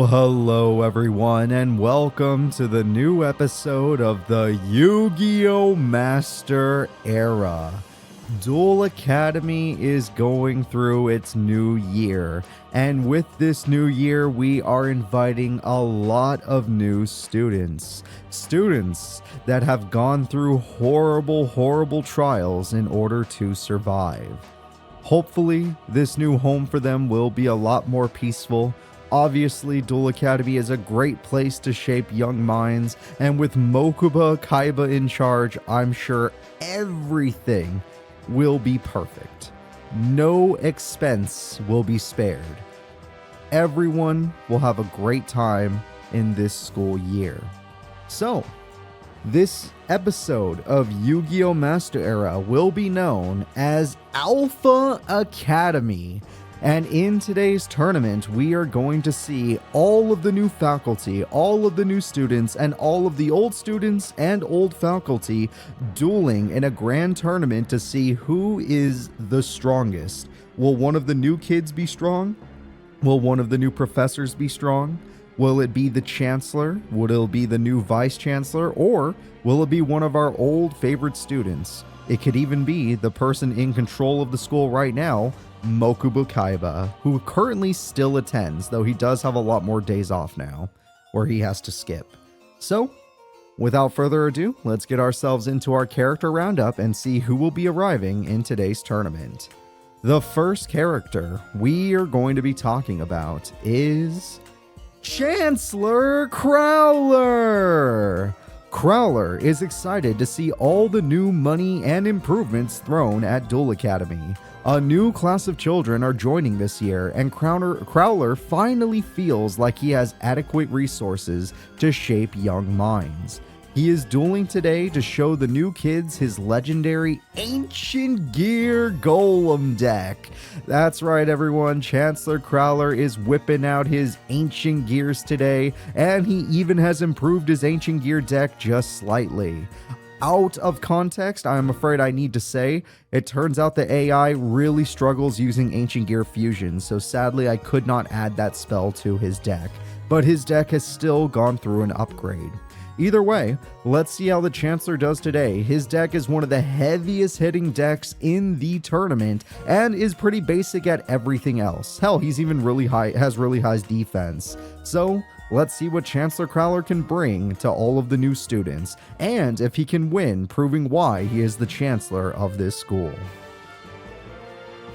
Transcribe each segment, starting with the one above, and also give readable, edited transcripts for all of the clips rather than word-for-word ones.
Hello everyone, and welcome to the new episode of the Yu-Gi-Oh! Master Era. Duel Academy is going through its new year, and with this new year, we are inviting a lot of new students. Students that have gone through horrible trials in order to survive. Hopefully, this new home for them will be a lot more peaceful. Obviously, Duel Academy is a great place to shape young minds, and with Mokuba Kaiba in charge, I'm sure everything will be perfect. No expense will be spared. Everyone will have a great time in this school year. So, this episode of Yu-Gi-Oh! Master Era will be known as Alpha Academy. And in today's tournament, we are going to see all of the new faculty, all of the new students, and all of the old students and old faculty dueling in a grand tournament to see who is the strongest. Will one of the new kids be strong? Will one of the new professors be strong? Will it be the Chancellor? Will it be the new Vice Chancellor? Or will it be one of our old favorite students? It could even be the person in control of the school right now, Mokuba Kaiba, who currently still attends, though he does have a lot more days off now, where he has to skip. So, without further ado, let's get ourselves into our character roundup and see who will be arriving in today's tournament. The first character we are going to be talking about is Chancellor Crowler! Crowler is excited to see all the new money and improvements thrown at Duel Academy. A new class of children are joining this year, and Crowler finally feels like he has adequate resources to shape young minds. He is dueling today to show the new kids his legendary Ancient Gear Golem deck. That's right, everyone. Chancellor Crowler is whipping out his Ancient Gears today, and he even has improved his Ancient Gear deck just slightly. Out of context, I'm afraid I need to say, it turns out the AI really struggles using Ancient Gear Fusion, so sadly I could not add that spell to his deck, but his deck has still gone through an upgrade. Either way, let's see how the Chancellor does today. His deck is one of the heaviest hitting decks in the tournament and is pretty basic at everything else. Hell, he's even has really high defense. So, let's see what Chancellor Crowler can bring to all of the new students, and if he can win, proving why he is the Chancellor of this school.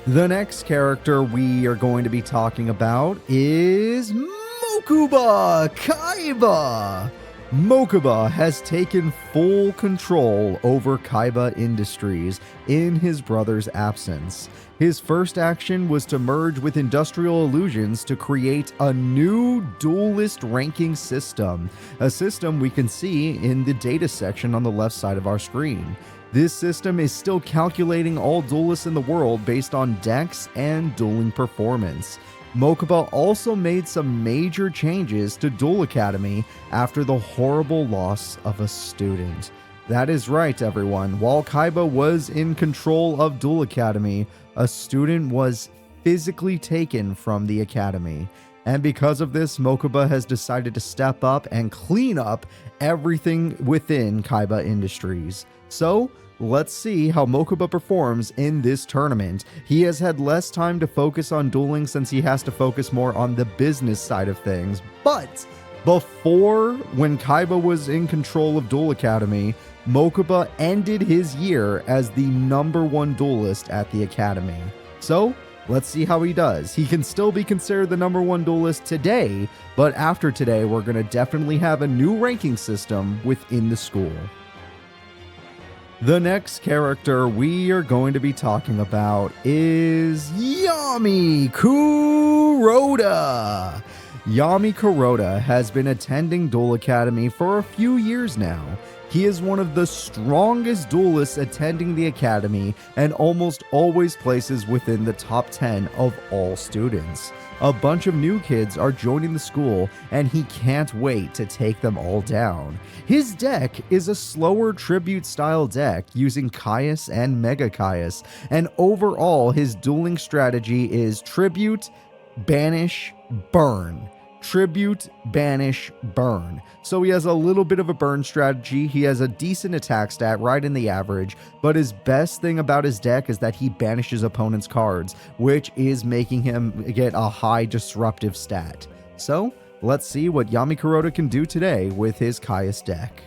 The next character we are going to be talking about is Mokuba Kaiba! Mokuba has taken full control over Kaiba Industries in his brother's absence. His first action was to merge with Industrial Illusions to create a new duelist ranking system, a system we can see in the data section on the left side of our screen. This system is still calculating all duelists in the world based on dex and dueling performance. Mokuba also made some major changes to Duel Academy after the horrible loss of a student. That is right, everyone. While Kaiba was in control of Duel Academy, a student was physically taken from the academy. And because of this, Mokuba has decided to step up and clean up everything within Kaiba Industries. So, let's see how Mokuba performs in this tournament. He has had less time to focus on dueling since he has to focus more on the business side of things. But before, when Kaiba was in control of Duel Academy, Mokuba ended his year as the #1 duelist at the academy. So, let's see how he does. He can still be considered the #1 duelist today, but after today, we're going to definitely have a new ranking system within the school. The next character we are going to be talking about is Yami Kuroda. Yami Kuroda has been attending Duel Academy for a few years now. He is one of the strongest duelists attending the academy and almost always places within the top 10 of all students. A bunch of new kids are joining the school and he can't wait to take them all down. His deck is a slower tribute style deck using Caius and Mega Caius, and overall his dueling strategy is tribute, banish, burn. Tribute, banish, burn. So he has a little bit of a burn strategy. He has a decent attack stat, right in the average, but his best thing about his deck is that he banishes opponents' cards, which is making him get a high disruptive stat. So let's see what Yami Kuroda can do today with his Caius deck.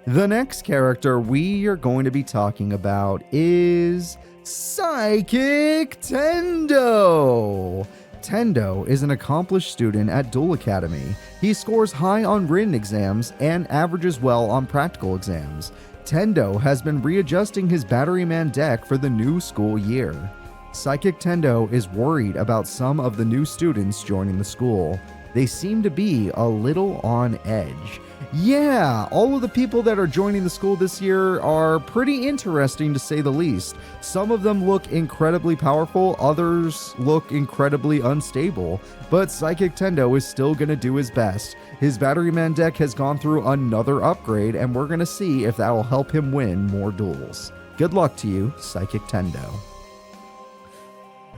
The next character we are going to be talking about is Psychic Tendo. Tendo is an accomplished student at Duel Academy. He scores high on written exams and averages well on practical exams. Tendo has been readjusting his Batteryman deck for the new school year. Psychic Tendo is worried about some of the new students joining the school. They seem to be a little on edge. Yeah, all of the people that are joining the school this year are pretty interesting to say the least. Some of them look incredibly powerful, others look incredibly unstable, but Psychic Tendo is still going to do his best. His Batteryman deck has gone through another upgrade, and we're going to see if that will help him win more duels. Good luck to you, Psychic Tendo.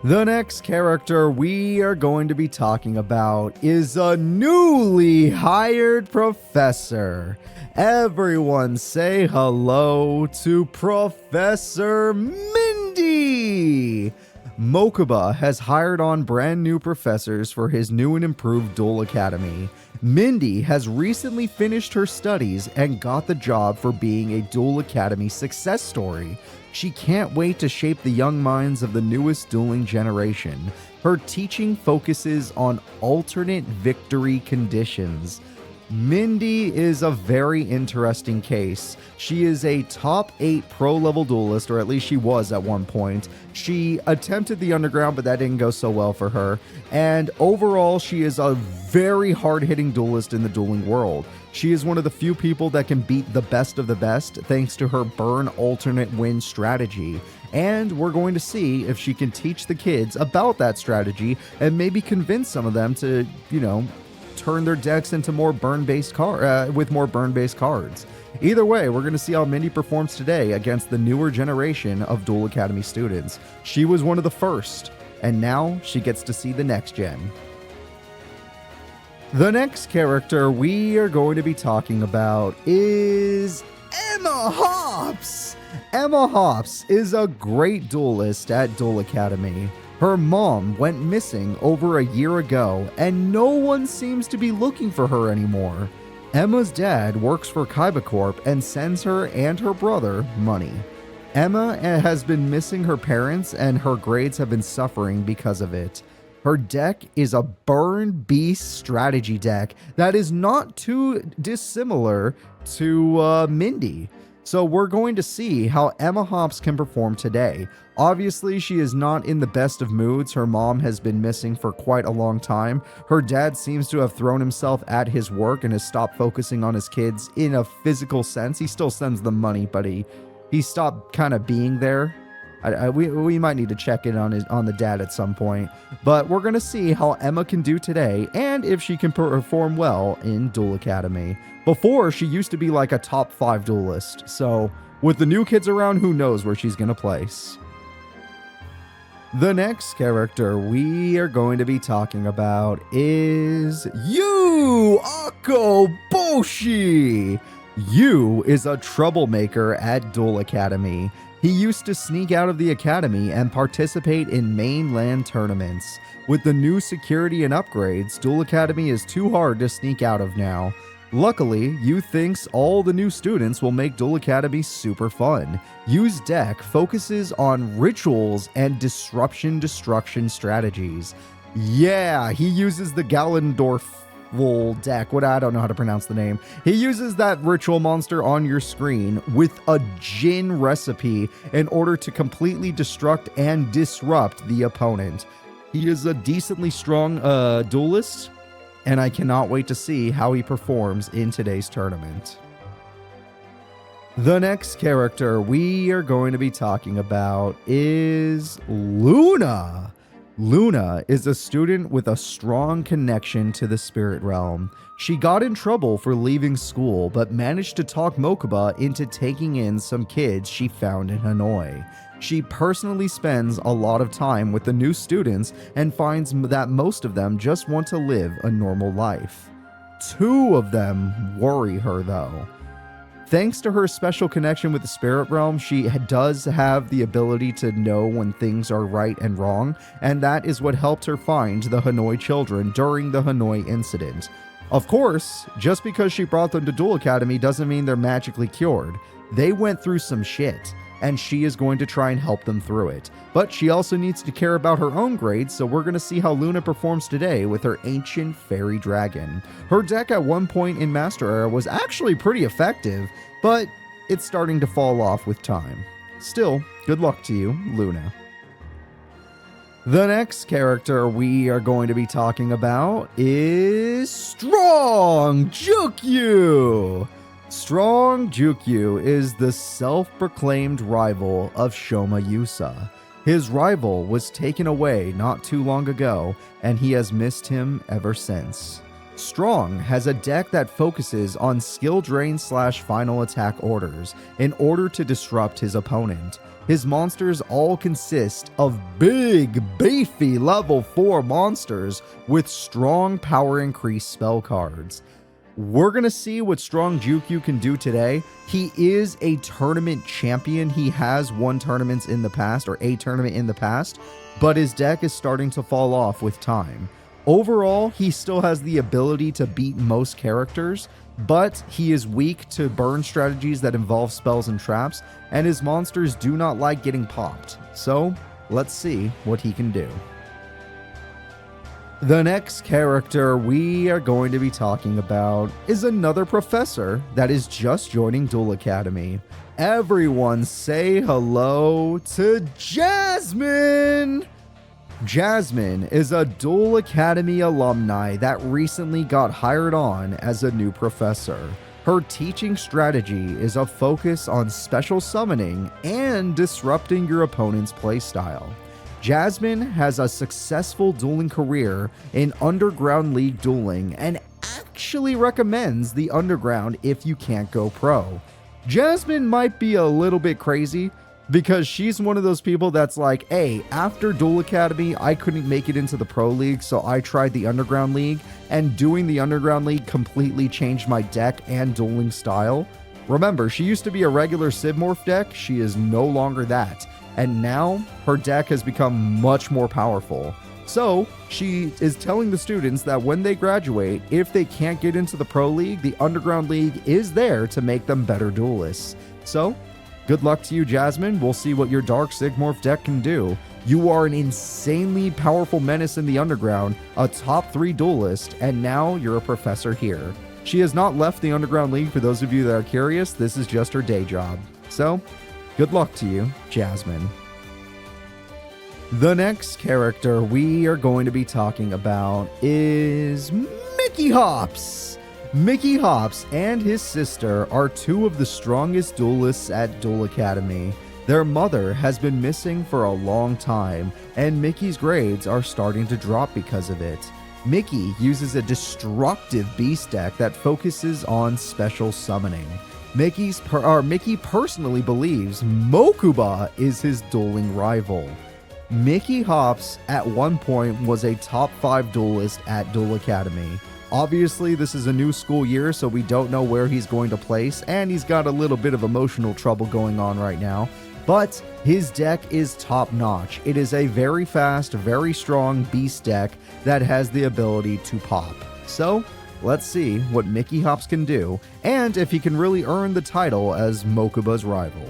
The next character we are going to be talking about is a newly hired professor. Everyone say hello to Professor Mindy! Mokuba has hired on brand new professors for his new and improved Duel Academy. Mindy has recently finished her studies and got the job for being a Duel Academy success story. She can't wait to shape the young minds of the newest dueling generation. Her teaching focuses on alternate victory conditions. Mindy is a very interesting case. She is a top 8 pro-level duelist, or at least she was at one point. She attempted the underground, but that didn't go so well for her. And overall, she is a very hard-hitting duelist in the dueling world. She is one of the few people that can beat the best of the best thanks to her burn alternate win strategy. And we're going to see if she can teach the kids about that strategy and maybe convince some of them to, turn their decks into more burn-based with more burn-based cards. Either way, we're going to see how Mindy performs today against the newer generation of Duel Academy students. She was one of the first, and now she gets to see the next gen. The next character we are going to be talking about is Emma Hops. Emma Hops is a great duelist at Duel Academy. Her mom went missing over a year ago, and no one seems to be looking for her anymore. Emma's dad works for Kaiba Corp and sends her and her brother money. Emma has been missing her parents, and her grades have been suffering because of it. Her deck is a burn beast strategy deck that is not too dissimilar to Mindy. So we're going to see how Emma Hops can perform today. Obviously, she is not in the best of moods. Her mom has been missing for quite a long time. Her dad seems to have thrown himself at his work and has stopped focusing on his kids in a physical sense. He still sends them money, but he stopped kind of being there. We might need to check in on the dad at some point. But we're going to see how Emma can do today and if she can perform well in Duel Academy. Before, she used to be like a top 5 duelist. So with the new kids around, who knows where she's going to place. The next character we are going to be talking about is akoboshi. Yu is a troublemaker at Duel Academy. He used to sneak out of the academy and participate in mainland tournaments. With the new security and upgrades, Duel Academy is too hard to sneak out of now. Luckily, Yu thinks all the new students will make Duel Academy super fun. Yu's deck focuses on rituals and destruction strategies. Yeah, he uses the Gallendorf ritual deck. I don't know how to pronounce the name. He uses that ritual monster on your screen with a Jin recipe in order to completely destruct and disrupt the opponent. He is a decently strong duelist, and I cannot wait to see how he performs in today's tournament. The next character we are going to be talking about is Luna. Luna is a student with a strong connection to the spirit realm. She got in trouble for leaving school, but managed to talk Mokuba into taking in some kids she found in Hanoi. She personally spends a lot of time with the new students and finds that most of them just want to live a normal life. 2 of them worry her though. Thanks to her special connection with the spirit realm, she does have the ability to know when things are right and wrong, and that is what helped her find the Hanoi children during the Hanoi incident. Of course, just because she brought them to Duel Academy doesn't mean they're magically cured. They went through some shit, and she is going to try and help them through it. But she also needs to care about her own grades, so we're going to see how Luna performs today with her ancient fairy dragon. Her deck at one point in Master Era was actually pretty effective, but it's starting to fall off with time. Still, good luck to you, Luna. The next character we are going to be talking about is Strong Juku. Strong Juku is the self-proclaimed rival of Shoma Yusa. His rival was taken away not too long ago, and he has missed him ever since. Strong has a deck that focuses on skill drain / final attack orders in order to disrupt his opponent. His monsters all consist of big, beefy level 4 monsters with strong power increase spell cards. We're going to see what Strong Juku can do today. He is a tournament champion. He has won tournaments in the past, or a tournament in the past, but his deck is starting to fall off with time. Overall, he still has the ability to beat most characters, but he is weak to burn strategies that involve spells and traps, and his monsters do not like getting popped. So, let's see what he can do. The next character we are going to be talking about is another professor that is just joining Duel Academy. Everyone say hello to Jasmine! Jasmine is a Duel Academy alumni that recently got hired on as a new professor. Her teaching strategy is a focus on special summoning and disrupting your opponent's playstyle. Jasmine has a successful dueling career in Underground League dueling and actually recommends the Underground if you can't go pro. Jasmine might be a little bit crazy, because she's one of those people that's like, hey, after Duel Academy, I couldn't make it into the Pro League, so I tried the Underground League, and doing the Underground League completely changed my deck and dueling style. Remember, she used to be a regular Sibmorph deck, she is no longer that, and now her deck has become much more powerful. So, she is telling the students that when they graduate, if they can't get into the Pro League, the Underground League is there to make them better duelists. So, good luck to you, Jasmine. We'll see what your Dark Sigmorph deck can do. You are an insanely powerful menace in the Underground, a top 3 duelist, and now you're a professor here. She has not left the Underground League for those of you that are curious. This is just her day job. So, good luck to you, Jasmine. The next character we are going to be talking about is Mickey Hops. Mickey Hops and his sister are 2 of the strongest duelists at Duel Academy. Their mother has been missing for a long time, and Mickey's grades are starting to drop because of it. Mickey uses a destructive beast deck that focuses on special summoning. Mickey personally believes Mokuba is his dueling rival. Mickey Hops at one point was a top 5 duelist at Duel Academy. Obviously, this is a new school year, so we don't know where he's going to place, and he's got a little bit of emotional trouble going on right now. But his deck is top-notch. It is a very fast, very strong beast deck that has the ability to pop. So, let's see what Mickey Hops can do, and if he can really earn the title as Mokuba's rival.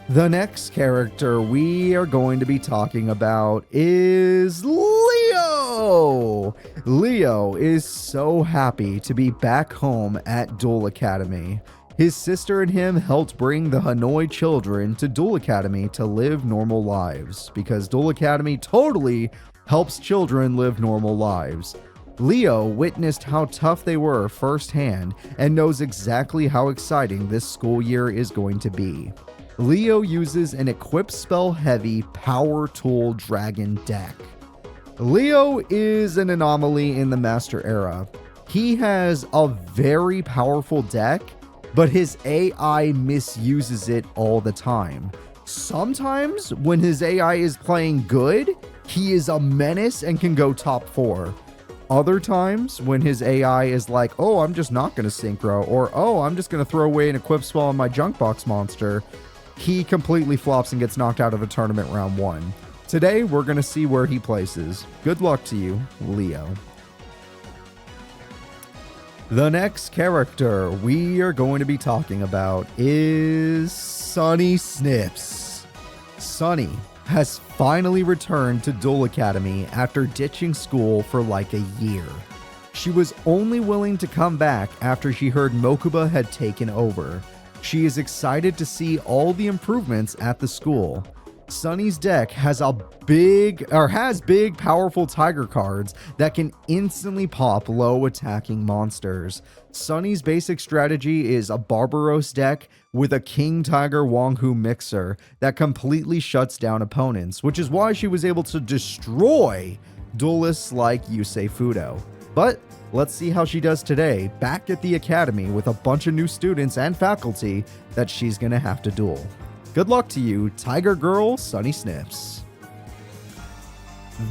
The next character we are going to be talking about is Leo! Leo! Leo is so happy to be back home at Duel Academy. His sister and him helped bring the Hanoi children to Duel Academy to live normal lives, because Duel Academy totally helps children live normal lives. Leo witnessed how tough they were firsthand and knows exactly how exciting this school year is going to be. Leo uses an equip spell heavy power tool dragon deck. Leo is an anomaly in the Master Era. He has a very powerful deck, but his AI misuses it all the time. Sometimes when his AI is playing good, he is a menace and can go top 4. Other times when his AI is like, oh, I'm just not going to synchro, or oh, I'm just going to throw away an equip spell on my junk box monster, he completely flops and gets knocked out of a tournament round 1. Today, we're going to see where he places. Good luck to you, Leo. The next character we are going to be talking about is Sunny Snips. Sunny has finally returned to Duel Academy after ditching school for like a year. She was only willing to come back after she heard Mokuba had taken over. She is excited to see all the improvements at the school. Sunny's deck has big powerful tiger cards that can instantly pop low attacking monsters. Sunny's basic strategy is a Barbaros deck with a King Tiger Wanghu mixer that completely shuts down opponents, which is why she was able to destroy duelists like Yusei Fudo. But let's see how she does today, back at the academy with a bunch of new students and faculty that she's gonna have to duel. Good luck to you, Tiger Girl Sunny Snips.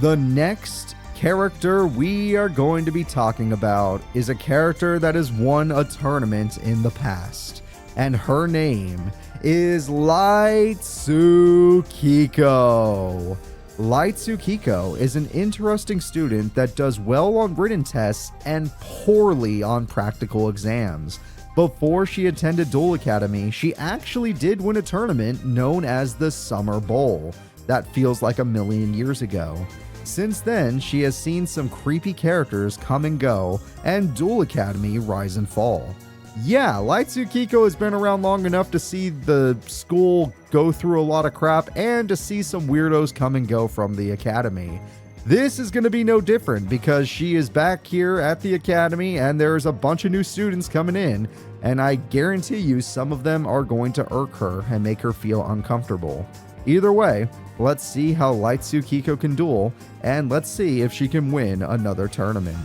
The next character we are going to be talking about is a character that has won a tournament in the past, and her name is Lightsu Kiko. Lightsu Kiko is an interesting student that does well on written tests and poorly on practical exams. Before she attended Duel Academy, she actually did win a tournament known as the Summer Bowl. That feels like a million years ago. Since then, she has seen some creepy characters come and go, and Duel Academy rise and fall. Yeah, Lightsu Kiko has been around long enough to see the school go through a lot of crap and to see some weirdos come and go from the academy. This is going to be no different because she is back here at the academy and there's a bunch of new students coming in, and I guarantee you some of them are going to irk her and make her feel uncomfortable. Either way, let's see how Lightsu Kiko can duel, and let's see if she can win another tournament.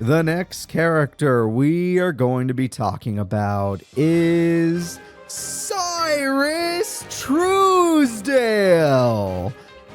The next character we are going to be talking about is Cyrus Truesdale.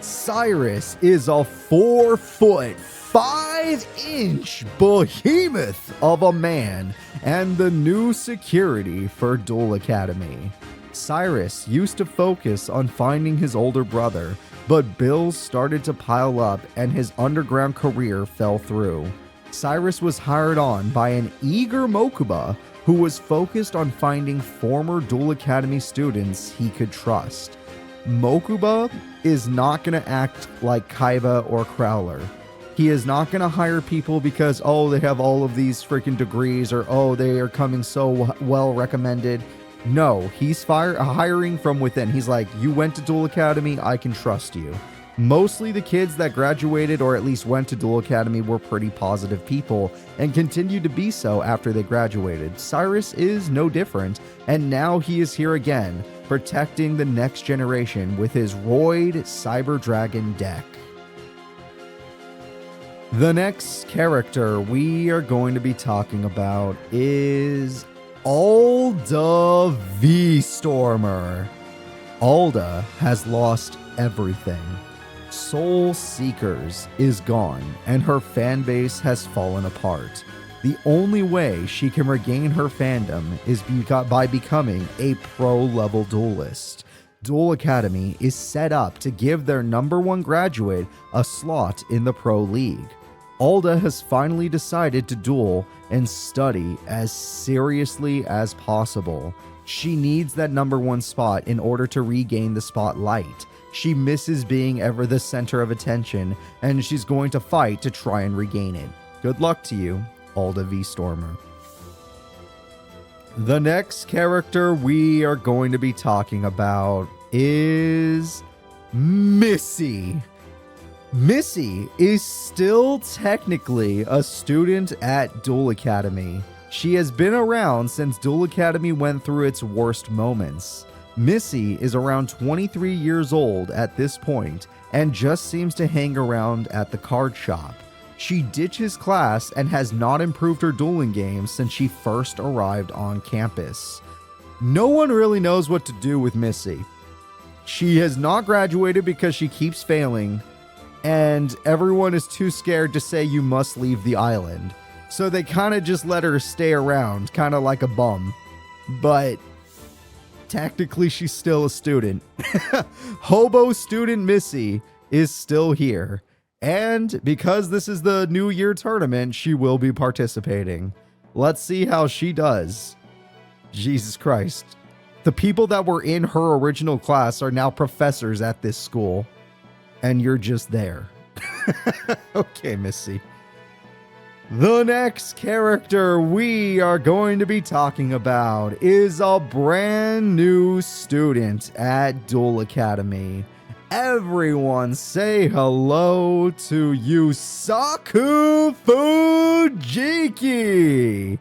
Cyrus is a 4-foot, 5-inch behemoth of a man and the new security for Duel Academy. Cyrus used to focus on finding his older brother, but bills started to pile up and his underground career fell through. Cyrus was hired on by an eager Mokuba who was focused on finding former Duel Academy students he could trust. Mokuba is not going to act like kaiba or crowler. He is not going to hire people because, oh, they have all of these freaking degrees, or, oh, they are coming so well recommended. No, he's hiring from within. He's like, you went to Duel Academy, I can trust you. Mostly the kids that graduated or at least went to Duel Academy were pretty positive people and continued to be so after they graduated. Cyrus is no different, and now he is here again, protecting the next generation with his Roid Cyber Dragon deck. The next character we are going to be talking about is Alda vtormer. Alda has lost everything. Soul Seekers is gone, and her fan base has fallen apart. The only way she can regain her fandom is by becoming a pro-level duelist. Duel Academy is set up to give their #1 graduate a slot in the Pro League. Alda has finally decided to duel and study as seriously as possible. She needs that number one spot in order to regain the spotlight. She misses being ever the center of attention, and she's going to fight to try and regain it. Good luck to you, Alda vtormer. The next character we are going to be talking about is Missy. Missy is still technically a student at Duel Academy. She has been around since Duel Academy went through its worst moments. Missy is around 23 years old at this point and just seems to hang around at the card shop. She ditches class and has not improved her dueling game since she first arrived on campus. No one really knows what to do with Missy. She has not graduated because she keeps failing, and everyone is too scared to say you must leave the island. So they kind of just let her stay around, kind of like a bum. But technically she's still a student. Hobo student Missy is still here. And because this is the New Year tournament, she will be participating. Let's see how she does. Jesus Christ. The people that were in her original class are now professors at this school. And you're just there. Okay, Missy. The next character we are going to be talking about is a brand new student at Duel Academy. Everyone say hello to Yusaku Fujiki.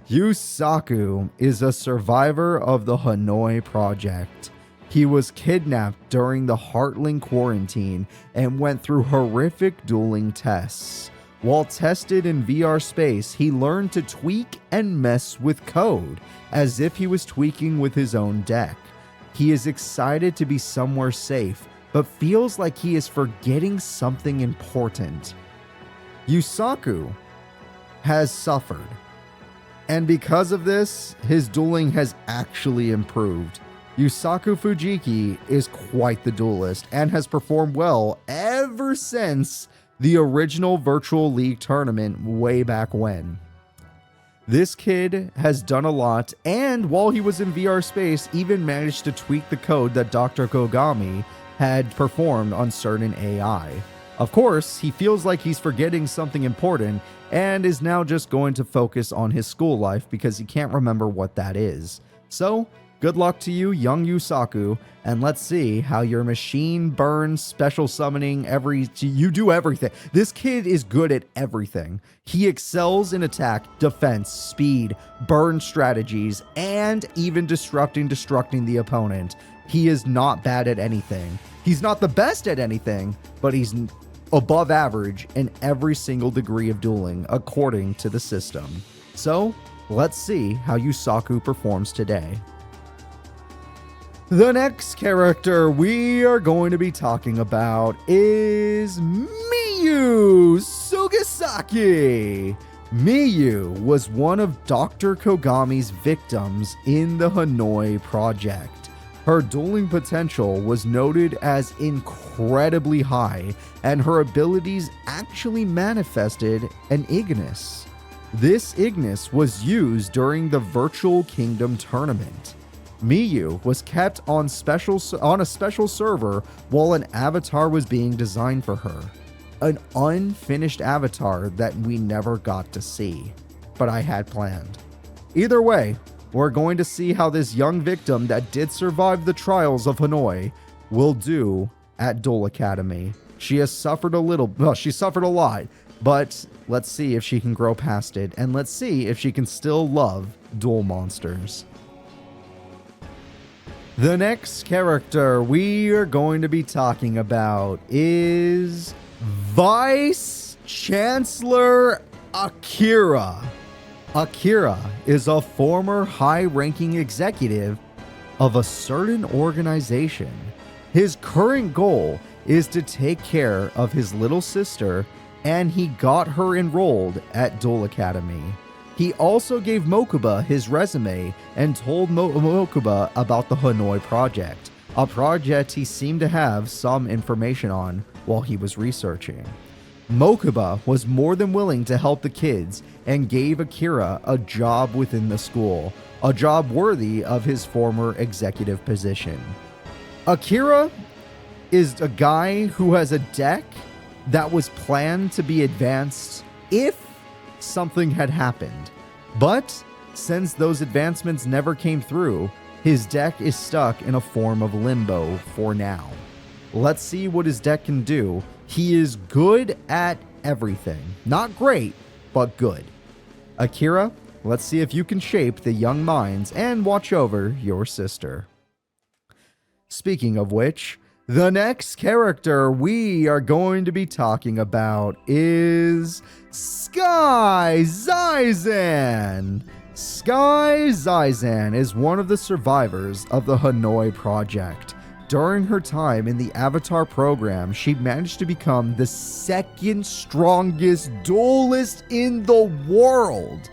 Yusaku is a survivor of the Hanoi Project. He was kidnapped during the Heartling quarantine and went through horrific dueling tests. While tested in VR space, he learned to tweak and mess with code, as if he was tweaking with his own deck. He is excited to be somewhere safe, but feels like he is forgetting something important. Usaku has suffered, and because of this, his dueling has actually improved. Yusaku Fujiki is quite the duelist and has performed well ever since the original Virtual League tournament way back when. This kid has done a lot, and while he was in VR space, even managed to tweak the code that Dr. Kogami had performed on certain AI. Of course, he feels like he's forgetting something important and is now just going to focus on his school life because he can't remember what that is. So, good luck to you, young Yusaku, and let's see how your machine burn, special summoning, you do everything. This kid is good at everything. He excels in attack, defense, speed, burn strategies, and even destructing the opponent. He is not bad at anything. He's not the best at anything, but he's above average in every single degree of dueling, according to the system. So, let's see how Yusaku performs today. The next character we are going to be talking about is Miyu Sugasaki. Miyu was one of Dr. Kogami's victims in the Hanoi Project. Her dueling potential was noted as incredibly high, and her abilities actually manifested an Ignis. This Ignis was used during the Virtual Kingdom tournament. Miyu was kept on a special server while an avatar was being designed for her. An unfinished avatar that we never got to see, but I had planned. Either way, we're going to see how this young victim that did survive the trials of Hanoi will do at Duel Academy. She has suffered she suffered a lot, but let's see if she can grow past it, and let's see if she can still love duel monsters. The next character we are going to be talking about is Vice Chancellor Akira. Akira is a former high-ranking executive of a certain organization. His current goal is to take care of his little sister, and he got her enrolled at Duel Academy. He also gave Mokuba his resume and told Mokuba about the Hanoi Project, a project he seemed to have some information on while he was researching. Mokuba was more than willing to help the kids and gave Akira a job within the school, a job worthy of his former executive position. Akira is a guy who has a deck that was planned to be advanced if something had happened. But since those advancements never came through, his deck is stuck in a form of limbo for now. Let's see what his deck can do. He is good at everything. Not great, but good. Akira, let's see if you can shape the young minds and watch over your sister. Speaking of which, the next character we are going to be talking about is Sky Zizan. Sky Zizan is one of the survivors of the Hanoi Project. During her time in the Avatar program, she managed to become the second strongest duelist in the world.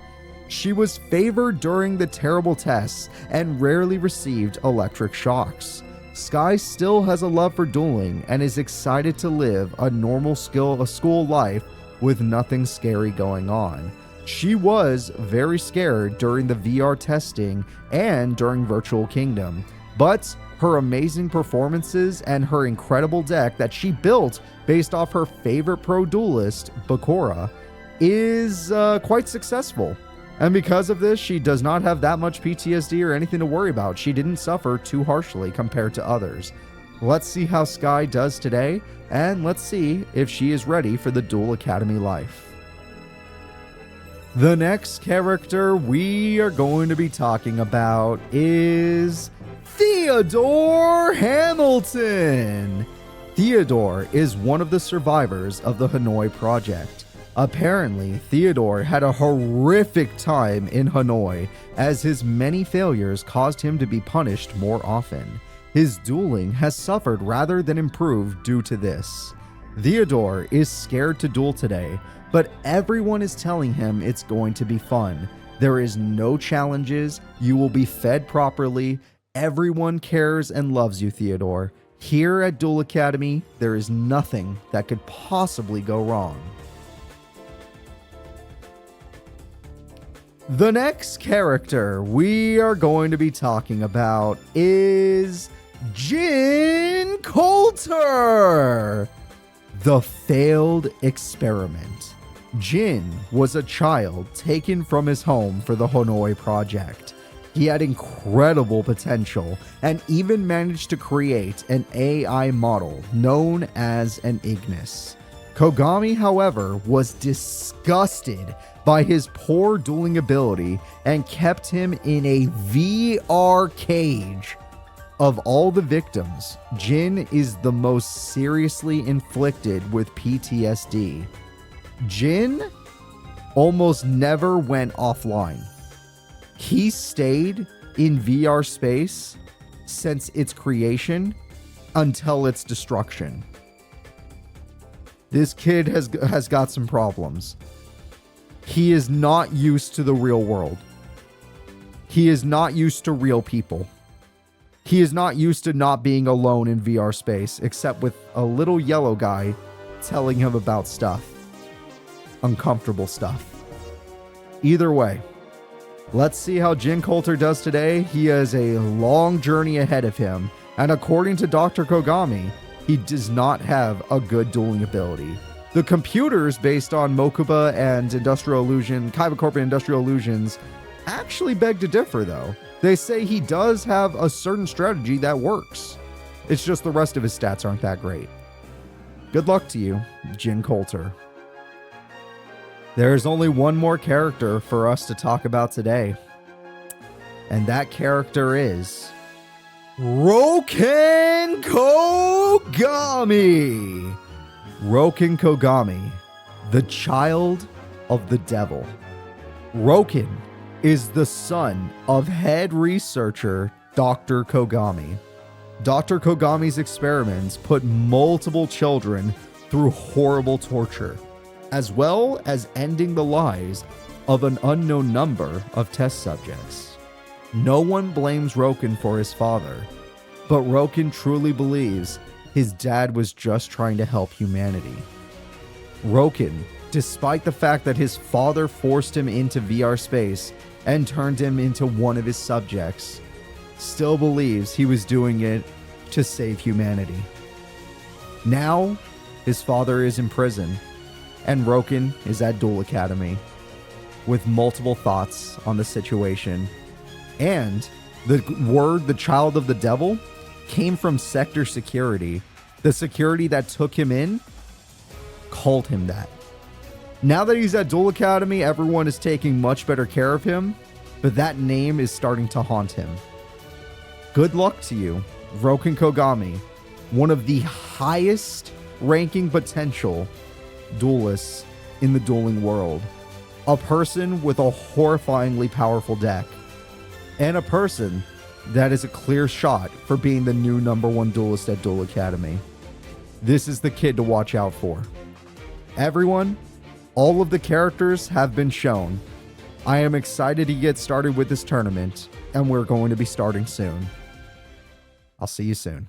She was favored during the terrible tests and rarely received electric shocks. Sky still has a love for dueling and is excited to live a normal school life with nothing scary going on. She was very scared during the VR testing and during Virtual Kingdom, but her amazing performances and her incredible deck that she built based off her favorite pro duelist, Bakura, is quite successful. And because of this, she does not have that much PTSD or anything to worry about. She didn't suffer too harshly compared to others. Let's see how Sky does today, and let's see if she is ready for the Duel Academy life. The next character we are going to be talking about is Theodore Hamilton. Theodore is one of the survivors of the Hanoi Project. Apparently, Theodore had a horrific time in Hanoi, as his many failures caused him to be punished more often. His dueling has suffered rather than improved due to this. Theodore is scared to duel today, but everyone is telling him it's going to be fun. There is no challenges, you will be fed properly, everyone cares and loves you, Theodore. Here at Duel Academy, there is nothing that could possibly go wrong. The next character we are going to be talking about is Coulter, the failed experiment. Jin was a child taken from his home for the Hanoi Project. He had incredible potential and even managed to create an AI model known as an Ignis. Kogami, however, was disgusted by his poor dueling ability and kept him in a VR cage. Of all the victims, Jin is the most seriously inflicted with PTSD. Jin almost never went offline. He stayed in VR space since its creation until its destruction. This kid has got some problems. He is not used to the real world. He is not used to real people. He is not used to not being alone in VR space, except with a little yellow guy telling him about stuff. Uncomfortable stuff. Either way, let's see how Jin Coulter does today. He has a long journey ahead of him, and according to Dr. Kogami, he does not have a good dueling ability. The computers based on Mokuba and Industrial Illusion, Kaiba Corp and Industrial Illusions, actually beg to differ though. They say he does have a certain strategy that works. It's just the rest of his stats aren't that great. Good luck to you, Jin Coulter. There's only one more character for us to talk about today, and that character is Roken Kogami. Roken Kogami, the child of the devil. Roken is the son of head researcher Dr. Kogami. Dr. Kogami's experiments put multiple children through horrible torture, as well as ending the lives of an unknown number of test subjects. No one blames Roken for his father, but Roken truly believes his dad was just trying to help humanity. Roken, despite the fact that his father forced him into VR space, and turned him into one of his subjects, still believes he was doing it to save humanity. Now, his father is in prison, and Roken is at Duel Academy with multiple thoughts on the situation. And the word, the child of the devil, came from sector security. The security that took him in called him that. Now that he's at Duel Academy, everyone is taking much better care of him, but that name is starting to haunt him. Good luck to you, Roken Kogami, one of the highest ranking potential duelists in the dueling world. A person with a horrifyingly powerful deck, and a person that is a clear shot for being the new #1 duelist at Duel Academy. This is the kid to watch out for. Everyone, all of the characters have been shown. I am excited to get started with this tournament, and we're going to be starting soon. I'll see you soon.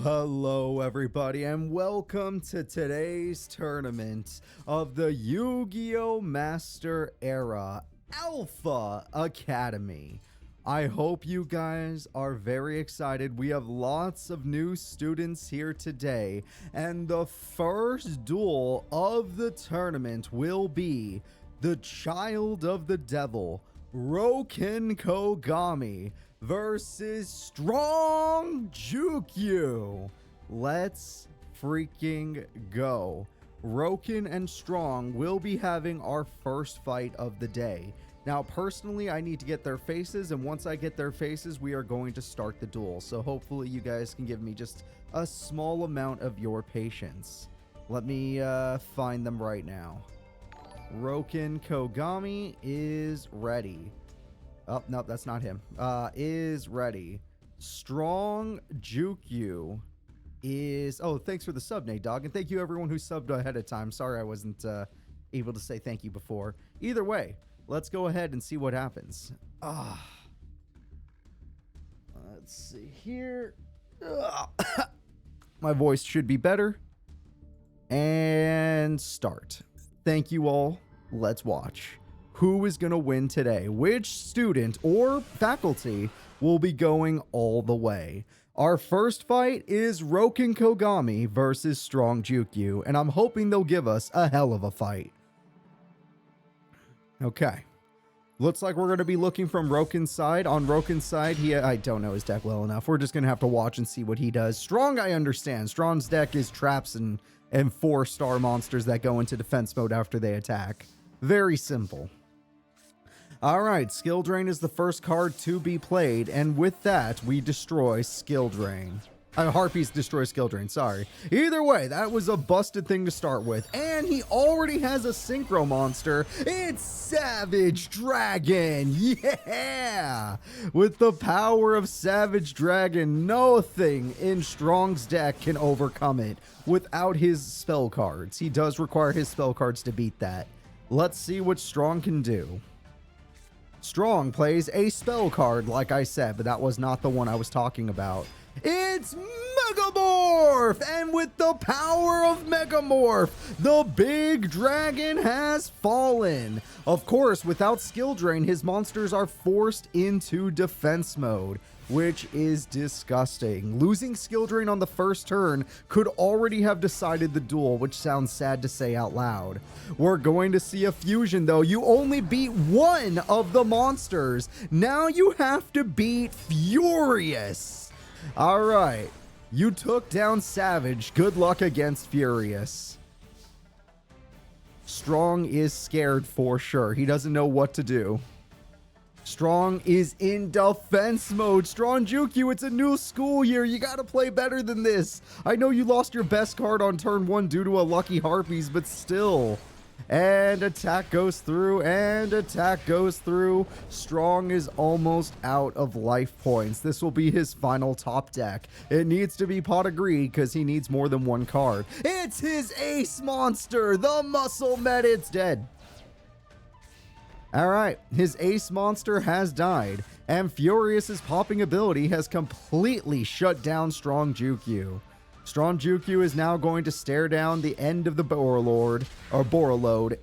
Hello everybody, and welcome to today's tournament of the Yu-Gi-Oh! Master Era Alpha Academy. I hope you guys are very excited. We have lots of new students here today, and the first duel of the tournament will be the Child of the Devil, Roken Kogami, versus Strong Juku. Let's freaking go. Roken and Strong will be having our first fight of the day. Now, personally, I need to get their faces, and once I get their faces, we are going to start the duel. So hopefully you guys can give me just a small amount of your patience. Let me find them right now. Roken Kogami is ready. Oh, no, that's not him. Is ready. Strong Juku is... Oh, thanks for the sub, Nate Dog. And thank you, everyone who subbed ahead of time. Sorry I wasn't able to say thank you before. Either way, let's go ahead and see what happens. Let's see here. My voice should be better. And start. Thank you all. Let's watch. Who is going to win today? Which student or faculty will be going all the way? Our first fight is Roken Kogami versus Strong Juku, and I'm hoping they'll give us a hell of a fight. Okay. Looks like we're going to be looking from Roken's side. On Roken's side, I don't know his deck well enough. We're just going to have to watch and see what he does. Strong, I understand. Strong's deck is traps and 4-star monsters that go into defense mode after they attack. Very simple. All right, Skill Drain is the first card to be played, and with that, we destroy Skill Drain. Harpies destroy Skill Drain, sorry. Either way, that was a busted thing to start with, and he already has a Synchro monster. It's Savage Dragon, yeah! With the power of Savage Dragon, nothing in Strong's deck can overcome it without his spell cards. He does require his spell cards to beat that. Let's see what Strong can do. Strong plays a spell card, like I said, but that was not the one I was talking about. It's Megamorph! And with the power of Megamorph, the big dragon has fallen. Of course, without Skill Drain, his monsters are forced into defense mode, which is disgusting. Losing Skill Drain on the first turn could already have decided the duel, which sounds sad to say out loud. We're going to see a fusion, though. You only beat one of the monsters. Now you have to beat Furious. All right. You took down Savage. Good luck against Furious. Strong is scared for sure. He doesn't know what to do. Strong is in defense mode. Strong Juku, it's a new school year. You gotta play better than this. I know you lost your best card on turn 1 due to a lucky Harpies, but still. And attack goes through, and attack goes through. Strong is almost out of life points. This will be his final top deck. It needs to be pot of greed because he needs more than one card. It's his ace monster, the Muscle Med. It's dead. All right, his ace monster has died. And Furious's popping ability has completely shut down Strong Jukyu. Strong Jukyu is now going to stare down the end of the Borreload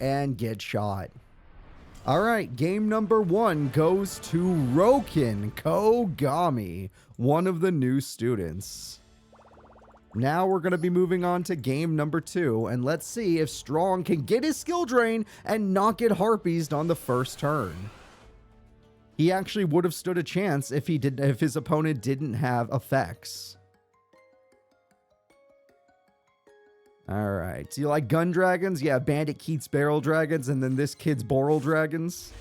and get shot. Alright, game number 1 goes to Roken Kogami, one of the new students. Now we're going to be moving on to game number 2, and let's see if Strong can get his skill drain and not get harpies on the first turn. He actually would have stood a chance if his opponent didn't have effects. Alright, do you like gun dragons? Yeah, Bandit Keats barrel dragons, and then this kid's boral dragons.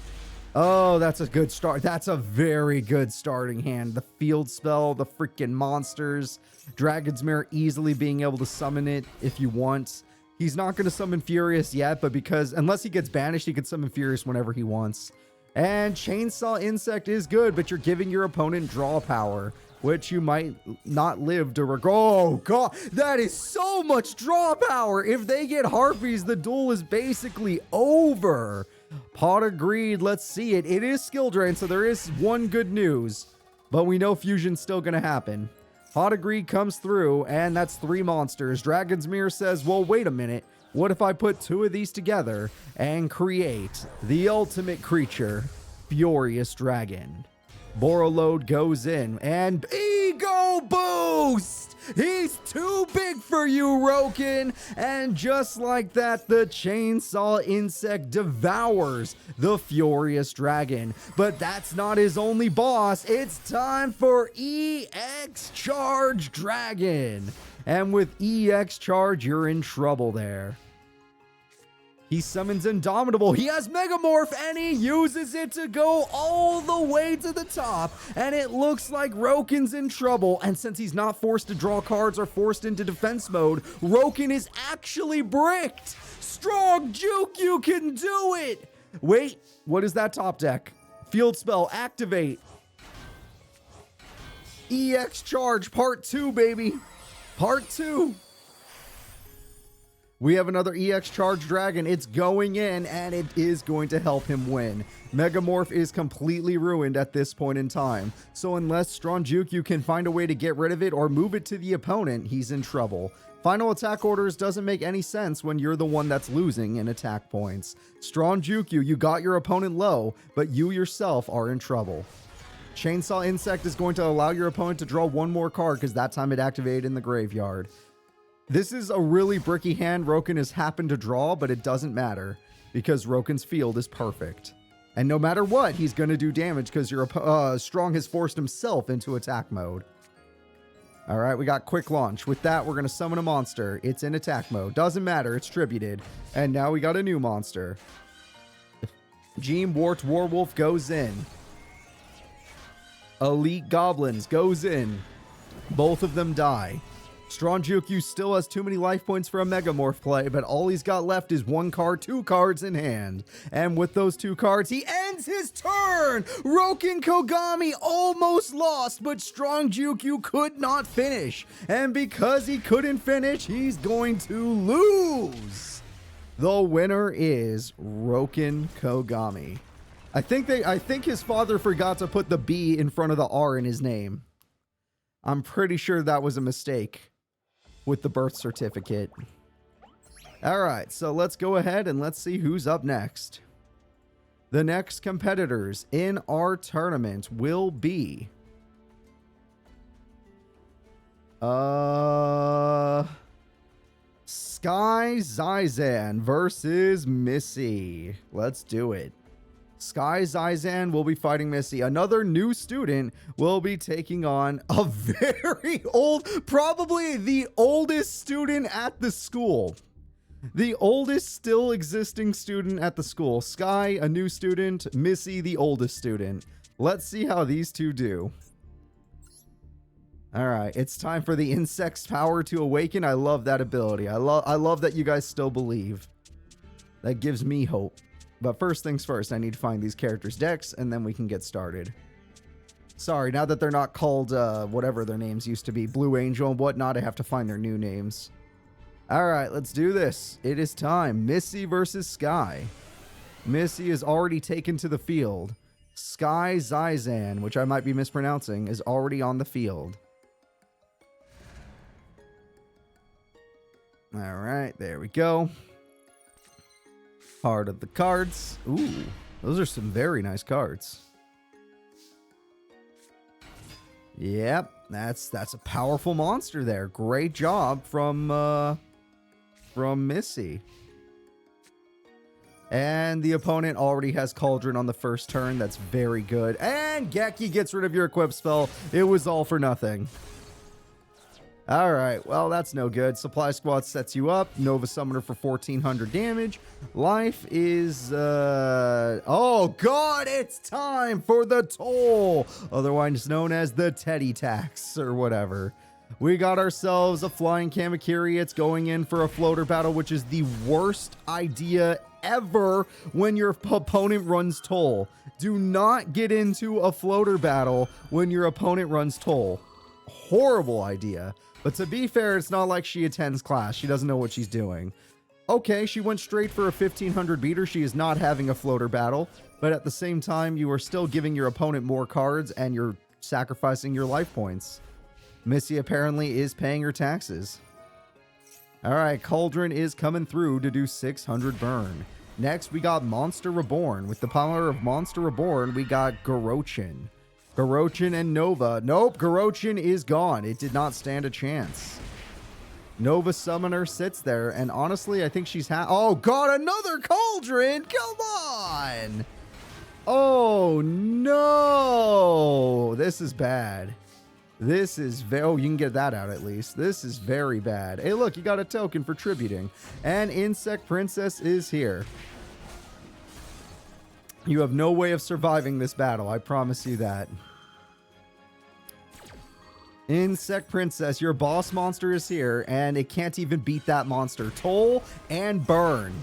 Oh, that's a good start. That's a very good starting hand. The field spell, the freaking monsters, Dragon's Mirror easily being able to summon it if you want. He's not going to summon Furious yet, but unless he gets banished, he can summon Furious whenever he wants. And Chainsaw Insect is good, but you're giving your opponent draw power, which you might not live to regret. Oh, God, that is so much draw power. If they get Harpies, the duel is basically over. Pot of Greed, let's see it. It is skill drain, so there is one good news, but we know fusion's still going to happen. Pot of Greed comes through, and that's 3 monsters. Dragon's Mirror says, well, wait a minute. What if I put 2 of these together and create the ultimate creature, Furious Dragon? Borreload goes in, and ego boost! He's too big for you, Roken! And just like that, the Chainsaw Insect devours the Furious Dragon. But that's not his only boss. It's time for EX Charge Dragon. And with EX Charge, you're in trouble there. He summons Indomitable. He has Megamorph, and he uses it to go all the way to the top. And it looks like Roken's in trouble. And since he's not forced to draw cards or forced into defense mode, Roken is actually bricked. Strong Jukyu can do it. Wait, what is that top deck? Field spell, activate. EX Charge, part 2, baby. Part 2. We have another EX Charge Dragon. It's going in, and it is going to help him win. Megamorph is completely ruined at this point in time. So unless Strong Jukyu can find a way to get rid of it or move it to the opponent, he's in trouble. Final attack orders doesn't make any sense when you're the one that's losing in attack points. Strong Jukyu, you got your opponent low, but you yourself are in trouble. Chainsaw Insect is going to allow your opponent to draw 1 more card because that time it activated in the graveyard. This is a really bricky hand Roken has happened to draw, but it doesn't matter because Roken's field is perfect. And no matter what, he's going to do damage because your Strong has forced himself into attack mode. All right, we got quick launch. With that, we're going to summon a monster. It's in attack mode. Doesn't matter. It's tributed. And now we got a new monster. Gene Wart Warwolf goes in. Elite Goblins goes in. Both of them die. Strong Jukyu still has too many life points for a Megamorph play, but all he's got left is 1 card, 2 cards in hand. And with those 2 cards, he ends his turn! Roken Kogami almost lost, but Strong Jukyu could not finish. And because he couldn't finish, he's going to lose! The winner is Roken Kogami. I think his father forgot to put the B in front of the R in his name. I'm pretty sure that was a mistake with the birth certificate. All right, so let's go ahead and let's see who's up next. The next competitors in our tournament will be Sky Zizan versus Missy. Let's do it. Sky Zizan will be fighting Missy. Another new student will be taking on a very old, probably the oldest student at the school. The oldest still existing student at the school. Sky, a new student. Missy, the oldest student. Let's see how these two do. All right, it's time for the insect's power to awaken. I love that ability. I love that you guys still believe. That gives me hope. But first things first, I need to find these characters' decks, and then we can get started. Sorry, now that they're not called whatever their names used to be, Blue Angel and whatnot, I have to find their new names. All right, let's do this. It is time. Missy versus Sky. Missy is already taken to the field. Sky Zizan, which I might be mispronouncing, is already on the field. All right, there we go. Heart of the cards. Ooh, those are some very nice cards. Yep, that's a powerful monster there. Great job from Missy. And the opponent already has Cauldron on the first turn. That's very good. And Geki gets rid of your equip spell. It was all for nothing. All right, well, that's no good. Supply Squad sets you up. Nova Summoner for 1400 damage. Life is, oh, God, it's time for the toll. Otherwise known as the Teddy Tax or whatever. We got ourselves a Flying Kamakiri. It's going in for a floater battle, which is the worst idea ever when your opponent runs toll. Do not get into a floater battle when your opponent runs toll. Horrible idea. But to be fair, it's not like she attends class. She doesn't know what she's doing. Okay, she went straight for a 1500 beater. She is not having a floater battle. But at the same time, you are still giving your opponent more cards and you're sacrificing your life points. Missy apparently is paying her taxes. All right, Cauldron is coming through to do 600 burn. Next, we got Monster Reborn. With the power of Monster Reborn, we got Gorochin. Gorochin and Nova. Nope, Gorochin is gone. It did not stand a chance. Nova Summoner sits there, and honestly, I think she's oh, God, another Cauldron! Come on! Oh, no! This is bad. This is oh, you can get that out at least. This is very bad. Hey, look, you got a token for tributing. And Insect Princess is here. You have no way of surviving this battle, I promise you that. Insect Princess, your boss monster is here, and it can't even beat that monster. Toll and burn.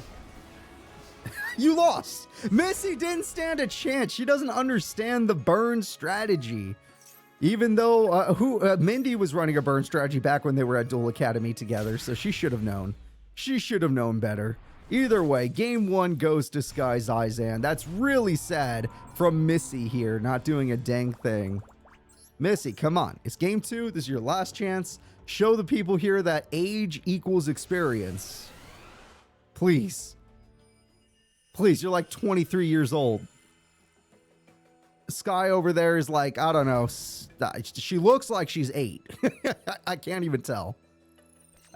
You lost. Missy didn't stand a chance. She doesn't understand the burn strategy. Even though Mindy was running a burn strategy back when they were at Duel Academy together, so she should have known. She should have known better. Either way, game one goes to Sky Zizan. That's really sad from Missy here, not doing a dang thing. Missy, come on. It's game two. This is your last chance. Show the people here that age equals experience. Please. Please, you're like 23 years old. Sky over there is like, I don't know. She looks like she's 8. I can't even tell.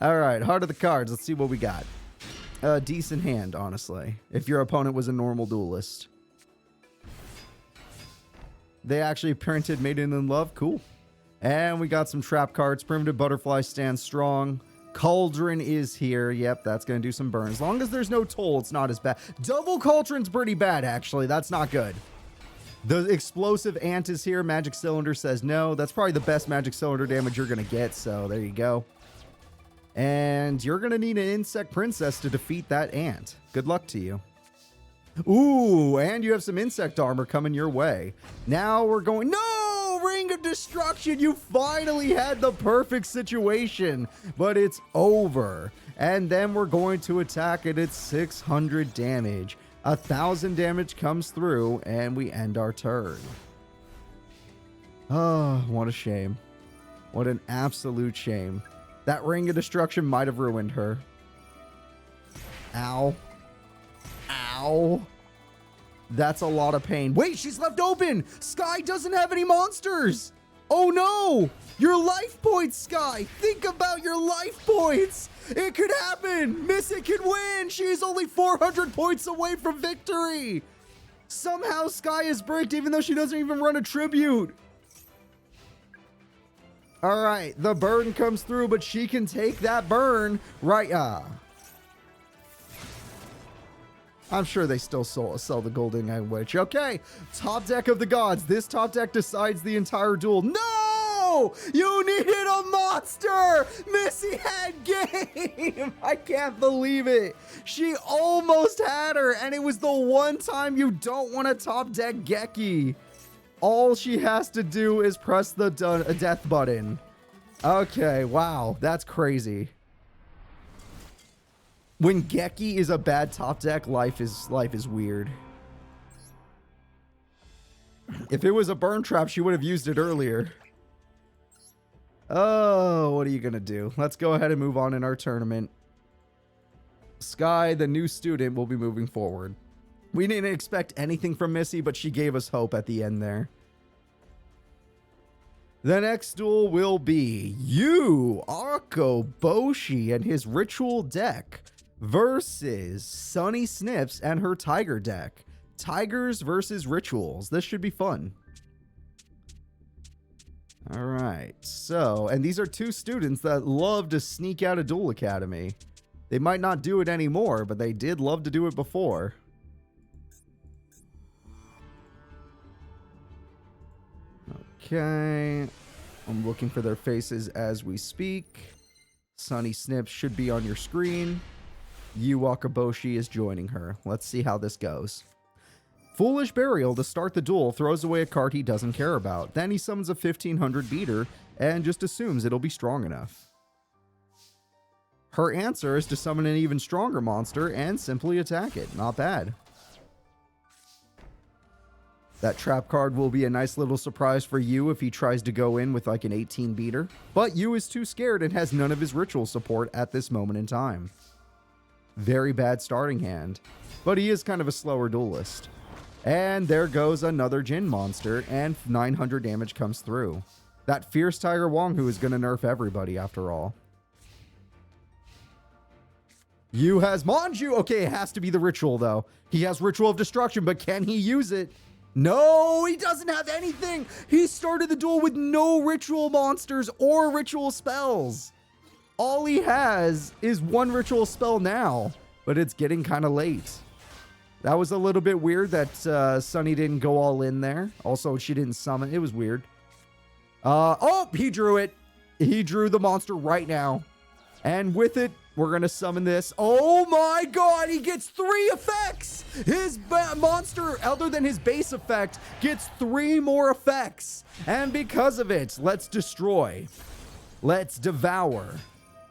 All right, Heart of the Cards. Let's see what we got. A decent hand, honestly, if your opponent was a normal duelist. They actually printed Maiden in Love. Cool. And we got some trap cards. Primitive Butterfly stands strong. Cauldron is here. Yep, that's going to do some burn. As long as there's no toll, it's not as bad. Double Cauldron's pretty bad, actually. That's not good. The explosive ant is here. Magic Cylinder says no. That's probably the best Magic Cylinder damage you're going to get, so there you go. And you're going to need an Insect Princess to defeat that ant. Good luck to you. Ooh, and you have some insect armor coming your way. Now we're going... No! Ring of Destruction! You finally had the perfect situation, but it's over. And then we're going to attack it at 600 damage. 1000 damage comes through, and we end our turn. Oh, what a shame. What an absolute shame. That Ring of Destruction might have ruined her. Ow. Ow. That's a lot of pain. Wait, she's left open! Sky doesn't have any monsters! Oh no! Your life points, Sky! Think about your life points! It could happen! Missy could win! She's only 400 points away from victory! Somehow Sky is bricked even though she doesn't even run a tribute! Alright, the burn comes through, but she can take that burn right... I'm sure they still sell the Golden Egg Witch. Okay, top deck of the gods. This top deck decides the entire duel. No! You needed a monster! Missy had game! I can't believe it. She almost had her, and it was the one time you don't want to top deck Geki. All she has to do is press the death button. Okay, wow, that's crazy. When Geki is a bad top deck, life is weird. If it was a burn trap, she would have used it earlier. Oh, what are you going to do? Let's go ahead and move on in our tournament. Sky, the new student, will be moving forward. We didn't expect anything from Missy, but she gave us hope at the end there. The next duel will be Akoboshi and his ritual deck versus Sunny Snips and her tiger deck. Tigers versus rituals. This should be fun. All right. So, and these are two students that love to sneak out of Duel Academy. They might not do it anymore, but they did love to do it before. Okay. I'm looking for their faces as we speak. Sunny Snips should be on your screen. Akoboshi is joining her. Let's see how this goes. Foolish Burial to start the duel throws away a card he doesn't care about. Then he summons a 1500 beater and just assumes it'll be strong enough. Her answer is to summon an even stronger monster and simply attack it. Not bad. That trap card will be a nice little surprise for Yu if he tries to go in with like an 18 beater. But Yu is too scared and has none of his ritual support at this moment in time. Very bad starting hand. But he is kind of a slower duelist. And there goes another Jin monster, and 900 damage comes through. That Fierce Tiger Wong who is going to nerf everybody after all. Yu has Manju. Okay, it has to be the ritual though. He has Ritual of Destruction, but can he use it? No, he doesn't have anything. He started the duel with no ritual monsters or ritual spells. All he has is one ritual spell now, but it's getting kind of late. That was a little bit weird that Sunny didn't go all in there. Also, she didn't summon. It was weird. Oh, he drew it. He drew the monster right now. And with it, we're going to summon this. Oh my god, he gets 3 effects! His monster, other than his base effect, gets 3 more effects. And because of it, let's destroy. Let's devour.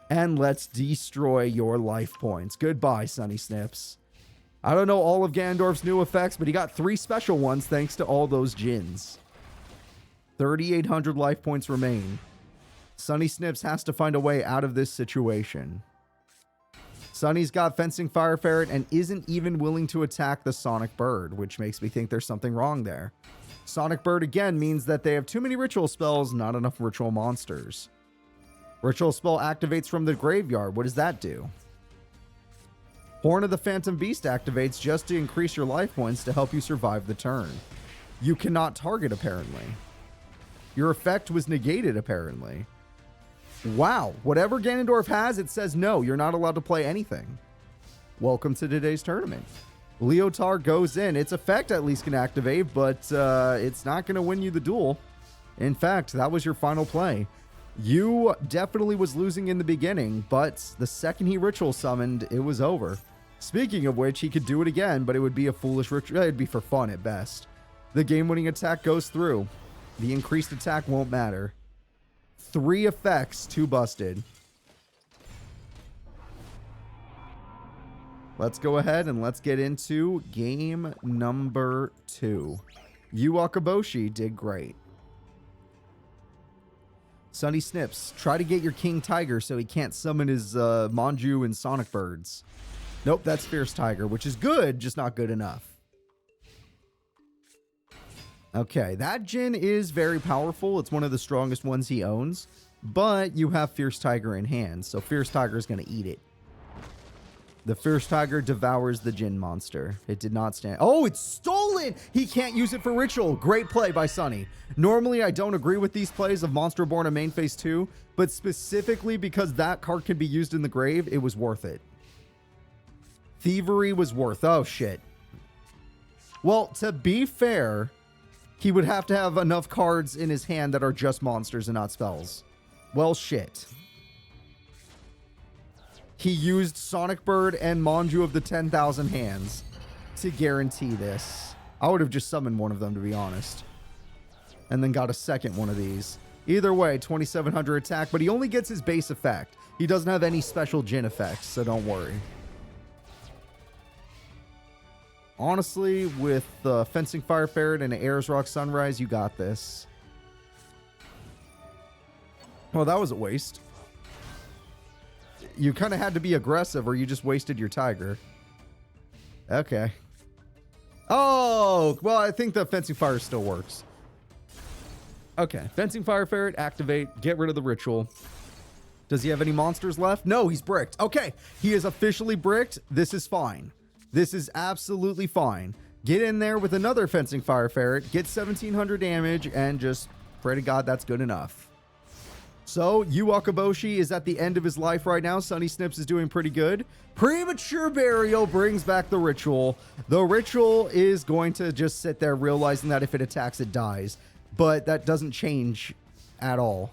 And let's destroy your life points. Goodbye, Sunny Snips. I don't know all of Ganondorf's new effects, but he got 3 special ones thanks to all those Jins. 3,800 life points remain. Sunny Snips has to find a way out of this situation. Sunny's got Fencing Fire Ferret and isn't even willing to attack the Sonic Bird, which makes me think there's something wrong there. Sonic Bird again means that they have too many ritual spells, not enough ritual monsters. Ritual spell activates from the graveyard. What does that do? Horn of the Phantom Beast activates just to increase your life points to help you survive the turn. You cannot target, apparently. Your effect was negated, apparently. Wow. Whatever Ganondorf has, it says no, you're not allowed to play anything. Welcome to today's tournament. Leotard goes in. Its effect at least can activate, but it's not going to win you the duel. In fact, that was your final play. You definitely was losing in the beginning, but the second he ritual summoned, it was over. Speaking of which, he could do it again, but it would be a foolish ritual. It'd be for fun at best. The game-winning attack goes through. The increased attack won't matter. 3 effects, 2 busted. Let's go ahead and let's get into game number 2. Akoboshi did great. Sunny Snips, try to get your King Tiger so he can't summon his Manju and Sonic Birds. Nope, that's Fierce Tiger, which is good, just not good enough. Okay, that Jin is very powerful. It's one of the strongest ones he owns, but you have Fierce Tiger in hand, so Fierce Tiger is going to eat it. The Fierce Tiger devours the Jin monster. It did not stand. Oh, it's stolen! He can't use it for ritual. Great play by Sunny. Normally, I don't agree with these plays of Monster Born and Main Phase 2, but specifically because that card can be used in the grave, it was worth it. Thievery was worth. Oh, shit. Well, to be fair, he would have to have enough cards in his hand that are just monsters and not spells. Well, shit. He used Sonic Bird and Manju of the 10,000 hands to guarantee this. I would have just summoned one of them, to be honest. And then got a second one of these. Either way, 2,700 attack, but he only gets his base effect. He doesn't have any special Jin effects, so don't worry. Honestly, with the Fencing Fire Ferret and Air's Rock Sunrise, you got this. Well, that was a waste. You kind of had to be aggressive or you just wasted your tiger. Okay. Oh, well, I think the Fencing Fire still works. Okay, Fencing Fire Ferret, activate, get rid of the ritual. Does he have any monsters left? No, he's bricked. Okay, he is officially bricked. This is fine. This is absolutely fine. Get in there with another Fencing Fire Ferret, get 1700 damage, and just pray to God that's good enough. So, akoboshi is at the end of his life right now. Sunny Snips is doing pretty good. Premature Burial brings back the ritual. The ritual is going to just sit there realizing that if it attacks, it dies. But that doesn't change at all.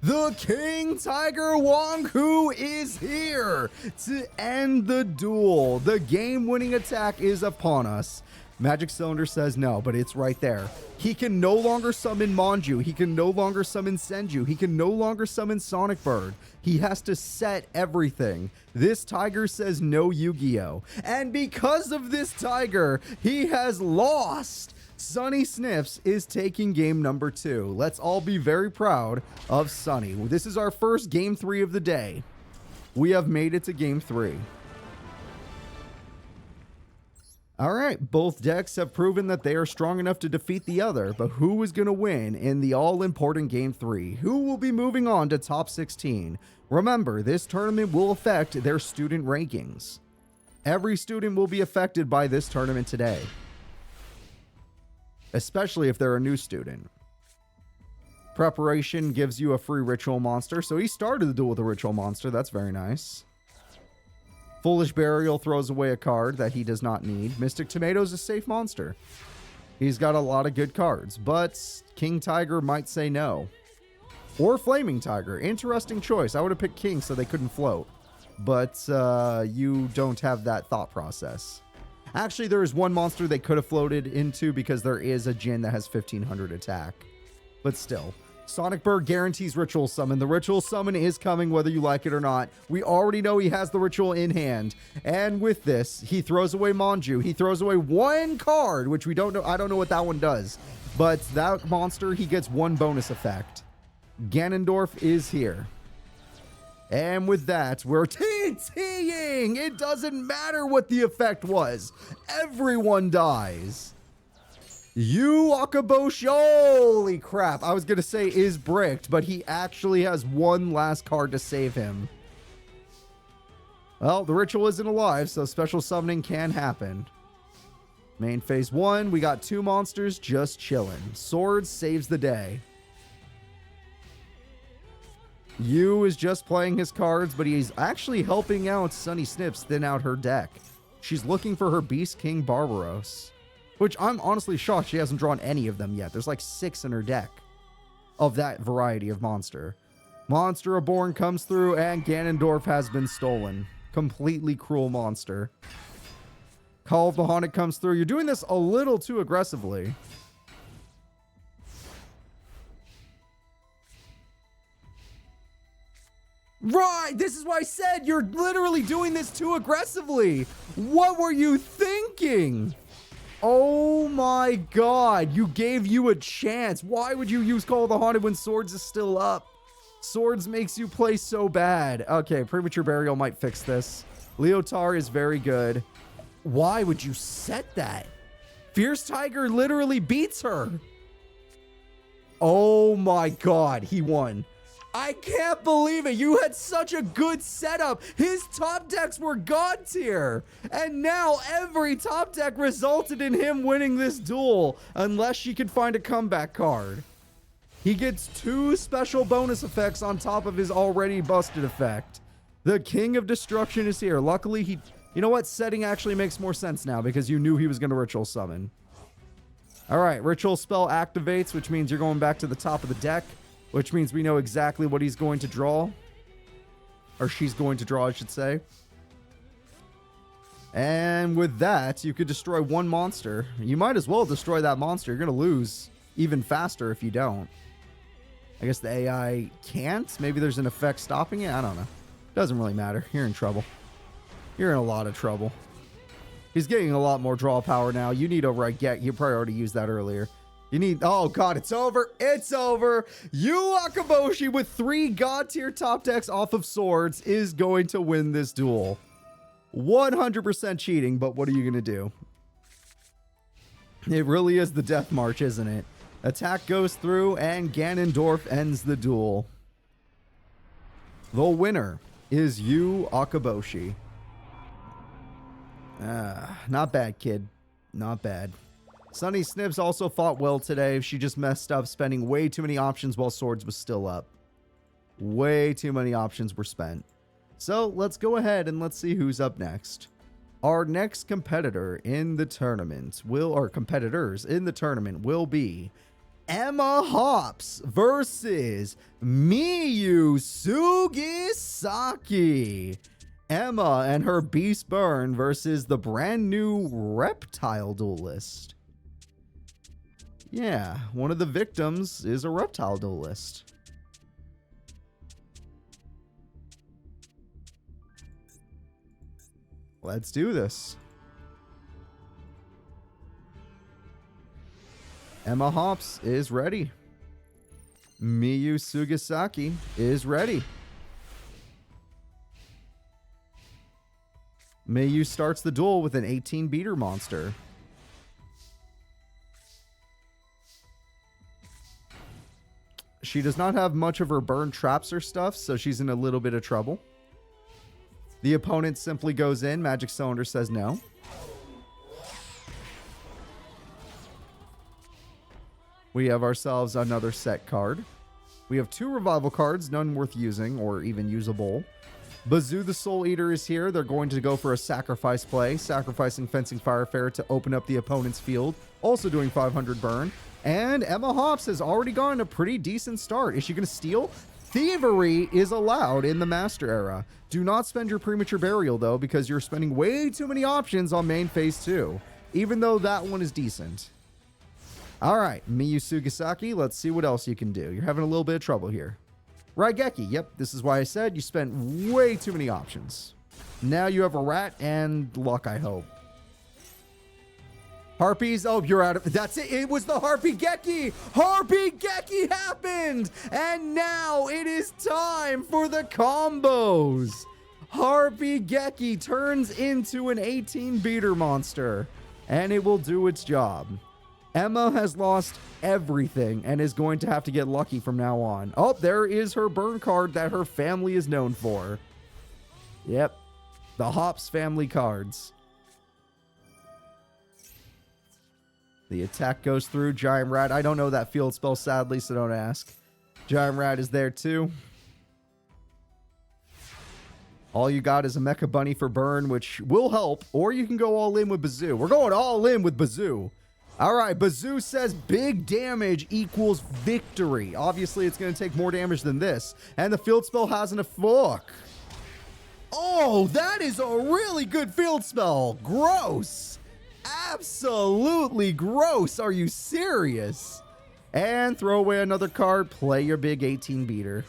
The King Tiger Wanghu is here to end the duel. The game-winning attack is upon us. Magic Cylinder says no, but it's right there. He can no longer summon Manju. He can no longer summon Senju. He can no longer summon Sonic Bird. He has to set everything. This tiger says no Yu-Gi-Oh! And because of this tiger, he has lost. Sunny Snips is taking game number 2. Let's all be very proud of Sunny. This is our first game 3 of the day. We have made it to game 3. All right, both decks have proven that they are strong enough to defeat the other, but who is going to win in the all-important Game 3? Who will be moving on to top 16? Remember, this tournament will affect their student rankings. Every student will be affected by this tournament today, especially if they're a new student. Preparation gives you a free ritual monster, so he started the duel with a ritual monster. That's very nice. Foolish Burial throws away a card that he does not need. Mystic Tomato's a safe monster. He's got a lot of good cards, but King Tiger might say no. Or Flaming Tiger. Interesting choice. I would have picked King so they couldn't float. But you don't have that thought process. Actually, there is one monster they could have floated into because there is a Jin that has 1500 attack. But still. Sonic Bird guarantees Ritual Summon. The Ritual Summon is coming whether you like it or not. We already know he has the Ritual in hand. And with this, he throws away Manju. He throws away one card, which we don't know. I don't know what that one does. But that monster, he gets one bonus effect. Ganondorf is here. And with that, we're TTing! It doesn't matter what the effect was. Everyone dies. Akoboshi, holy crap. I was going to say is bricked, but he actually has one last card to save him. Well, the ritual isn't alive, so special summoning can happen. Main phase 1, we got 2 monsters just chilling. Swords saves the day. Yu is just playing his cards, but he's actually helping out Sunny Snips thin out her deck. She's looking for her Beast King Barbaros. Which I'm honestly shocked she hasn't drawn any of them yet. There's like 6 in her deck of that variety of monster. Monster Reborn comes through and Ganondorf has been stolen. Completely cruel monster. Call of the Haunted comes through. You're doing this a little too aggressively. Right! This is why I said you're literally doing this too aggressively. What were you thinking? Oh my god, you gave you a chance. Why would you use Call of the Haunted when Swords is still up? Swords makes you play so bad. Okay, Premature Burial might fix this. Leotar is very good. Why would you set that? Fierce Tiger literally beats her. Oh my god, he won. I can't believe it. You had such a good setup. His top decks were god tier. And now every top deck resulted in him winning this duel. Unless she could find a comeback card. He gets 2 special bonus effects on top of his already busted effect. The King of Destruction is here. Luckily, he... You know what? Setting actually makes more sense now because you knew he was going to Ritual Summon. Alright, Ritual Spell activates, which means you're going back to the top of the deck. Which means we know exactly what he's going to draw. Or she's going to draw, I should say. And with that, you could destroy one monster. You might as well destroy that monster. You're going to lose even faster if you don't. I guess the AI can't. Maybe there's an effect stopping it. I don't know. Doesn't really matter. You're in trouble. You're in a lot of trouble. He's getting a lot more draw power now. You need a Raigeki. You probably already used that earlier. You need... Oh, God, it's over. It's over. Akoboshi with 3 God tier top decks off of swords is going to win this duel. 100% cheating, but what are you going to do? It really is the death march, isn't it? Attack goes through, and Ganondorf ends the duel. The winner is Akoboshi. Not bad, kid. Not bad. Sunny Snips also fought well today. She just messed up spending way too many options while swords was still up. Way too many options were spent. So let's go ahead and let's see who's up next. Our next competitor in the tournament competitors in the tournament will be Emma Hops versus Miyu Sugasaki. Emma and her Beast Burn versus the brand new reptile duelist. Yeah, one of the victims is a reptile duelist. Let's do this. Emma Hops is ready. Miyu Sugasaki is ready. Miyu starts the duel with an 18 beater monster. She does not have much of her burn traps or stuff, so she's in a little bit of trouble. The opponent simply goes in. Magic Cylinder says no. We have ourselves another set card. We have 2 revival cards, none worth using or even usable. Bazoo the Soul Eater is here. They're going to go for a sacrifice play, sacrificing Fencing Firefarer to open up the opponent's field, also doing 500 burn. And Emma Hops has already gotten a pretty decent start. Is she going to steal? Thievery is allowed in the Master Era. Do not spend your Premature Burial, though, because you're spending way too many options on main phase 2, even though that one is decent. All right, Miyu Sugasaki, let's see what else you can do. You're having a little bit of trouble here. Raigeki, yep, this is why I said you spent way too many options. Now you have a rat and luck, I hope. Harpies, oh, you're out of... That's it, it was the Harpy Geki! Harpy Geki happened! And now it is time for the combos! Harpy Geki turns into an 18 beater monster, and it will do its job. Emma has lost everything and is going to have to get lucky from now on. Oh, there is her burn card that her family is known for. Yep, the Hops family cards. The attack goes through. Giant Rat. I don't know that field spell, sadly, so don't ask. Giant Rat is there, too. All you got is a Mecha Bunny for burn, which will help. Or you can go all in with Bazoo. We're going all in with Bazoo. All right, Bazoo says big damage equals victory. Obviously, it's going to take more damage than this. And the field spell has an fuck. Oh, that is a really good field spell. Gross. Absolutely gross. Are you serious? And throw away another card. Play your big 18 beater.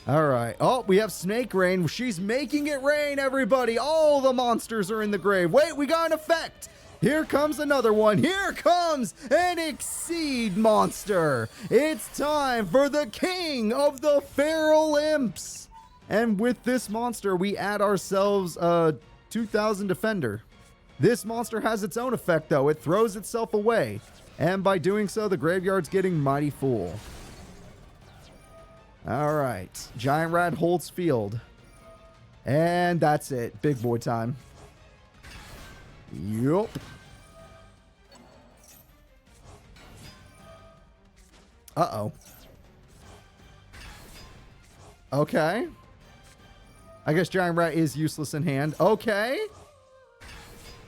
All right. Oh, we have Snake Rain. She's making it rain, everybody. All the monsters are in the grave. Wait, we got an effect. Here comes another one. Here comes an Exceed monster. It's time for the king of the feral imps. And with this monster, we add ourselves a 2000 defender. This monster has its own effect, though. It throws itself away. And by doing so, the graveyard's getting mighty full. All right. Giant Rat holds field. And that's it. Big boy time. Yup. Uh-oh. Okay. I guess Giant Rat is useless in hand. Okay.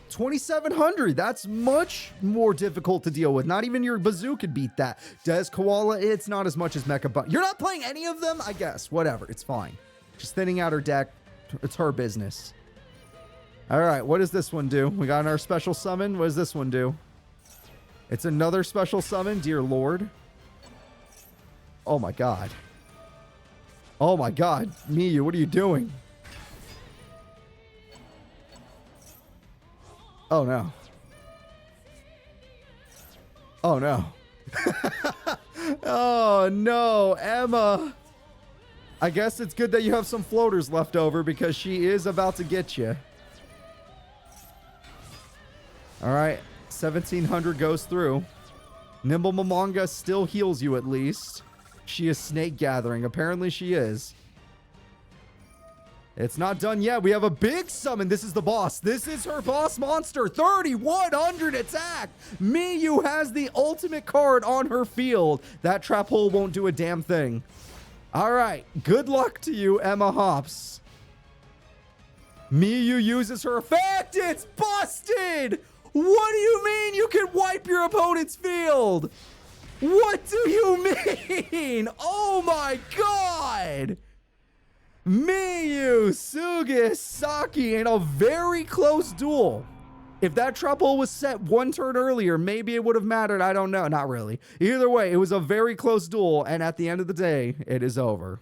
2,700. That's much more difficult to deal with. Not even your Bazoo could beat that. Does Koala? It's not as much as Mecha Bunny. You're not playing any of them? I guess. Whatever. It's fine. Just thinning out her deck. It's her business. All right. What does this one do? We got our special summon. What does this one do? It's another special summon. Dear Lord. Oh, my God. Oh, my God. Miyu, what are you doing? Oh, no. Oh, no. Oh, no. Emma. I guess it's good that you have some floaters left over because she is about to get you. All right. 1700 goes through. Nimble Mamanga still heals you at least. She is snake gathering. Apparently she is. It's not done yet. We have a big summon. This is the boss. This is her boss monster. 3100 attack. Miyu has the ultimate card on her field. That trap hole won't do a damn thing. All right. Good luck to you, Emma Hops. Miyu uses her effect. It's busted. What do you mean you can wipe your opponent's field? What do you mean? Oh my god. Miyu, Sugasaki in a very close duel. If that trap hole was set one turn earlier, maybe it would have mattered. I don't know. Not really. Either way, it was a very close duel, and at the end of the day, it is over.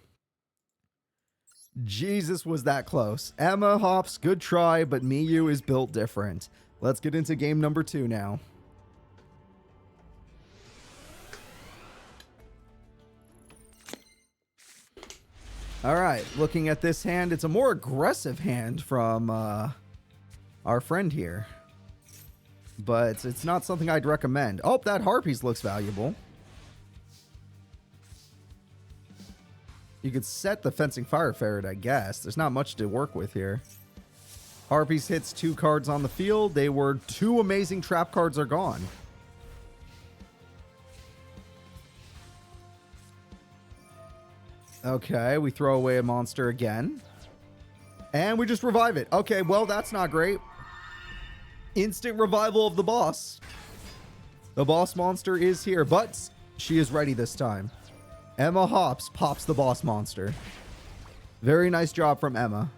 Jesus, was that close. Emma Hops, good try, but Miyu is built different. Let's get into game number 2 now. All right, looking at this hand, it's a more aggressive hand from our friend here. But it's not something I'd recommend. Oh, that Harpies looks valuable. You could set the Fencing Fire Ferret, I guess. There's not much to work with here. Harpies hits 2 cards on the field. They were 2 amazing trap cards are gone. Okay, we throw away a monster again. And we just revive it. Okay, well, that's not great. Instant revival of the boss. The boss monster is here, but she is ready this time. Emma Hops pops the boss monster. Very nice job from Emma.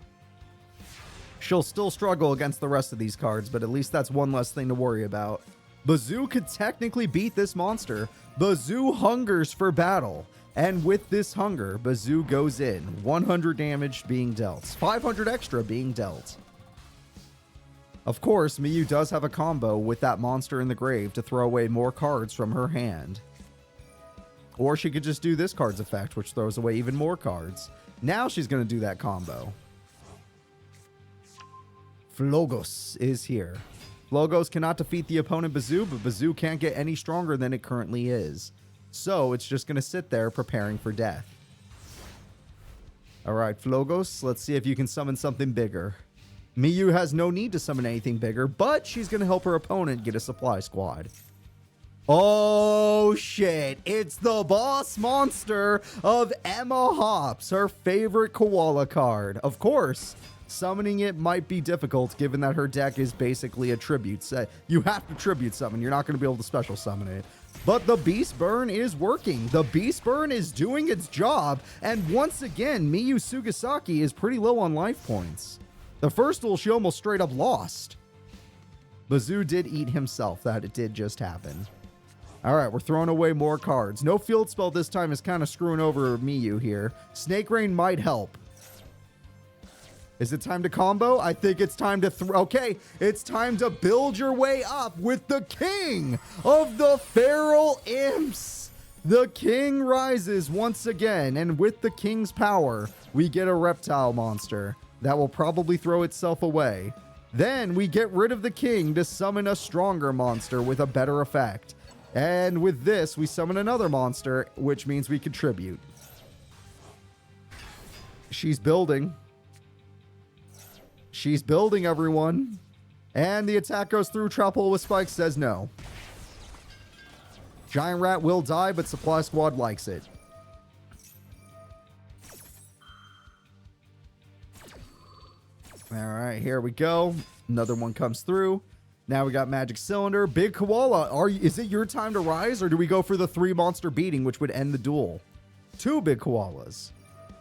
She'll still struggle against the rest of these cards, but at least that's one less thing to worry about. Bazoo could technically beat this monster. Bazoo hungers for battle. And with this hunger, Bazoo goes in. 100 damage being dealt. 500 extra being dealt. Of course, Miyu does have a combo with that monster in the grave to throw away more cards from her hand. Or she could just do this card's effect, which throws away even more cards. Now she's going to do that combo. Flogos is here. Flogos cannot defeat the opponent Bazoo, but Bazoo can't get any stronger than it currently is. So it's just going to sit there preparing for death. All right, Flogos, let's see if you can summon something bigger. Miyu has no need to summon anything bigger, but she's going to help her opponent get a supply squad. Oh, shit. It's the boss monster of Emma Hops, her favorite koala card. Of course, summoning it might be difficult given that her deck is basically a tribute set. You have to tribute summon. You're not going to be able to special summon it. But the Beast Burn is working. The Beast Burn is doing its job. And once again, Miyu Sugasaki is pretty low on life points. The first duel, she almost straight up lost. Bazoo did eat himself. That did just happen. All right, we're throwing away more cards. No field spell this time is kind of screwing over Miyu here. Snake Rain might help. Is it time to combo? I think it's time to throw. Okay, it's time to build your way up with the king of the feral imps. The king rises once again, and with the king's power, we get a reptile monster that will probably throw itself away. Then we get rid of the king to summon a stronger monster with a better effect. And with this, we summon another monster, which means we contribute. She's building. She's building, everyone. And the attack goes through. Trap hole with spikes says no. Giant rat will die, but supply squad likes it. All right, here we go. Another one comes through. Now we got Magic Cylinder. Big Koala. Is it your time to rise, or do we go for the 3 monster beating, which would end the duel? 2 big koalas.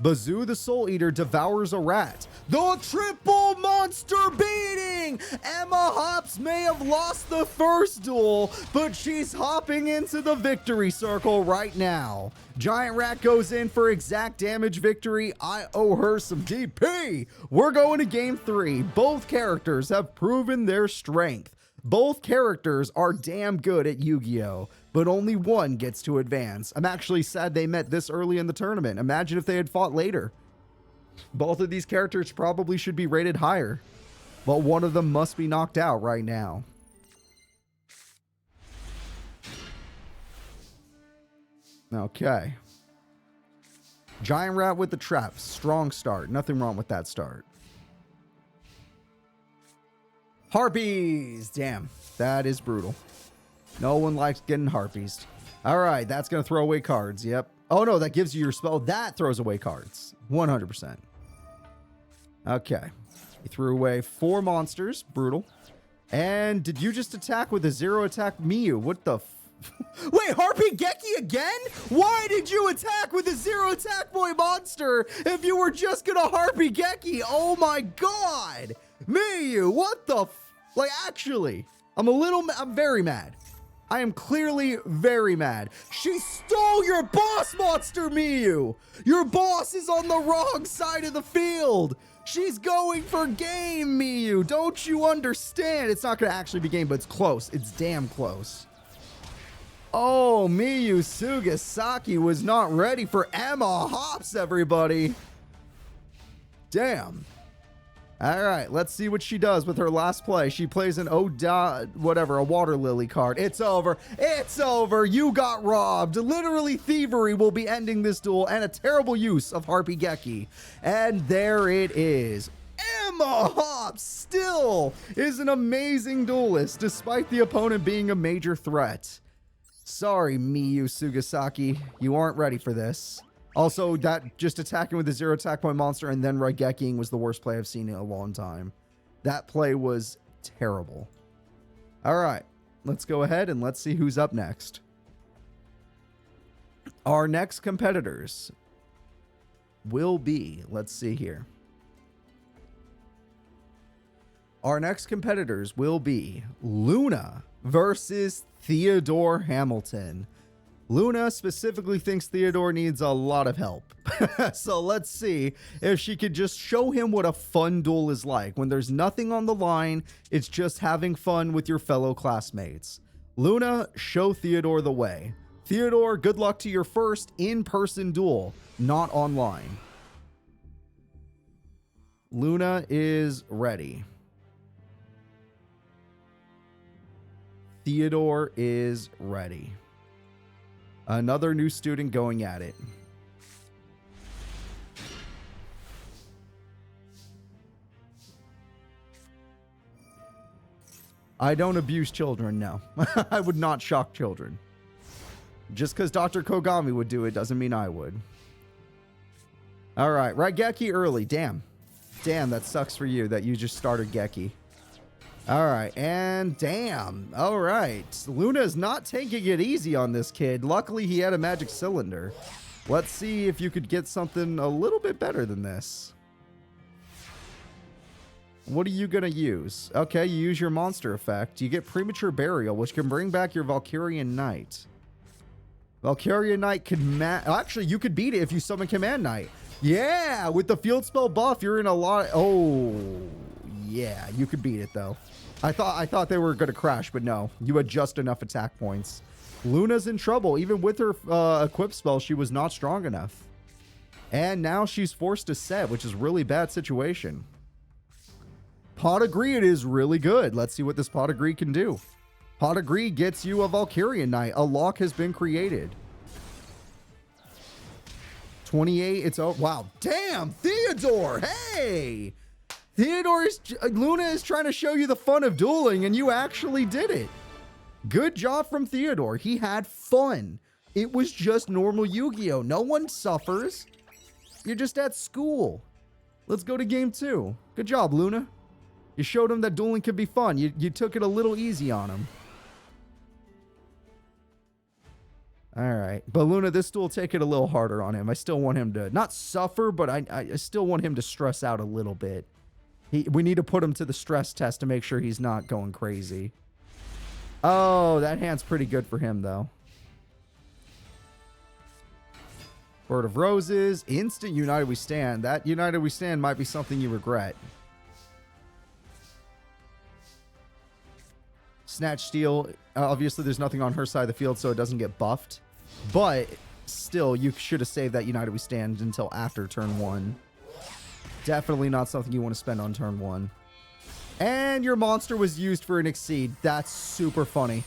Bazoo the Soul Eater devours a rat. The triple monster beating! Emma Hops may have lost the first duel, but she's hopping into the victory circle right now. Giant Rat goes in for exact damage victory. I owe her some DP. We're going to game 3. Both characters have proven their strength. Both characters are damn good at Yu-Gi-Oh! But only one gets to advance. I'm actually sad they met this early in the tournament. Imagine if they had fought later. Both of these characters probably should be rated higher, but one of them must be knocked out right now. Okay. Giant Rat with the trap. Strong start. Nothing wrong with that start. Harpies! Damn, that is brutal. No one likes getting harpies. All right, that's going to throw away cards. Yep. Oh, no, that gives you your spell. That throws away cards. 100%. Okay. You threw away 4 monsters. Brutal. And did you just attack with a 0 attack Miyu? What the Wait, Harpy Geki again? Why did you attack with a 0 attack boy monster if you were just going to Harpy Geki? Oh my god! Miyu, what the Like, actually, I'm very mad. I am clearly very mad. She stole your boss monster, Miyu! Your boss is on the wrong side of the field! She's going for game, Miyu! Don't you understand? It's not going to actually be game, but it's close. It's damn close. Oh, Miyu Sugasaki was not ready for Emma Hops, everybody. Damn. All right, let's see what she does with her last play. She plays an a water lily card. It's over. It's over. You got robbed. Literally thievery will be ending this duel and a terrible use of Harpy Geki. And there it is. Emma Hops still is an amazing duelist despite the opponent being a major threat. Sorry, Miyu Sugasaki. You aren't ready for this. Also, that just attacking with a 0 attack point monster and then Raigeking was the worst play I've seen in a long time. That play was terrible. All right, let's go ahead and let's see who's up next. Our next competitors will be, let's see here. Our next competitors will be Luna versus Theodore Hamilton. Luna specifically thinks Theodore needs a lot of help. So let's see if she could just show him what a fun duel is like. When there's nothing on the line, it's just having fun with your fellow classmates. Luna, show Theodore the way. Theodore, good luck to your first in-person duel, not online. Luna is ready. Theodore is ready. Another new student going at it. I don't abuse children, no. I would not shock children. Just because Dr. Kogami would do it doesn't mean I would. All right, Raigeki early. Damn. Damn, that sucks for you that you just started Geki. All right, and damn. All right. Luna's not taking it easy on this kid. Luckily, he had a magic cylinder. Let's see if you could get something a little bit better than this. What are you going to use? Okay, you use your monster effect. You get premature burial, which can bring back your Valkyrian Knight. Valkyrian Knight can actually, you could beat it if you summon Command Knight. Yeah, with the field spell buff, you're in a lot. Oh, yeah, you could beat it though. I thought they were going to crash, but no. You had just enough attack points. Luna's in trouble. Even with her equip spell, she was not strong enough. And now she's forced to set, which is a really bad situation. Pot of Greed is really good. Let's see what this Pot of Greed can do. Pot of Greed gets you a Valkyrian Knight. A lock has been created. 28. It's oh wow. Damn, Theodore. Hey. Luna is trying to show you the fun of dueling, and you actually did it. Good job from Theodore. He had fun. It was just normal Yu-Gi-Oh! No one suffers. You're just at school. Let's go to game 2. Good job, Luna. You showed him that dueling could be fun. You took it a little easy on him. All right. But Luna, this duel, take it a little harder on him. I still want him to not suffer, but I still want him to stress out a little bit. We need to put him to the stress test to make sure he's not going crazy. Oh, that hand's pretty good for him, though. Bird of Roses. Instant United We Stand. That United We Stand might be something you regret. Snatch Steal. Obviously, there's nothing on her side of the field, so it doesn't get buffed. But still, you should have saved that United We Stand until after turn 1. Definitely not something you want to spend on turn 1. And your monster was used for an Exceed. That's super funny.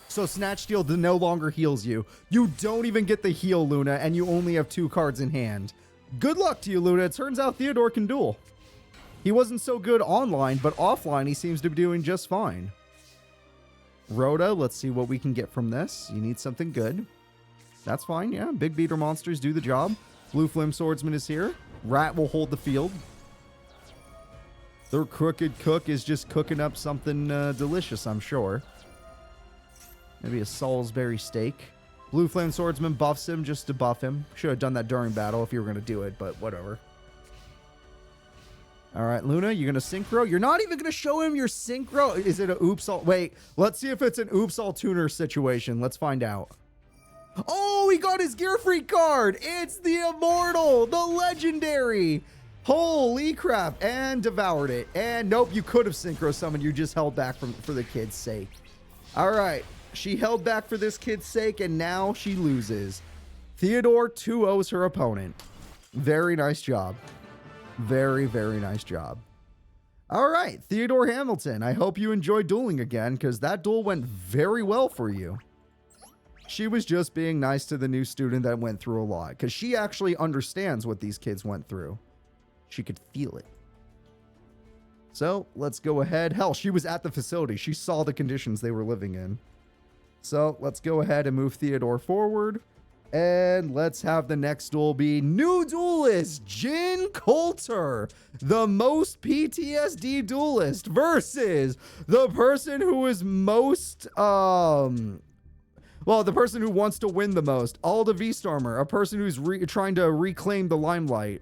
So Snatch Steal no longer heals you. You don't even get the heal, Luna, and you only have 2 cards in hand. Good luck to you, Luna. It turns out Theodore can duel. He wasn't so good online, but offline he seems to be doing just fine. Rhoda, let's see what we can get from this. You need something good. That's fine, yeah. Big beater monsters do the job. Blue Flame Swordsman is here. Rat will hold the field. Their Crooked Cook is just cooking up something delicious, I'm sure. Maybe a Salisbury steak. Blue Flame Swordsman buffs him just to buff him. Should have done that during battle if you were going to do it, but whatever. All right, Luna, you're going to synchro? You're not even going to show him your synchro? Is it a oops all... Wait, let's see if it's an oops all tuner situation. Let's find out. Oh, he got his Gear Freak card. It's the Immortal, the Legendary. Holy crap. And devoured it. And nope, you could have synchro summoned. You just held back for the kid's sake. All right. She held back for this kid's sake, and now she loses. Theodore 2-0s her opponent. Very nice job. Very, very nice job. All right, Theodore Hamilton, I hope you enjoyed dueling again, because that duel went very well for you. She was just being nice to the new student that went through a lot, because she actually understands what these kids went through. She could feel it. So, let's go ahead. Hell, she was at the facility. She saw the conditions they were living in. So, let's go ahead and move Theodore forward. And let's have the next duel be new duelist, Jin Coulter, the most PTSD duelist, versus the person who is most, well, the person who wants to win the most, Alda vtormer, a person who's trying to reclaim the limelight.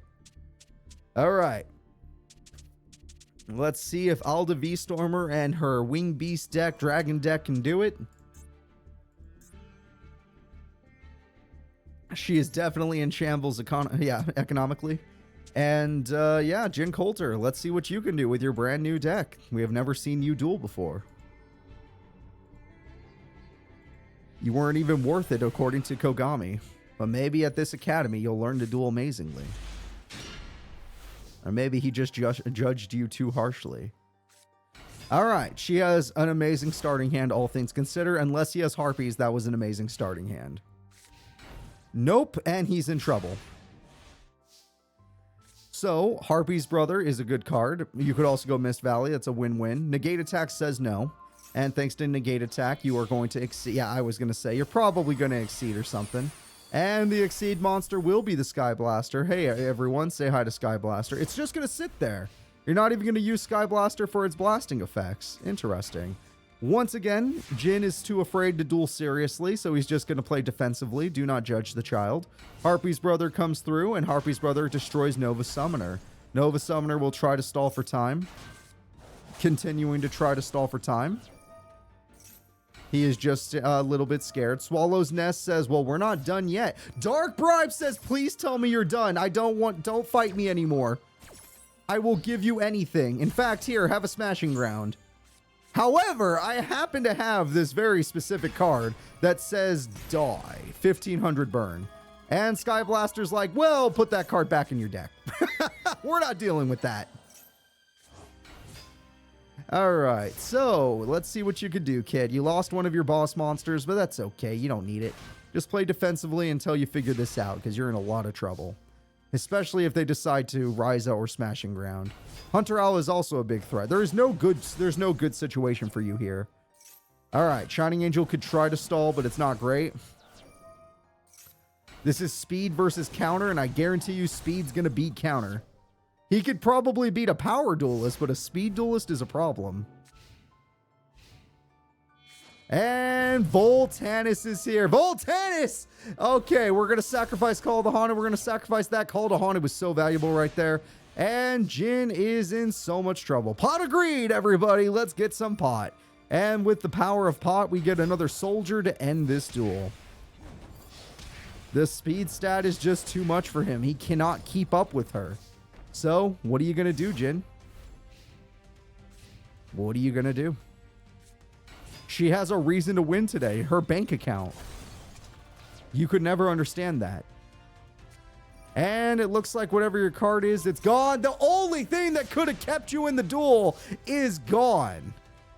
All right. Let's see if Alda vtormer and her Wing Beast deck, Dragon deck can do it. She is definitely in shambles economically. And yeah, Jin Coulter, let's see what you can do with your brand new deck. We have never seen you duel before. You weren't even worth it according to Kogami. But maybe at this academy you'll learn to duel amazingly. Or maybe he just judged you too harshly. Alright, she has an amazing starting hand, all things considered. Unless he has Harpies, that was an amazing starting hand. Nope, and he's in trouble. So, Harpy's Brother is a good card. You could also go Mist Valley. That's a win-win. Negate Attack says no. And thanks to Negate Attack, you are going to exceed. Yeah, I was going to say, you're probably going to exceed or something. And the Exceed monster will be the Sky Blaster. Hey, everyone, say hi to Sky Blaster. It's just going to sit there. You're not even going to use Sky Blaster for its blasting effects. Interesting. Once again, Jin is too afraid to duel seriously, so he's just going to play defensively. Do not judge the child. Harpy's Brother comes through, and Harpy's Brother destroys Nova Summoner. Nova Summoner will try to stall for time. Continuing to try to stall for time. He is just a little bit scared. Swallow's Nest says, well, we're not done yet. Dark Bribe says, please tell me you're done. Don't fight me anymore. I will give you anything. In fact, here, have a Smashing Ground. However, I happen to have this very specific card that says die, 1500 burn. And Sky Blaster's like, well, put that card back in your deck. We're not dealing with that. All right, so let's see what you could do, kid. You lost one of your boss monsters, but that's okay. You don't need it. Just play defensively until you figure this out, because you're in a lot of trouble. Especially if they decide to Ryza or Smashing Ground. Hunter Owl is also a big threat. There's no good situation for you here. Alright, Shining Angel could try to stall, but it's not great. This is speed versus counter, and I guarantee you speed's gonna beat counter. He could probably beat a power duelist, but a speed duelist is a problem. And Voltanis is here. Voltanis! Okay, we're going to sacrifice Call of the Haunted. We're going to sacrifice that. Call of the Haunted was so valuable right there. And Jin is in so much trouble. Pot of Greed, everybody. Let's get some pot. And with the power of pot, we get another soldier to end this duel. The speed stat is just too much for him. He cannot keep up with her. So, what are you going to do, Jin? What are you going to do? She has a reason to win today. Her bank account. You could never understand that. And it looks like whatever your card is, it's gone. The only thing that could have kept you in the duel is gone.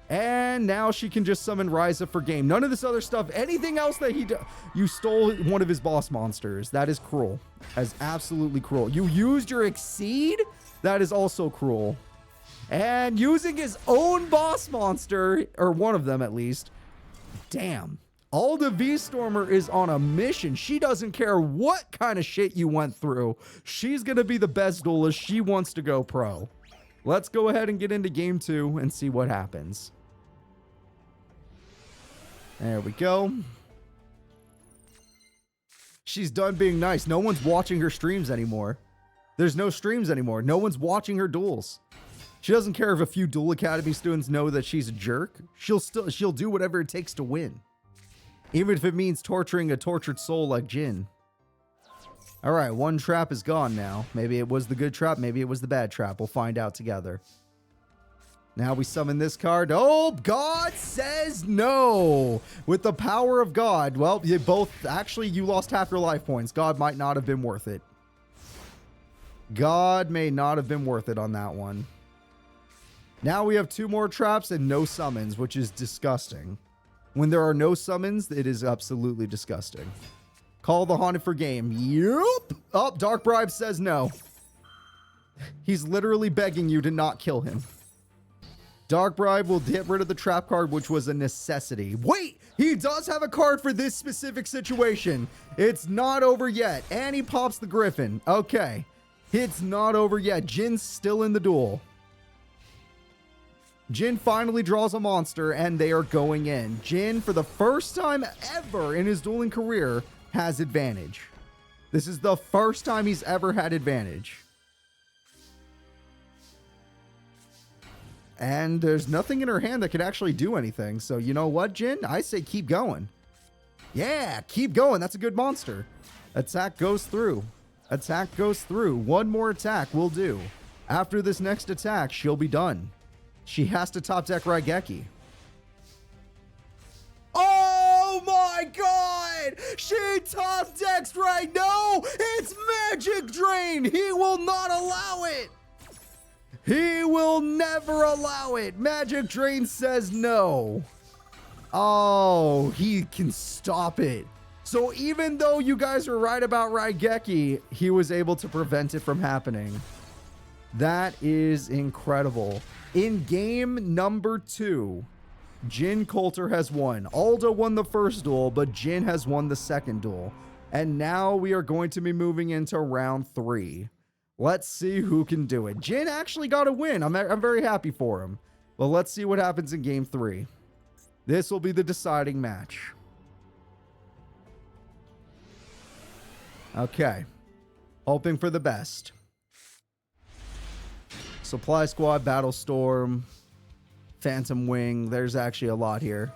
And now she can just summon Ryza for game. None of this other stuff. Anything else that he does. You stole one of his boss monsters. That is cruel. That is absolutely cruel. You used your Exceed? That is also cruel. And using his own boss monster, or one of them at least. Damn. Alda vtormer is on a mission. She doesn't care what kind of shit you went through. She's going to be the best duelist. She wants to go pro. Let's go ahead and get into game 2 and see what happens. There we go. She's done being nice. No one's watching her streams anymore. There's no streams anymore. No one's watching her duels. She doesn't care if a few Duel Academy students know that she's a jerk. She'll do whatever it takes to win. Even if it means torturing a tortured soul like Jin. Alright, one trap is gone now. Maybe it was the good trap, maybe it was the bad trap. We'll find out together. Now we summon this card. Oh, God says no! With the power of God. Well, you both... Actually, you lost half your life points. God might not have been worth it. God may not have been worth it on that one. Now we have 2 more traps and no summons, which is disgusting. When there are no summons, it is absolutely disgusting. Call the Haunted for game. Yup. Oh, Dark Bribe says no. He's literally begging you to not kill him. Dark Bribe will get rid of the trap card, which was a necessity. Wait, he does have a card for this specific situation. It's not over yet. And he pops the Griffin. Okay. It's not over yet. Jin's still in the duel. Jin finally draws a monster, and they are going in. Jin, for the first time ever in his dueling career, has advantage. This is the first time he's ever had advantage. And there's nothing in her hand that could actually do anything. So you know what, Jin? I say keep going. Yeah, keep going. That's a good monster. Attack goes through. Attack goes through. One more attack will do. After this next attack, she'll be done. She has to top deck Raigeki. Oh my God! She top decks right now! It's Magic Drain! He will not allow it! He will never allow it! Magic Drain says no. Oh, he can stop it. So even though you guys were right about Raigeki, he was able to prevent it from happening. That is incredible. In game number 2, Jin Coulter has won. Alda won the first duel, but Jin has won the second duel. And now we are going to be moving into round 3. Let's see who can do it. Jin actually got a win. I'm very happy for him. Well, let's see what happens in game 3. This will be the deciding match. Okay. Hoping for the best. Supply Squad, Battle Storm, Phantom Wing. There's actually a lot here.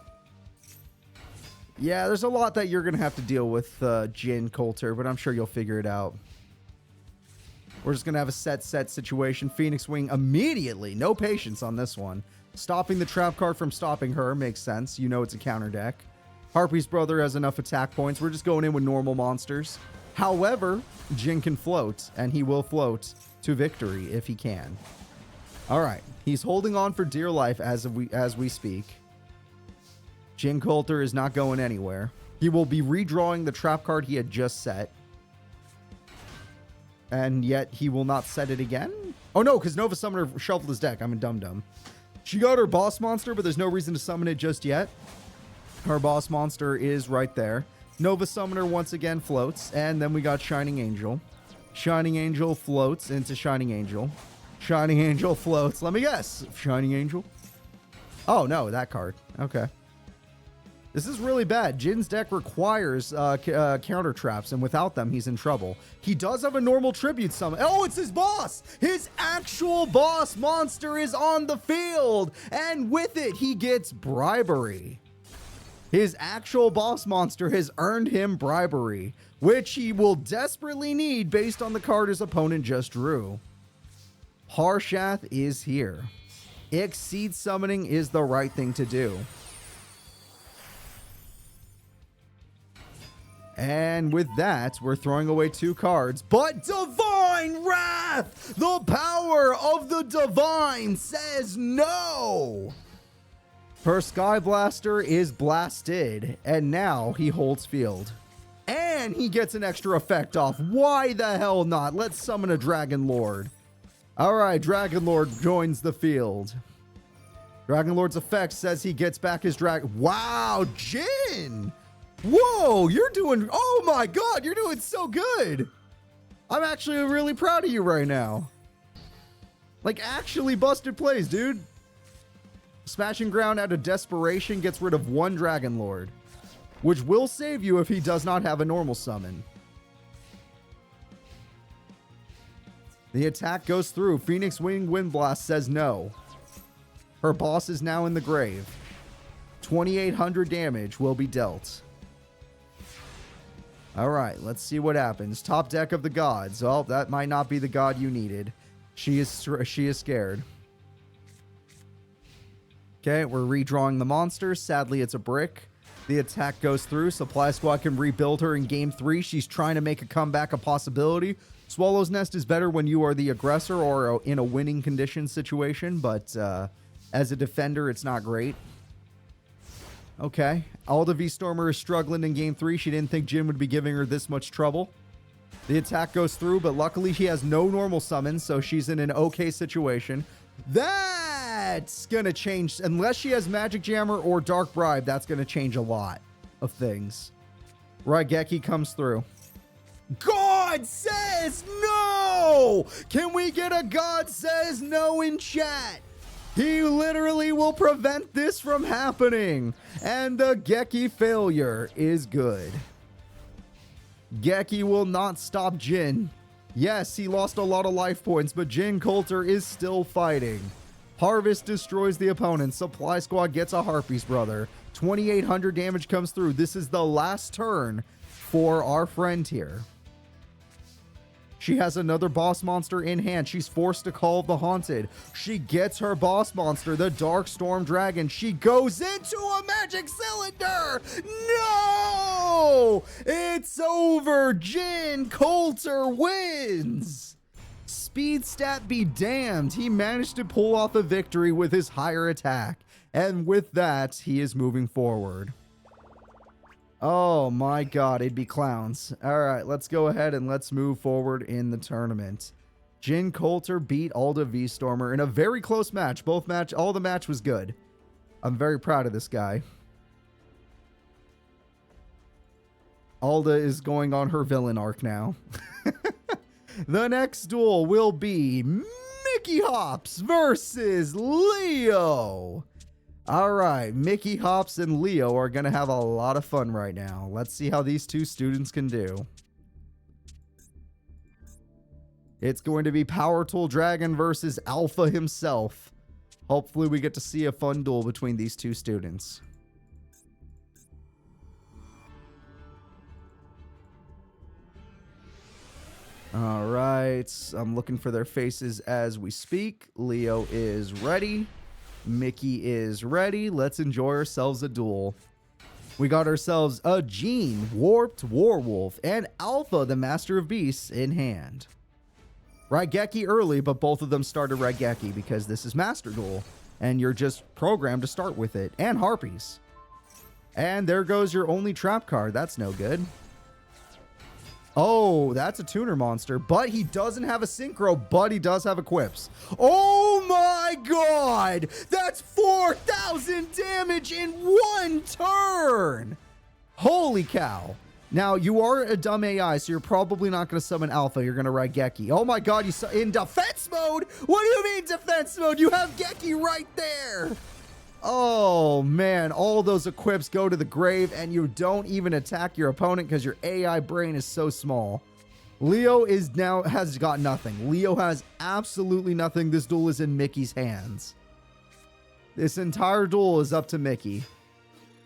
Yeah, there's a lot that you're going to have to deal with, Jin Coulter, but I'm sure you'll figure it out. We're just going to have a set situation. Phoenix Wing immediately. No patience on this one. Stopping the trap card from stopping her makes sense. You know it's a counter deck. Harpy's brother has enough attack points. We're just going in with normal monsters. However, Jin can float, and he will float to victory if he can. All right, he's holding on for dear life as we speak. Jin Coulter is not going anywhere. He will be redrawing the trap card he had just set. And yet he will not set it again? Oh no, because Nova Summoner shuffled his deck. I'm a dum-dum. She got her boss monster, but there's no reason to summon it just yet. Her boss monster is right there. Nova Summoner once again floats, and then we got Shining Angel. Shining Angel floats into Shining Angel. Shining Angel floats. Let me guess. Shining Angel? Oh, no, that card. Okay. This is really bad. Jin's deck requires counter traps, and without them, he's in trouble. He does have a normal tribute summon. Oh, it's his boss! His actual boss monster is on the field, and with it, he gets bribery. His actual boss monster has earned him bribery, which he will desperately need based on the card his opponent just drew. Harshath is here. Exceed summoning is the right thing to do. And with that, we're throwing away 2 cards. But Divine Wrath! The power of the Divine says no! Her Sky Blaster is blasted, and now he holds field. And he gets an extra effect off. Why the hell not? Let's summon a Dragon Lord. Alright, Dragon Lord joins the field. Dragon Lord's effect says he gets back his dragon. Wow, Jin! Whoa, you're doing, oh my god, you're doing so good. I'm actually really proud of you right now. Like, actually busted plays, dude. Smashing Ground out of desperation gets rid of 1 Dragon Lord, which will save you if he does not have a normal summon. The attack goes through. Phoenix Wing Wind Blast says no. Her boss is now in the grave. 2,800 damage will be dealt. All right, let's see what happens. Top deck of the gods. Oh, that might not be the god you needed. She is scared. Okay, we're redrawing the monster. Sadly, it's a brick. The attack goes through. Supply Squad can rebuild her in game 3. She's trying to make a comeback a possibility. Swallow's Nest is better when you are the aggressor or in a winning condition situation, but as a defender, it's not great. Okay, Alda vtormer is struggling in game 3. She didn't think Jin would be giving her this much trouble. The attack goes through, but luckily she has no normal summons, so she's in an okay situation. That's gonna change, unless she has Magic Jammer or Dark Bribe, that's gonna change a lot of things. Raigeki comes through. God says no! Can we get a God says no in chat? He literally will prevent this from happening. And the Geki failure is good. Geki will not stop Jin. Yes, he lost a lot of life points, but Jin Coulter is still fighting. Harvest destroys the opponent. Supply Squad gets a Harpy's brother. 2,800 damage comes through. This is the last turn for our friend here. She has another boss monster in hand. She's forced to call the Haunted. She gets her boss monster, the Dark Storm Dragon. She goes into a magic cylinder. No! It's over. Jin Coulter wins. Speed stat be damned. He managed to pull off a victory with his higher attack. And with that, he is moving forward. Oh my god, it'd be clowns. Alright, let's go ahead and let's move forward in the tournament. Jin Coulter beat Alda vtormer in a very close match. All the match was good. I'm very proud of this guy. Alda is going on her villain arc now. The next duel will be Mickey Hops versus Leo. All right, Mickey Hops and Leo are going to have a lot of fun right now. Let's see how these two students can do. It's going to be Power Tool Dragon versus Alpha himself. Hopefully we get to see a fun duel between these two students. All right, I'm looking for their faces as we speak. Leo is ready. Mickey is ready. Let's enjoy ourselves a duel. We got ourselves a Gene, Warped Warwolf, and Alpha, the Master of Beasts, in hand. Raigeki early, but both of them started Raigeki because this is Master Duel, and you're just programmed to start with it. And Harpies. And there goes your only trap card. That's no good. Oh, that's a tuner monster, but he doesn't have a synchro, but he does have equips. Oh my god! That's 4,000 damage in one turn! Holy cow. Now, you are a dumb AI, so you're probably not going to summon Alpha. You're going to Raigeki. Oh my god, you in defense mode? What do you mean defense mode? You have Geki right there! Oh, man. All those equips go to the grave, and you don't even attack your opponent because your AI brain is so small. Leo has got nothing. Leo has absolutely nothing. This duel is in Mickey's hands. This entire duel is up to Mickey.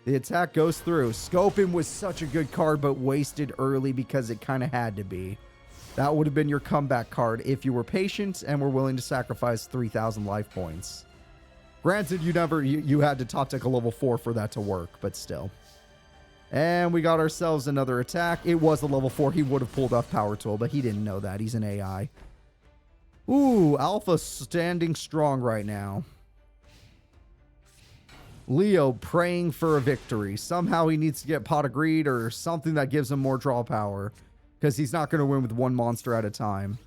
The attack goes through. Scoping was such a good card, but wasted early because it kind of had to be. That would have been your comeback card if you were patient and were willing to sacrifice 3,000 life points. Granted, you had to top deck a level 4 for that to work, but still. And we got ourselves another attack. It was a level 4. He would have pulled off Power Tool, but he didn't know that. He's an AI. Ooh, Alpha standing strong right now. Leo praying for a victory. Somehow he needs to get Pot of Greed or something that gives him more draw power, because he's not going to win with one monster at a time.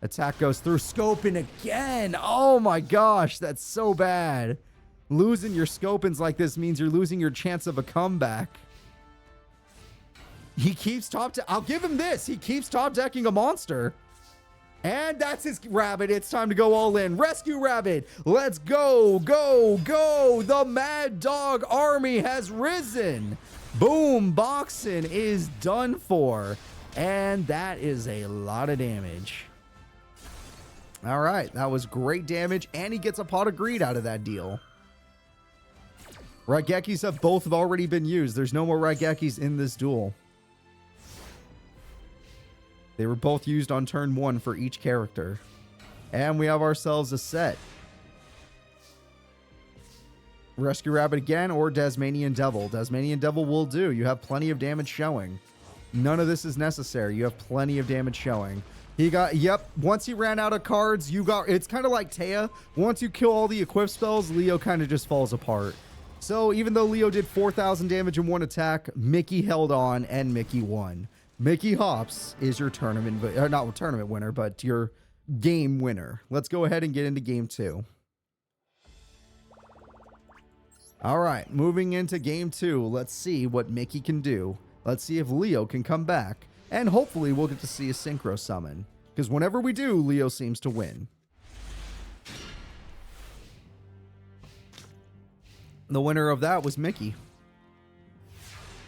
Attack goes through. Scoping again. Oh my gosh, that's so bad. Losing your Scopins like this means you're losing your chance of a comeback. He keeps I'll give him this. He keeps top decking a monster. And that's his rabbit. It's time to go all in. Rescue rabbit. Let's go, go, go. The Mad Dog army has risen. Boom, boxing is done for. And that is a lot of damage. All right, that was great damage. And he gets a Pot of Greed out of that deal. Raigekis have both already been used. There's no more Raigekis in this duel. They were both used on turn 1 for each character. And we have ourselves a set. Rescue Rabbit again or Tasmanian Devil. Tasmanian Devil will do. You have plenty of damage showing. None of this is necessary. You have plenty of damage showing. Once he ran out of cards, it's kind of like Taya. Once you kill all the equip spells, Leo kind of just falls apart. So even though Leo did 4,000 damage in one attack, Mickey held on and Mickey won. Mickey Hops is your not tournament winner, but your game winner. Let's go ahead and get into game 2. All right, moving into game 2. Let's see what Mickey can do. Let's see if Leo can come back. And hopefully we'll get to see a synchro summon. Because whenever we do, Leo seems to win. The winner of that was Mickey.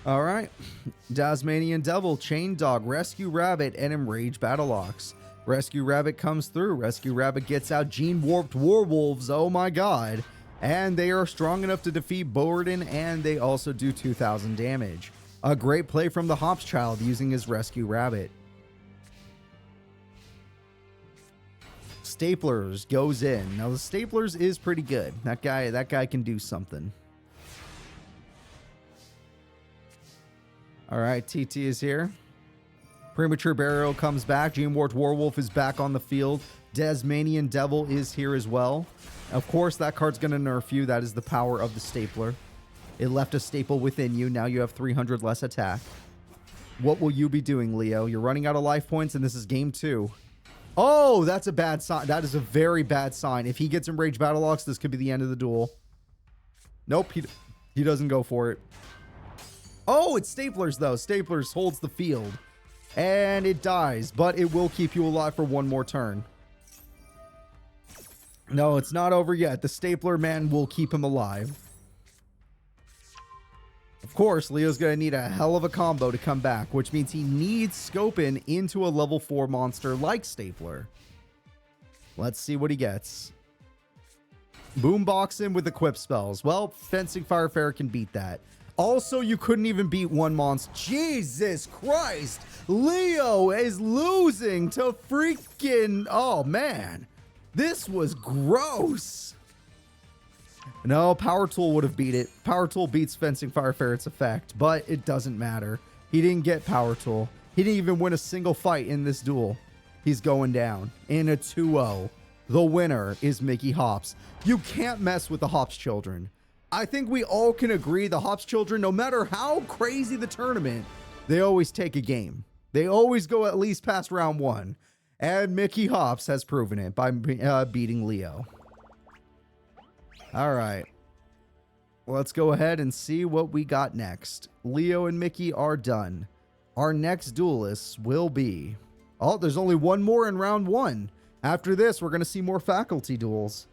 All right. Tasmanian Devil, Chain Dog, Rescue Rabbit, and Enraged Battleox. Rescue Rabbit comes through. Rescue Rabbit gets out Gene Warped Warwolves. Oh my god. And they are strong enough to defeat Borden, and they also do 2,000 damage. A great play from the Hops Child using his Rescue Rabbit. Staplers goes in. Now the Staplers is pretty good. That guy can do something. All right, TT is here. Premature Burial comes back. Gene Warped Warwolf is back on the field. Tasmanian Devil is here as well. Of course, that card's going to nerf you. That is the power of the Stapler. It left a staple within you. Now you have 300 less attack. What will you be doing, Leo? You're running out of life points, and this is game 2. Oh, that's a bad sign. That is a very bad sign. If he gets Enraged Battleox, this could be the end of the duel. Nope, he doesn't go for it. Oh, it's Staplers, though. Staplers holds the field. And it dies, but it will keep you alive for one more turn. No, it's not over yet. The Stapler man will keep him alive. Of course, Leo's going to need a hell of a combo to come back, which means he needs Scopin into a level 4 monster like Stapler. Let's see what he gets. Boombox him with equip spells. Well, Fencing Firefarer can beat that. Also, you couldn't even beat one monster. Jesus Christ! Leo is losing to freaking... Oh, man. This was gross. No, Power Tool would have beat it. Power Tool beats Fencing Fireferret's effect, but it doesn't matter. He didn't get Power Tool. He didn't even win a single fight in this duel. He's going down in a 2-0. The winner is Mickey Hops. You can't mess with the Hops children. I think we all can agree the Hops children, no matter how crazy the tournament, they always take a game. They always go at least past round 1. And Mickey Hops has proven it by beating Leo. All right. Let's go ahead and see what we got next. Leo and Mickey are done. Our next duelists will be... Oh, there's only one more in round 1. After this, we're going to see more faculty duels.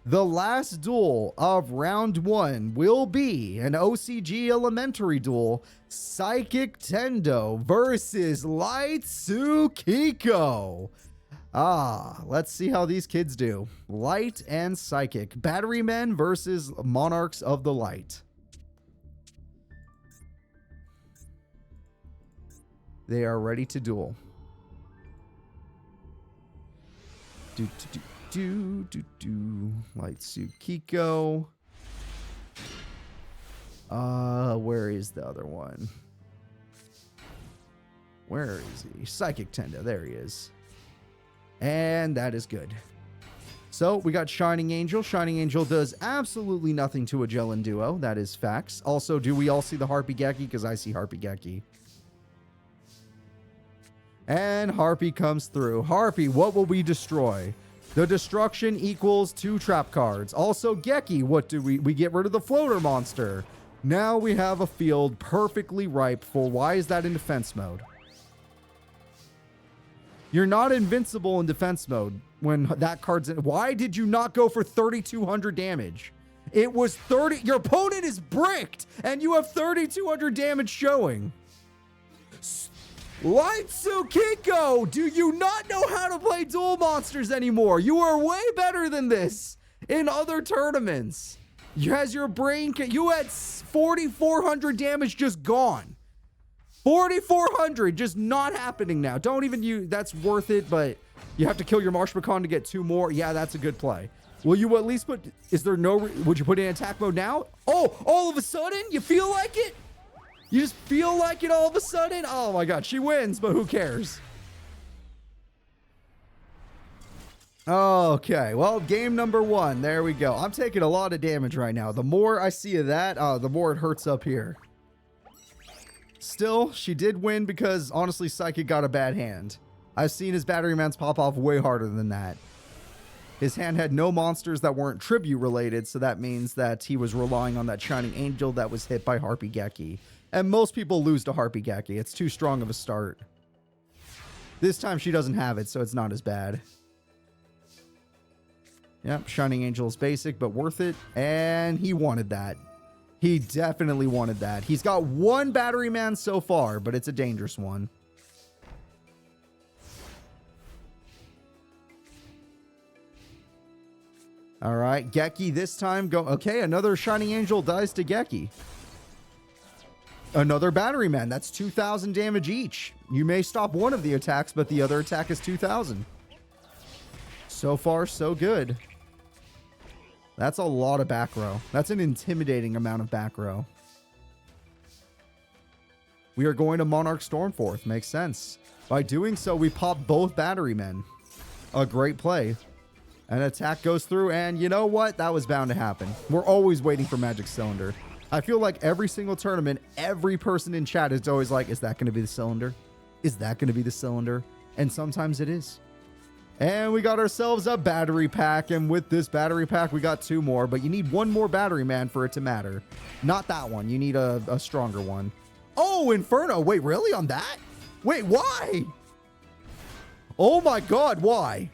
The last duel of round 1 will be an OCG elementary duel. Psychic Tendo versus Lightsu Kiko. Let's see how these kids do. Light and Psychic. Battery Men versus Monarchs of the Light. They are ready to duel. Lightsu Kiko. Where is the other one? Where is he? Psychic Tendo. There he is. And that is good. So we got Shining Angel. Shining Angel does absolutely nothing to a Jellin duo. That is facts. Also, do we all see the Harpy Geki? Because I see Harpy Geki. And Harpy comes through. Harpy, what will we destroy? The destruction equals 2 trap cards. Also, Geki, what do we get rid of the floater monster. Now we have a field perfectly ripe for, why is that in defense mode? You're not invincible in defense mode when that card's in. Why did you not go for 3,200 damage? It was 30. Your opponent is bricked and you have 3,200 damage showing. Lightsu Kiko, do you not know how to play duel monsters anymore? You are way better than this in other tournaments. You has your brain, you had 4,400 damage just gone. 4,400 just not happening now. Don't even use, that's worth it, but you have to kill your Marsh Pecan to get 2 more. Yeah, that's a good play. Will you at least put, is there no, would you put it in attack mode now? Oh, all of a sudden, you feel like it? You just feel like it all of a sudden? Oh my god, she wins, but who cares? Okay, well, game number 1. There we go. I'm taking a lot of damage right now. The more I see of that, the more it hurts up here. Still, she did win because, honestly, Psychic got a bad hand. I've seen his battery mans pop off way harder than that. His hand had no monsters that weren't tribute related, so that means that he was relying on that Shining Angel that was hit by Harpy Geki. And most people lose to Harpy Geki. It's too strong of a start. This time she doesn't have it, so it's not as bad. Yep, Shining Angel is basic, but worth it. And he wanted that. He definitely wanted that. He's got 1 battery man so far, but it's a dangerous one. All right, Geki this time go. Okay, another Shining Angel dies to Geki. Another battery man. That's 2,000 damage each. You may stop one of the attacks, but the other attack is 2,000. So far, so good. That's a lot of back row. That's an intimidating amount of back row. We are going to Monarch Stormforth. Makes sense. By doing so, we pop both battery men. A great play. An attack goes through, and you know what? That was bound to happen. We're always waiting for Magic Cylinder. I feel like every single tournament, every person in chat is always like, is that going to be the cylinder? Is that going to be the cylinder? And sometimes it is. And we got ourselves a battery pack. And with this battery pack, we got 2 more. But you need 1 more battery man for it to matter. Not that one. You need a stronger one. Oh, Inferno. Wait, really? On that? Wait, why? Oh my god, why?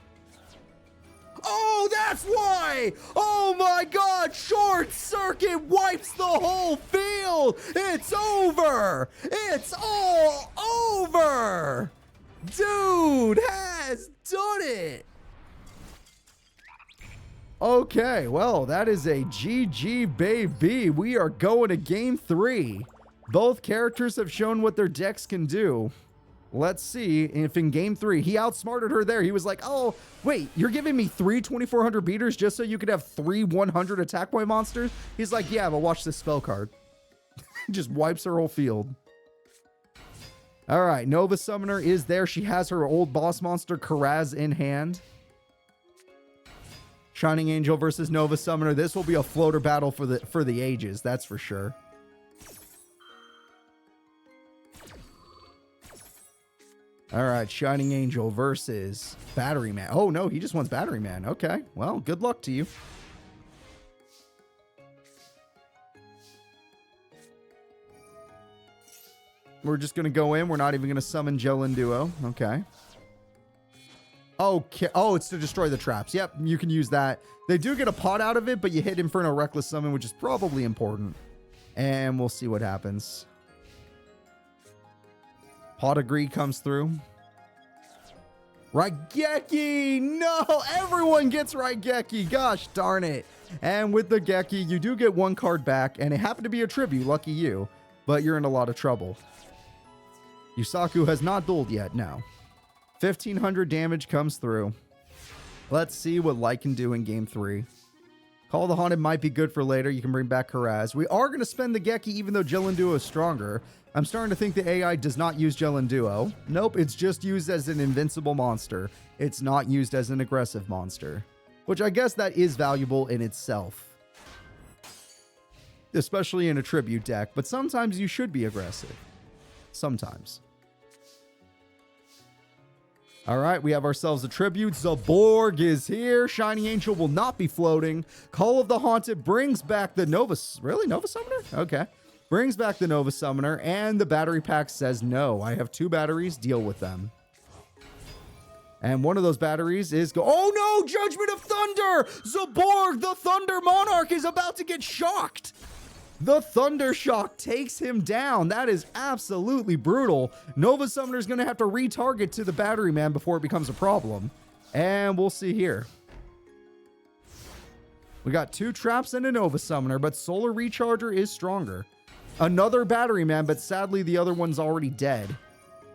Oh, that's why! Oh my god! Short Circuit wipes the whole field! It's over! It's all over! Dude has done it! Okay, well, that is a GG, baby. We are going to game 3. Both characters have shown what their decks can do. Let's see if in game 3, he outsmarted her there. He was like, oh, wait, you're giving me 3 2,400 beaters just so you could have 3 100 attack point monsters? He's like, yeah, but watch this spell card. Just wipes her whole field. All right, Nova Summoner is there. She has her old boss monster, Karaz, in hand. Shining Angel versus Nova Summoner. This will be a floater battle for the ages, that's for sure. All right, Shining Angel versus Battery Man. Oh, no, he just wants Battery Man. Okay, well, good luck to you. We're just going to go in. We're not even going to summon Jellin Duo. Okay. Okay. Oh, it's to destroy the traps. Yep, you can use that. They do get a pot out of it, but you hit Inferno Reckless Summon, which is probably important. And we'll see what happens. Pot of Greed comes through. Raigeki! No! Everyone gets Raigeki! Gosh darn it. And with the Geki, you do get one card back, and it happened to be a tribute, lucky you. But you're in a lot of trouble. Yusaku has not dueled yet, no. 1500 damage comes through. Let's see what Light can do in game 3. Call the Haunted might be good for later. You can bring back Karaz. We are going to spend the Geki even though Jilin Duo is stronger. I'm starting to think the AI does not use Jilin Duo. Nope, it's just used as an invincible monster. It's not used as an aggressive monster. Which I guess that is valuable in itself. Especially in a tribute deck. But sometimes you should be aggressive. Sometimes. All right, we have ourselves a tribute. Zaborg is here. Shining Angel will not be floating. Call of the Haunted brings back the Nova... Really? Nova Summoner? Okay. Brings back the Nova Summoner, and the battery pack says no. I have 2 batteries. Deal with them. And one of those batteries is... Oh no! Judgment of Thunder! Zaborg, the Thunder Monarch, is about to get shocked! The Thunder Shock takes him down. That is absolutely brutal. Nova Summoner is going to have to retarget to the Battery Man before it becomes a problem. And we'll see here. We got 2 traps and a Nova Summoner, but Solar Recharger is stronger. Another Battery Man, but sadly the other one's already dead.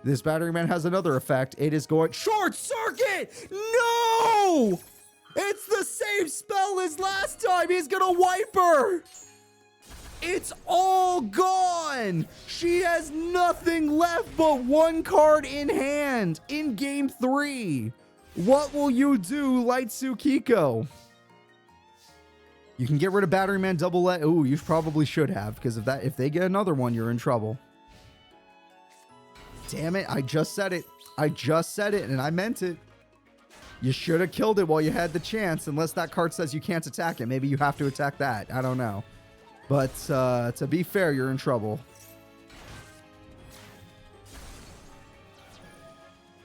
This Battery Man has another effect. It is going... Short Circuit! No! It's the same spell as last time. He's going to wipe her. It's all gone! She has nothing left but 1 card in hand in game 3. What will you do, Lightsu Kiko? You can get rid of Battery Man double let. Ooh, you probably should have, because if they get another one, you're in trouble. Damn it, I just said it. I just said it, and I meant it. You should have killed it while you had the chance, unless that card says you can't attack it. Maybe you have to attack that. I don't know. But to be fair, you're in trouble.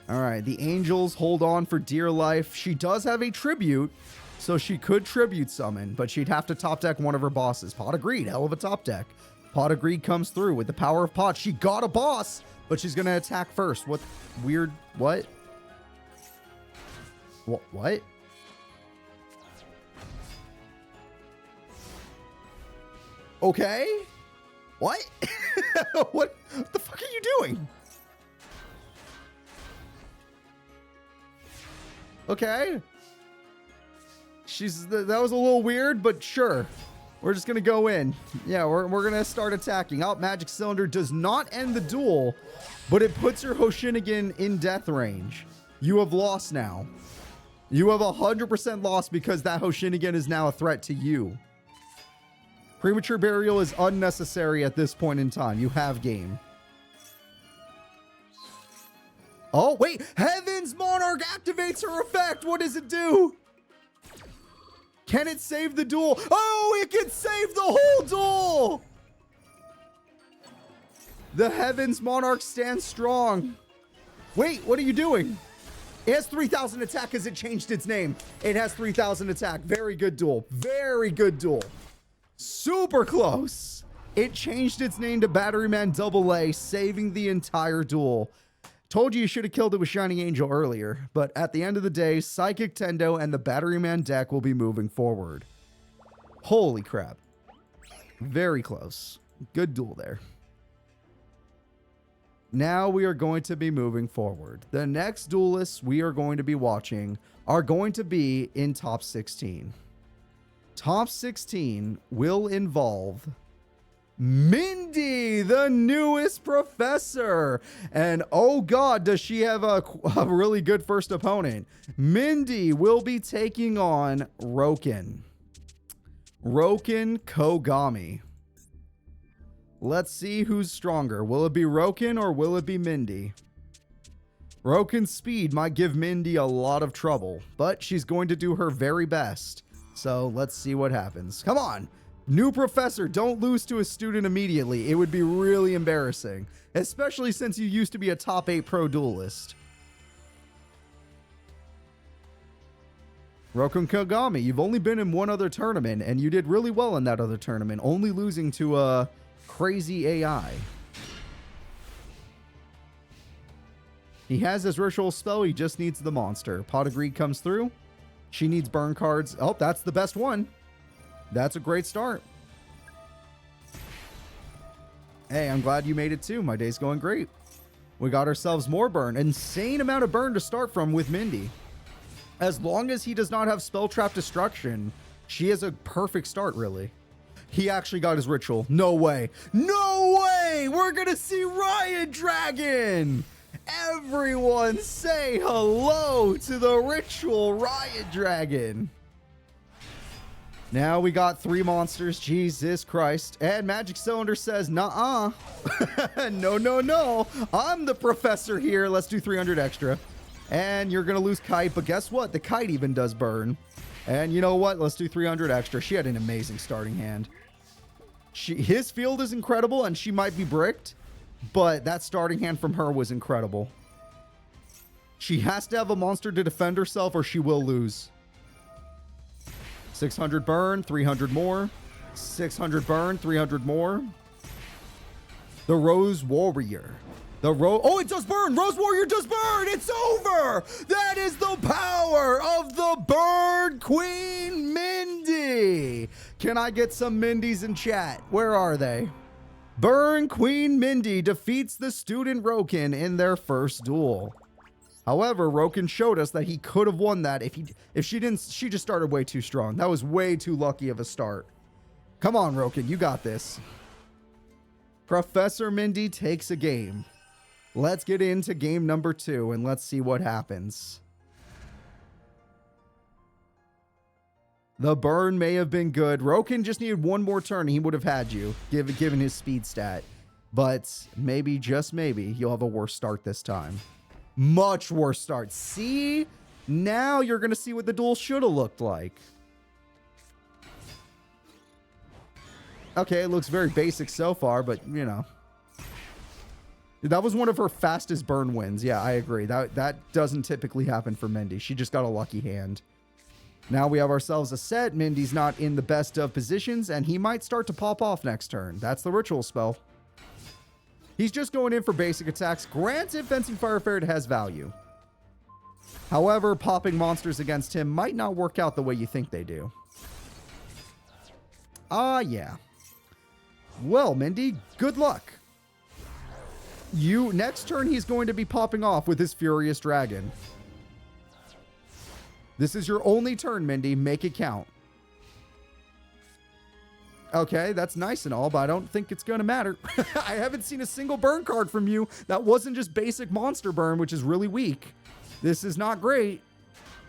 All right, the Angels hold on for dear life. She does have a tribute, so she could tribute summon, but she'd have to top deck one of her bosses. Pot of Greed, hell of a top deck. Pot of Greed comes through with the power of Pot. She got a boss, but she's going to attack first. What weird... What? What? Okay. What? What the fuck are you doing? Okay. That was a little weird, but sure. We're just going to go in. Yeah, we're going to start attacking. Oh, Magic Cylinder does not end the duel, but it puts your Hoshinigan in death range. You have lost now. You have 100% lost because that Hoshinigan is now a threat to you. Premature Burial is unnecessary at this point in time. You have game. Oh, wait. Heaven's Monarch activates her effect. What does it do? Can it save the duel? Oh, it can save the whole duel. The Heaven's Monarch stands strong. Wait, what are you doing? It has 3,000 attack because it changed its name. It has 3,000 attack. Very good duel. Very good duel. Super close. It changed its name to Battery Man AA, saving the entire duel. Told you should have killed it with Shining Angel earlier, but at the end of the day, Psychic Tendo and the Battery Man deck will be moving forward. Holy crap. Very close. Good duel there. Now we are going to be moving forward. The next duelists we are going to be watching are going to be in top 16. Top 16 will involve Mindy, the newest professor. And oh god, does she have a really good first opponent. Mindy will be taking on Roken. Roken Kogami. Let's see who's stronger. Will it be Roken or will it be Mindy? Roken's speed might give Mindy a lot of trouble, but she's going to do her very best. So let's see what happens. Come on. New professor, don't lose to a student immediately. It would be really embarrassing, especially since you used to be a top 8 pro duelist. Roken Kogami, you've only been in one other tournament, and you did really well in that other tournament, only losing to a crazy AI. He has his ritual spell, he just needs the monster. Pot of Greed comes through. She needs burn cards. Oh, that's the best one. That's a great start. Hey, I'm glad you made it too. My day's going great. We got ourselves more burn. Insane amount of burn to start from with Mindy. As long as he does not have Spell Trap Destruction, she has a perfect start, really. He actually got his ritual. No way. No way! We're gonna see Riot Dragon! Everyone say hello to the ritual Riot Dragon. Now we got 3 monsters. Jesus Christ. And Magic Cylinder says, nuh-uh. No, no, no. I'm the professor here. Let's do 300 extra. And you're going to lose Kite. But guess what? The Kite even does burn. And you know what? Let's do 300 extra. She had an amazing starting hand. His field is incredible, and she might be bricked. But that starting hand from her was incredible. She has to have a monster to defend herself, or she will lose. 600 burn, 300 more. 600 burn, 300 more. The Rose Warrior. Oh, it does burn! Rose Warrior does burn! It's over! That is the power of the Bird Queen Mindy! Can I get some Mindys in chat? Where are they? Burn Queen Mindy defeats the student Roken in their first duel. However, Roken showed us that he could have won that if she just started way too strong. That was way too lucky of a start. Come on, Roken, you got this. Professor Mindy takes a game. Let's get into game number 2 and let's see what happens. The burn may have been good. Roken just needed one more turn and he would have had you, given his speed stat. But maybe, just maybe, you'll have a worse start this time. Much worse start. See? Now you're going to see what the duel should have looked like. Okay, it looks very basic so far, but, you know. That was one of her fastest burn wins. Yeah, I agree. That doesn't typically happen for Mindy. She just got a lucky hand. Now we have ourselves a set. Mindy's not in the best of positions, and he might start to pop off next turn. That's the ritual spell. He's just going in for basic attacks. Granted, Fencing Fire Ferret has value. However, popping monsters against him might not work out the way you think they do. Yeah. Well, Mindy, good luck. Next turn, he's going to be popping off with his Furious Dragon. This is your only turn, Mindy. Make it count. Okay, that's nice and all, but I don't think it's going to matter. I haven't seen a single burn card from you that wasn't just basic monster burn, which is really weak. This is not great.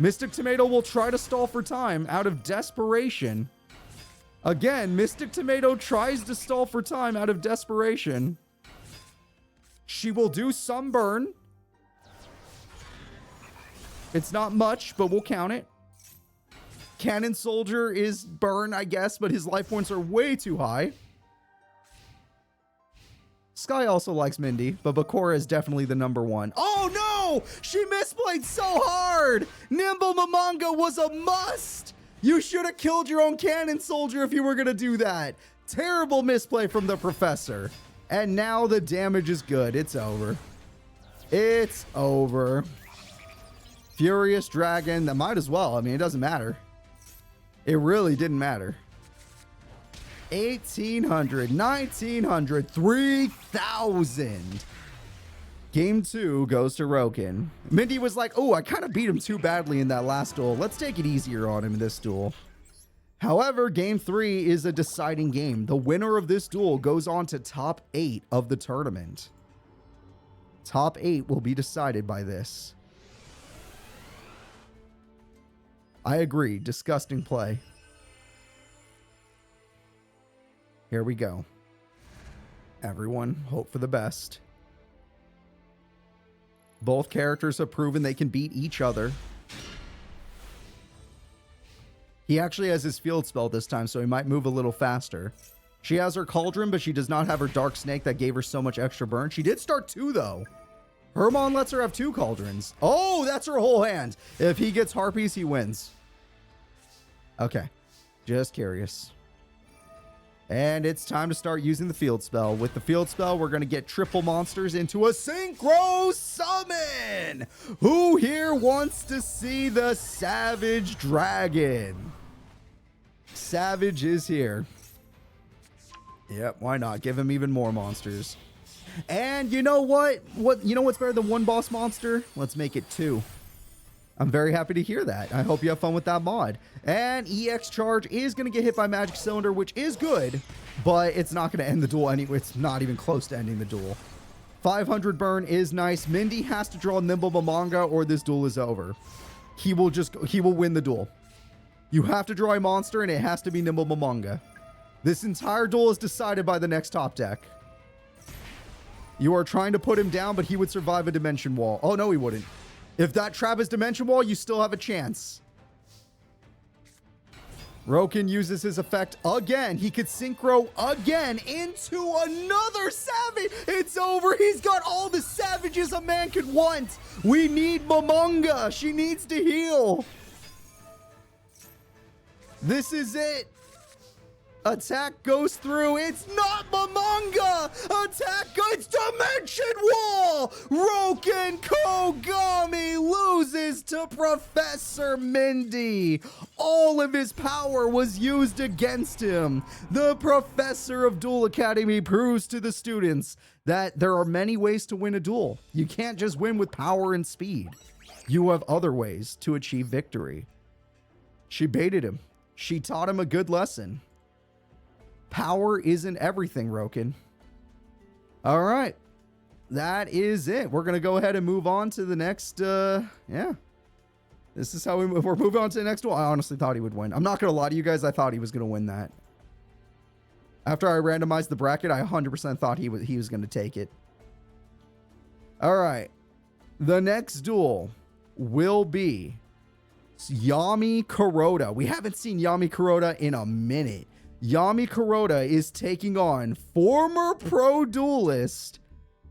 Mystic Tomato will try to stall for time out of desperation. Again, Mystic Tomato tries to stall for time out of desperation. She will do some burn. It's not much, but we'll count it. Cannon Soldier is burn, I guess, but his life points are way too high. Sky also likes Mindy, but Bakura is definitely the number 1. Oh no! She misplayed so hard! Nimble Mamanga was a must! You should have killed your own Cannon Soldier if you were going to do that. Terrible misplay from the professor. And now the damage is good. It's over. It's over. Furious Dragon. That might as well. I mean, it doesn't matter. It really didn't matter. 1,800, 1,900, 3,000. Game 2 goes to Roken. Mindy was like, oh, I kind of beat him too badly in that last duel. Let's take it easier on him in this duel. However, Game 3 is a deciding game. The winner of this duel goes on to top 8 of the tournament. Top 8 will be decided by this. I agree. Disgusting play. Here we go. Everyone, hope for the best. Both characters have proven they can beat each other. He actually has his field spell this time, so he might move a little faster. She has her Cauldron, but she does not have her Dark Snake that gave her so much extra burn. She did start 2, though. Hermon lets her have 2 Cauldrons. Oh, that's her whole hand. If he gets Harpies, he wins. Okay. Just curious. And it's time to start using the field spell. With the field spell, we're going to get triple monsters into a synchro summon. Who here wants to see the Savage Dragon? Savage is here. Yep, why not? Give him even more monsters. And you know what? You know what's better than one boss monster? Let's make it 2. I'm very happy to hear that. I hope you have fun with that mod. And EX Charge is going to get hit by Magic Cylinder, which is good, but it's not going to end the duel anyway. It's not even close to ending the duel. 500 burn is nice. Mindy has to draw Nimble Mamanga or this duel is over. He will win the duel. You have to draw a monster and it has to be Nimble Mamanga. This entire duel is decided by the next top deck. You are trying to put him down, but he would survive a dimension wall. Oh, no, he wouldn't. If that trap is dimension wall, you still have a chance. Roken uses his effect again. He could synchro again into another savage. It's over. He's got all the savages a man could want. We need Mamanga. She needs to heal. This is it. Attack goes through. It's not Mamanga. Attack goes Dimension Wall. Roken Kogami loses to Professor Mindy. All of his power was used against him. The professor of Duel Academy proves to the students that there are many ways to win a duel. You can't just win with power and speed. You have other ways to achieve victory. She baited him. She taught him a good lesson. Power isn't everything, Roken. All right. That is it. We're going to go ahead and move on to the next, yeah. This is how we move. We're moving on to the next one. I honestly thought he would win. I'm not going to lie to you guys. I thought he was going to win that. After I randomized the bracket, I 100% thought he was going to take it. All right. The next duel will be Yami Kuroda. We haven't seen Yami Kuroda in a minute. Yami Kuroda is taking on former pro duelist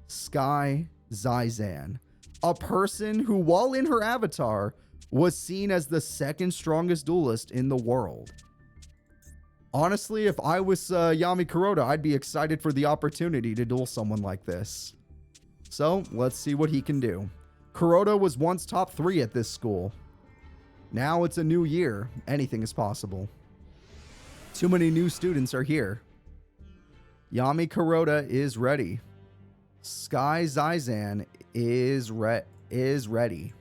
Sky Zizan, a person who, while in her avatar, was seen as the second strongest duelist in the world. Honestly, if I was Yami Kuroda, I'd be excited for the opportunity to duel someone like this. So, let's see what he can do. Kuroda was once top 3 at this school. Now it's a new year. Anything is possible. Too many new students are here. Yami Kuroda is ready. Sky Zizan is ready.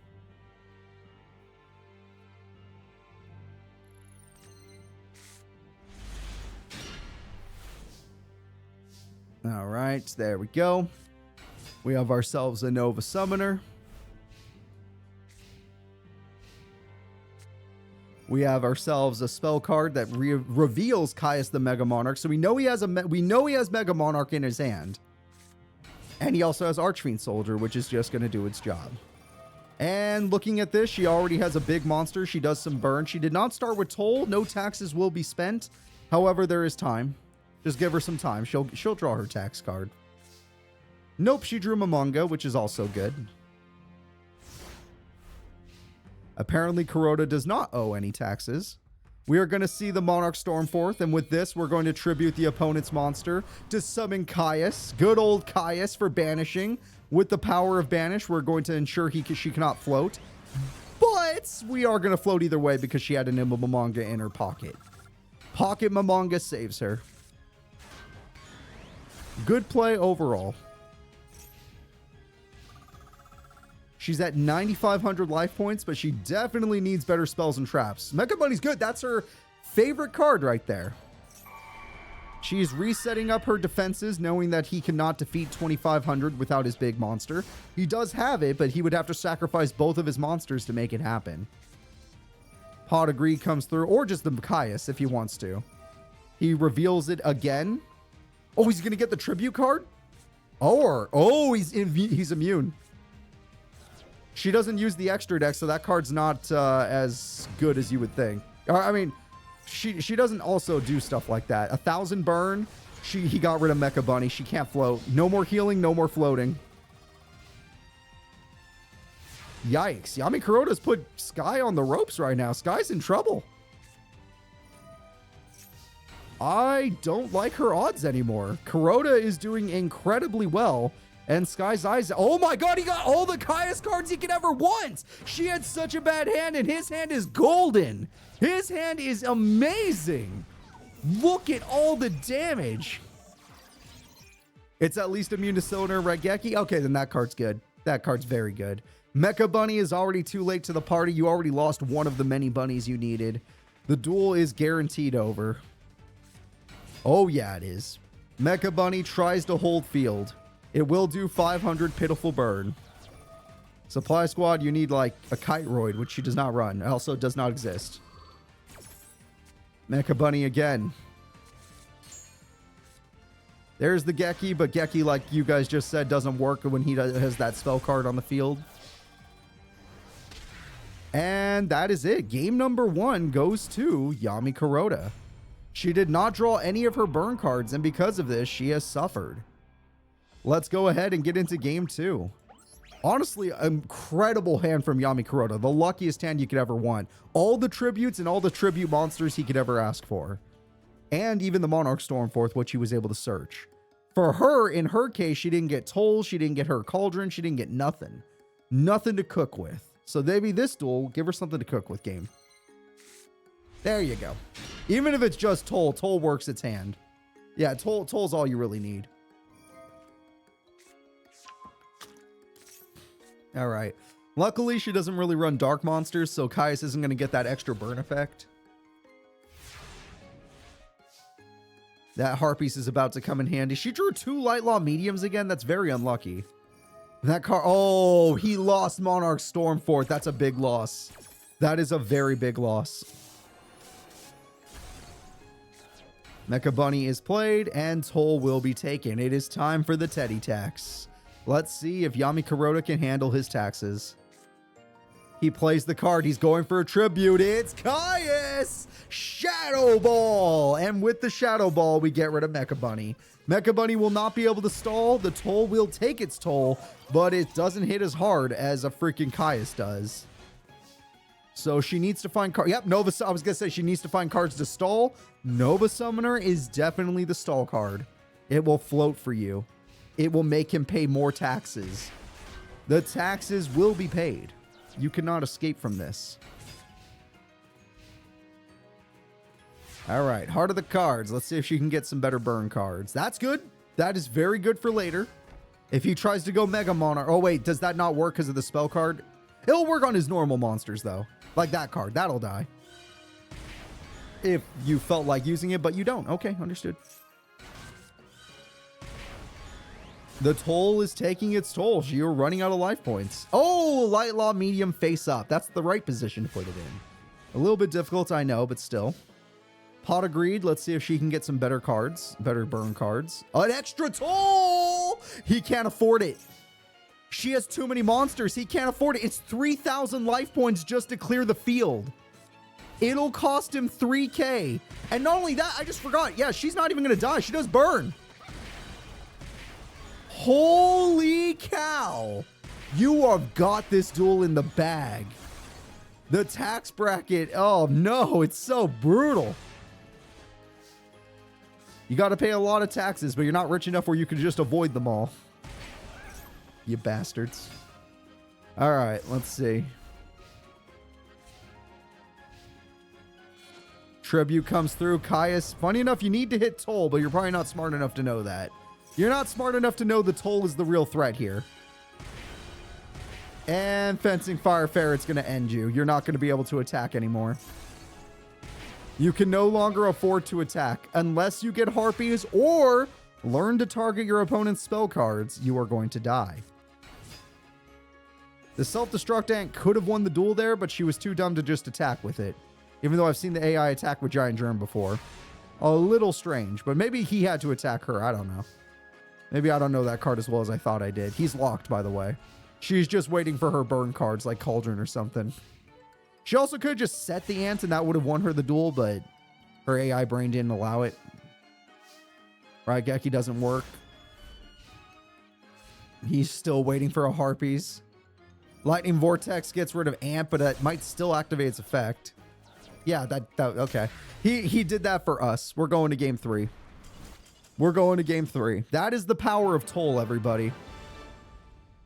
All right, there we go. We have ourselves a Nova Summoner. We have ourselves a spell card that reveals Caius the Mega Monarch. So we know he has Mega Monarch in his hand. And he also has Archfiend Soldier, which is just going to do its job. And looking at this, she already has a big monster. She does some burn. She did not start with Toll. No taxes will be spent. However, there is time. Just give her some time. She'll draw her tax card. Nope, she drew Mamanga, which is also good. Apparently, Kuroda does not owe any taxes. We are going to see the Monarch storm forth, and with this, we're going to tribute the opponent's monster to summon Caius. Good old Caius for banishing. With the power of banish, we're going to ensure she cannot float. But we are going to float either way because she had a Nimble Mamanga in her pocket. Pocket Mamanga saves her. Good play overall. She's at 9,500 life points, but she definitely needs better spells and traps. Mecha Bunny's good. That's her favorite card right there. She's resetting up her defenses, knowing that he cannot defeat 2,500 without his big monster. He does have it, but he would have to sacrifice both of his monsters to make it happen. Pot of Greed comes through, or just the Caius if he wants to. He reveals it again. Oh, he's going to get the tribute card? Oh, he's immune. She doesn't use the extra deck, so that card's not as good as you would think. I mean, she doesn't also do stuff like that. 1,000 burn. He got rid of Mecha Bunny. She can't float. No more healing, no more floating. Yikes. Yami Kuroda's put Sky on the ropes right now. Sky's in trouble. I don't like her odds anymore. Kuroda is doing incredibly well. And Sky's Eyes, oh my god, he got all the Caius cards he could ever want. She had such a bad hand, and his hand is golden. His hand is amazing. Look at all the damage. It's at least immune to Cylinder Regeki. Okay, then that card's good. That card's very good. Mecha Bunny is already too late to the party. You already lost one of the many bunnies you needed. The duel is guaranteed over. Oh yeah, it is. Mecha Bunny tries to hold field. It will do 500 pitiful burn. Supply Squad, you need like a Kiteroid, which she does not run. It also does not exist. Mecha Bunny again. There's the Geki, but Geki, like you guys just said, doesn't work when he has that spell card on the field. And that is it. Game number 1 goes to Yami Kuroda. She did not draw any of her burn cards, and because of this, she has suffered. Let's go ahead and get into game 2. Honestly, incredible hand from Yami Kuroda. The luckiest hand you could ever want. All the tributes and all the tribute monsters he could ever ask for. And even the Monarch Stormforth, which he was able to search. For her, in her case, she didn't get Toll, she didn't get her Cauldron, she didn't get nothing. Nothing to cook with. So maybe this duel, give her something to cook with, game. There you go. Even if it's just Toll, Toll works its hand. Yeah, Toll's all you really need. All right. Luckily, she doesn't really run dark monsters, so Caius isn't going to get that extra burn effect. That Harpies is about to come in handy. She drew 2 Light Law Mediums again. That's very unlucky. That card... Oh, he lost Monarch Stormforth. That's a big loss. That is a very big loss. Mecha Bunny is played, and Toll will be taken. It is time for the Teddy tax. Let's see if Yami Kuroda can handle his taxes. He plays the card. He's going for a tribute. It's Caius! Shadow Ball! And with the Shadow Ball, we get rid of Mecha Bunny. Mecha Bunny will not be able to stall. The Toll will take its toll, but it doesn't hit as hard as a freaking Caius does. So she needs to find cards. Yep, Nova. I was going to say she needs to find cards to stall. Nova Summoner is definitely the stall card. It will float for you. It will make him pay more taxes. The taxes will be paid. You cannot escape from this. All right, Heart of the Cards. Let's see if she can get some better burn cards. That's good. That is very good for later. If he tries to go Mega Monarch. Oh, wait, does that not work because of the spell card? It'll work on his normal monsters, though. Like that card. That'll die. If you felt like using it, but you don't. Okay, understood. The Toll is taking its toll. You're running out of life points. Oh, Light Law Medium face up. That's the right position to put it in. A little bit difficult, I know, but still. Pot of Greed. Let's see if she can get some better cards. Better burn cards. An extra toll! He can't afford it. She has too many monsters. He can't afford it. It's 3,000 life points just to clear the field. It'll cost him 3K. And not only that, I just forgot. Yeah, she's not even going to die. She does burn. Holy cow. You have got this duel in the bag. The tax bracket. Oh, no. It's so brutal. You got to pay a lot of taxes, but you're not rich enough where you can just avoid them all. You bastards. All right, let's see. Tribute comes through. Caius. Funny enough, you need to hit Toll, but you're probably not smart enough to know that. You're not smart enough to know the Toll is the real threat here. And Fencing Fire Ferret's going to end you. You're not going to be able to attack anymore. You can no longer afford to attack unless you get Harpies or learn to target your opponent's spell cards. You are going to die. The Self-Destruct Ant could have won the duel there, but she was too dumb to just attack with it. Even though I've seen the AI attack with Giant Germ before. A little strange, but maybe he had to attack her. I don't know. Maybe I don't know that card as well as I thought I did. He's locked, by the way. She's just waiting for her burn cards like Cauldron or something. She also could have just set the ant and that would have won her the duel, but her AI brain didn't allow it. Right, Geki doesn't work. He's still waiting for a Harpies. Lightning Vortex gets rid of Ant, but it might still activate its effect. Yeah, that okay. He did that for us. We're going to game 3. We're going to game 3. That is the power of toll, everybody.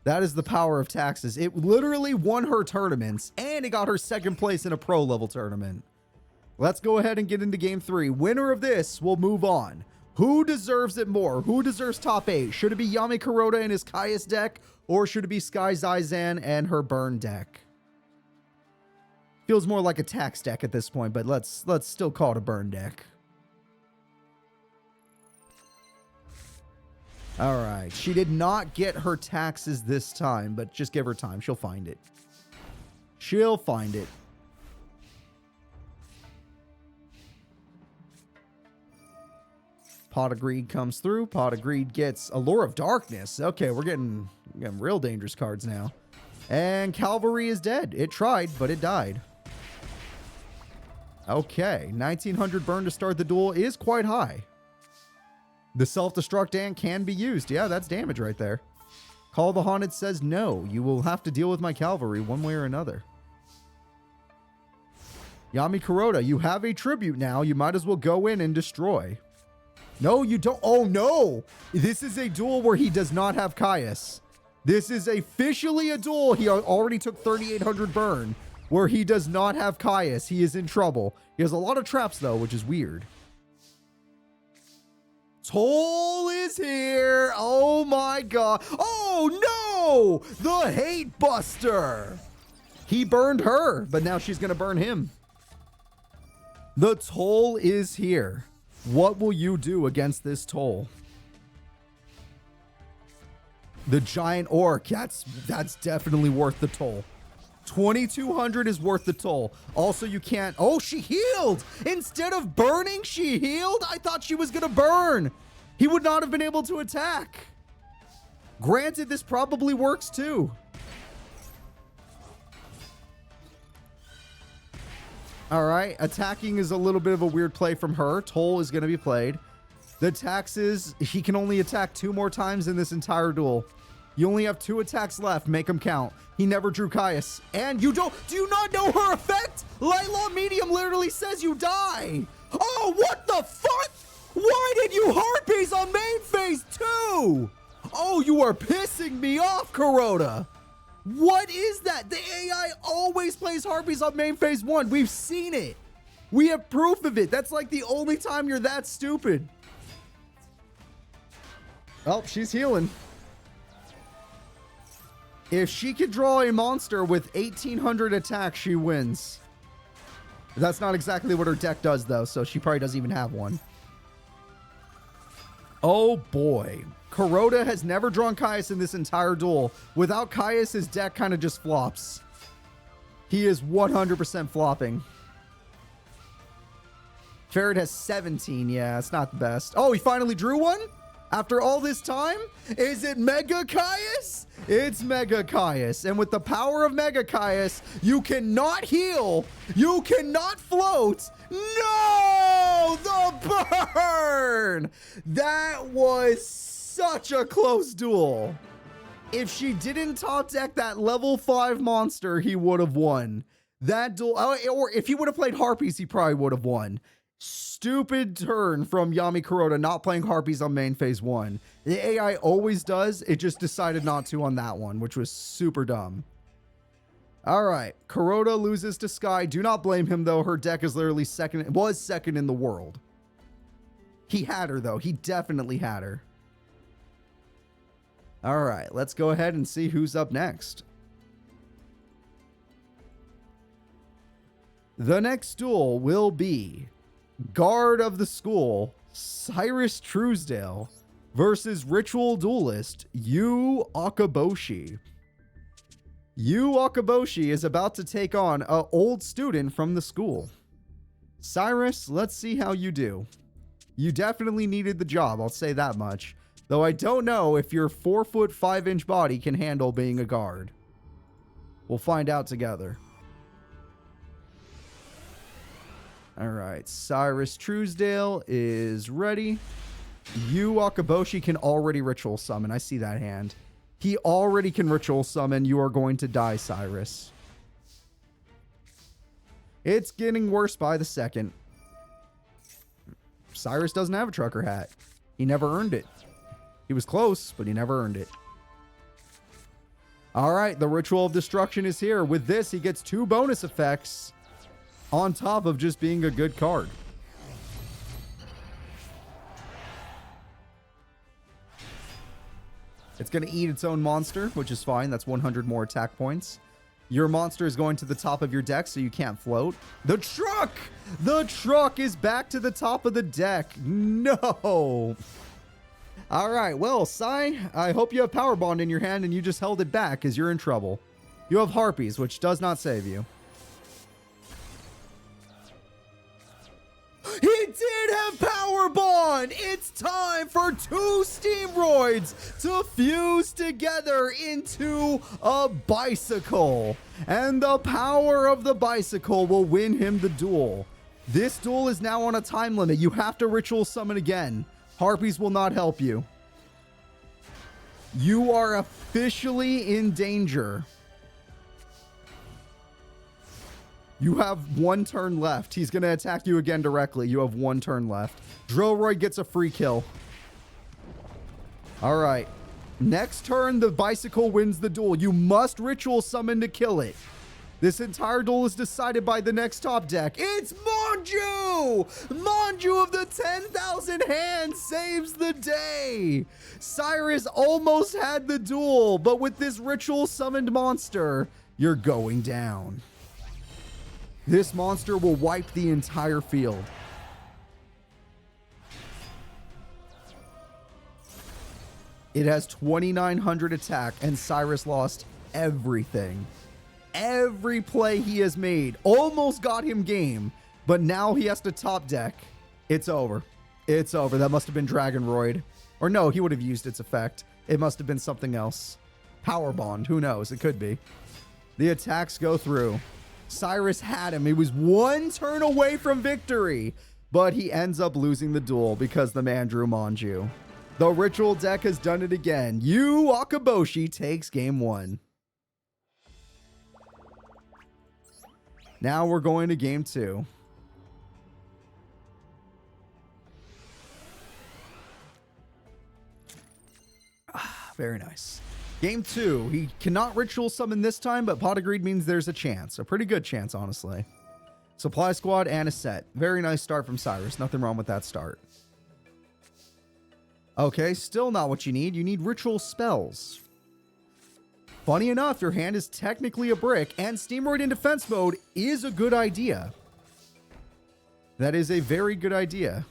That is the power of taxes. It literally won her tournaments, and it got her 2nd place in a pro level tournament. Let's go ahead and get into game 3. Winner of this will move on. Who deserves it more? Who deserves top 8? Should it be Yami Kuroda and his Caius deck, or should it be Sky Zizan and her burn deck? Feels more like a tax deck at this point, but let's still call it a burn deck. All right, she did not get her taxes this time, but just give her time. She'll find it. She'll find it. Pot of Greed comes through. Pot of Greed gets Allure of Darkness. Okay, we're getting real dangerous cards now. And Cavalry is dead. It tried, but it died. Okay, 1900 burn to start the duel is quite high. The self-destruct ant can be used. Yeah, that's damage right there. Call the Haunted says no. You will have to deal with my cavalry one way or another. Yami Kuroda, you have a tribute now. You might as well go in and destroy. No, you don't. Oh, no. This is a duel where he does not have Caius. This is officially a duel. He already took 3,800 burn where he does not have Caius. He is in trouble. He has a lot of traps, though, which is weird. Toll is here. Oh, my God. Oh, no. The Hate Buster. He burned her, but now she's going to burn him. The Toll is here. What will you do against this Toll? The giant orc. That's definitely worth the Toll. 2,200 is worth the Toll. Also, you can't... Oh, she healed! Instead of burning, she healed? I thought she was going to burn. He would not have been able to attack. Granted, this probably works too. All right, attacking is a little bit of a weird play from her. Toll is going to be played. The taxes, he can only attack 2 more times in this entire duel. You only have 2 attacks left. Make them count. He never drew Caius. And you don't... Do you not know her effect? Light Law Medium literally says you die. Oh, what the fuck? Why did you Harpies on main phase 2? Oh, you are pissing me off, Kuroda. What is that? The AI always plays Harpies on main phase 1. We've seen it. We have proof of it. That's like the only time you're that stupid. Oh, she's healing. If she could draw a monster with 1,800 attack, she wins. That's not exactly what her deck does, though, so she probably doesn't even have one. Oh, boy. Kuroda has never drawn Caius in this entire duel. Without Caius, his deck kind of just flops. He is 100% flopping. Ferret has 17. Yeah, it's not the best. Oh, he finally drew one? After all this time? Is it Mega Caius? It's Mega Caius. And with the power of Mega Caius, you cannot heal. You cannot float. No! The burn! That was such a close duel. If she didn't top deck that level 5 monster, he would have won. That duel, or if he would have played Harpies, he probably would have won. Stupid turn from Yami Kuroda not playing Harpies on main phase 1. The AI always does. It just decided not to on that one, which was super dumb. All right. Kuroda loses to Sky. Do not blame him, though. Her deck is literally was second in the world. He had her, though. He definitely had her. All right. Let's go ahead and see who's up next. The next duel will be Guard of the School, Cyrus Truesdale versus Ritual Duelist, Yu Akoboshi. Yu Akoboshi is about to take on an old student from the school. Cyrus, let's see how you do. You definitely needed the job, I'll say that much. Though I don't know if your 4'5" body can handle being a guard. We'll find out together. All right, Cyrus Truesdale is ready. Yu Akoboshi can already ritual summon. I see that hand. He already can ritual summon. You are going to die, Cyrus. It's getting worse by the second. Cyrus doesn't have a trucker hat. He never earned it. He was close, but he never earned it. All right, the Ritual of Destruction is here. With this, he gets 2 bonus effects on top of just being a good card. It's going to eat its own monster, which is fine. That's 100 more attack points. Your monster is going to the top of your deck, so you can't float. The truck! The truck is back to the top of the deck. No! All right, well, Sai, I hope you have Power Bond in your hand and you just held it back because you're in trouble. You have Harpies, which does not save you. He did have Power Bond! It's time for 2 Steamroids to fuse together into a bicycle. And the power of the bicycle will win him the duel. This duel is now on a time limit. You have to ritual summon again. Harpies will not help you. You are officially in danger. You have 1 turn left. He's going to attack you again directly. You have 1 turn left. Drillroid gets a free kill. All right. Next turn, the bicycle wins the duel. You must ritual summon to kill it. This entire duel is decided by the next top deck. It's Manju! Manju of the 10,000 hands saves the day. Cyrus almost had the duel, but with this ritual summoned monster, you're going down. This monster will wipe the entire field. It has 2,900 attack, and Cyrus lost everything. Every play he has made almost got him game, but now he has to top deck. It's over. It's over. That must have been Dragonroid. Or no, he would have used its effect. It must have been something else. Power Bond. Who knows? It could be. The attacks go through. Cyrus had him. He was 1 turn away from victory, but he ends up losing the duel because the man drew Manju. The ritual deck has done it again. Yu Akoboshi takes game 1. Now we're going to game 2. Very nice. Game 2. He cannot ritual summon this time, but Pot of Greed means there's a chance. A pretty good chance, honestly. Supply squad and a set. Very nice start from Cyrus. Nothing wrong with that start. Okay, still not what you need. You need ritual spells. Funny enough, your hand is technically a brick, and Steamroid in defense mode is a good idea. That is a very good idea.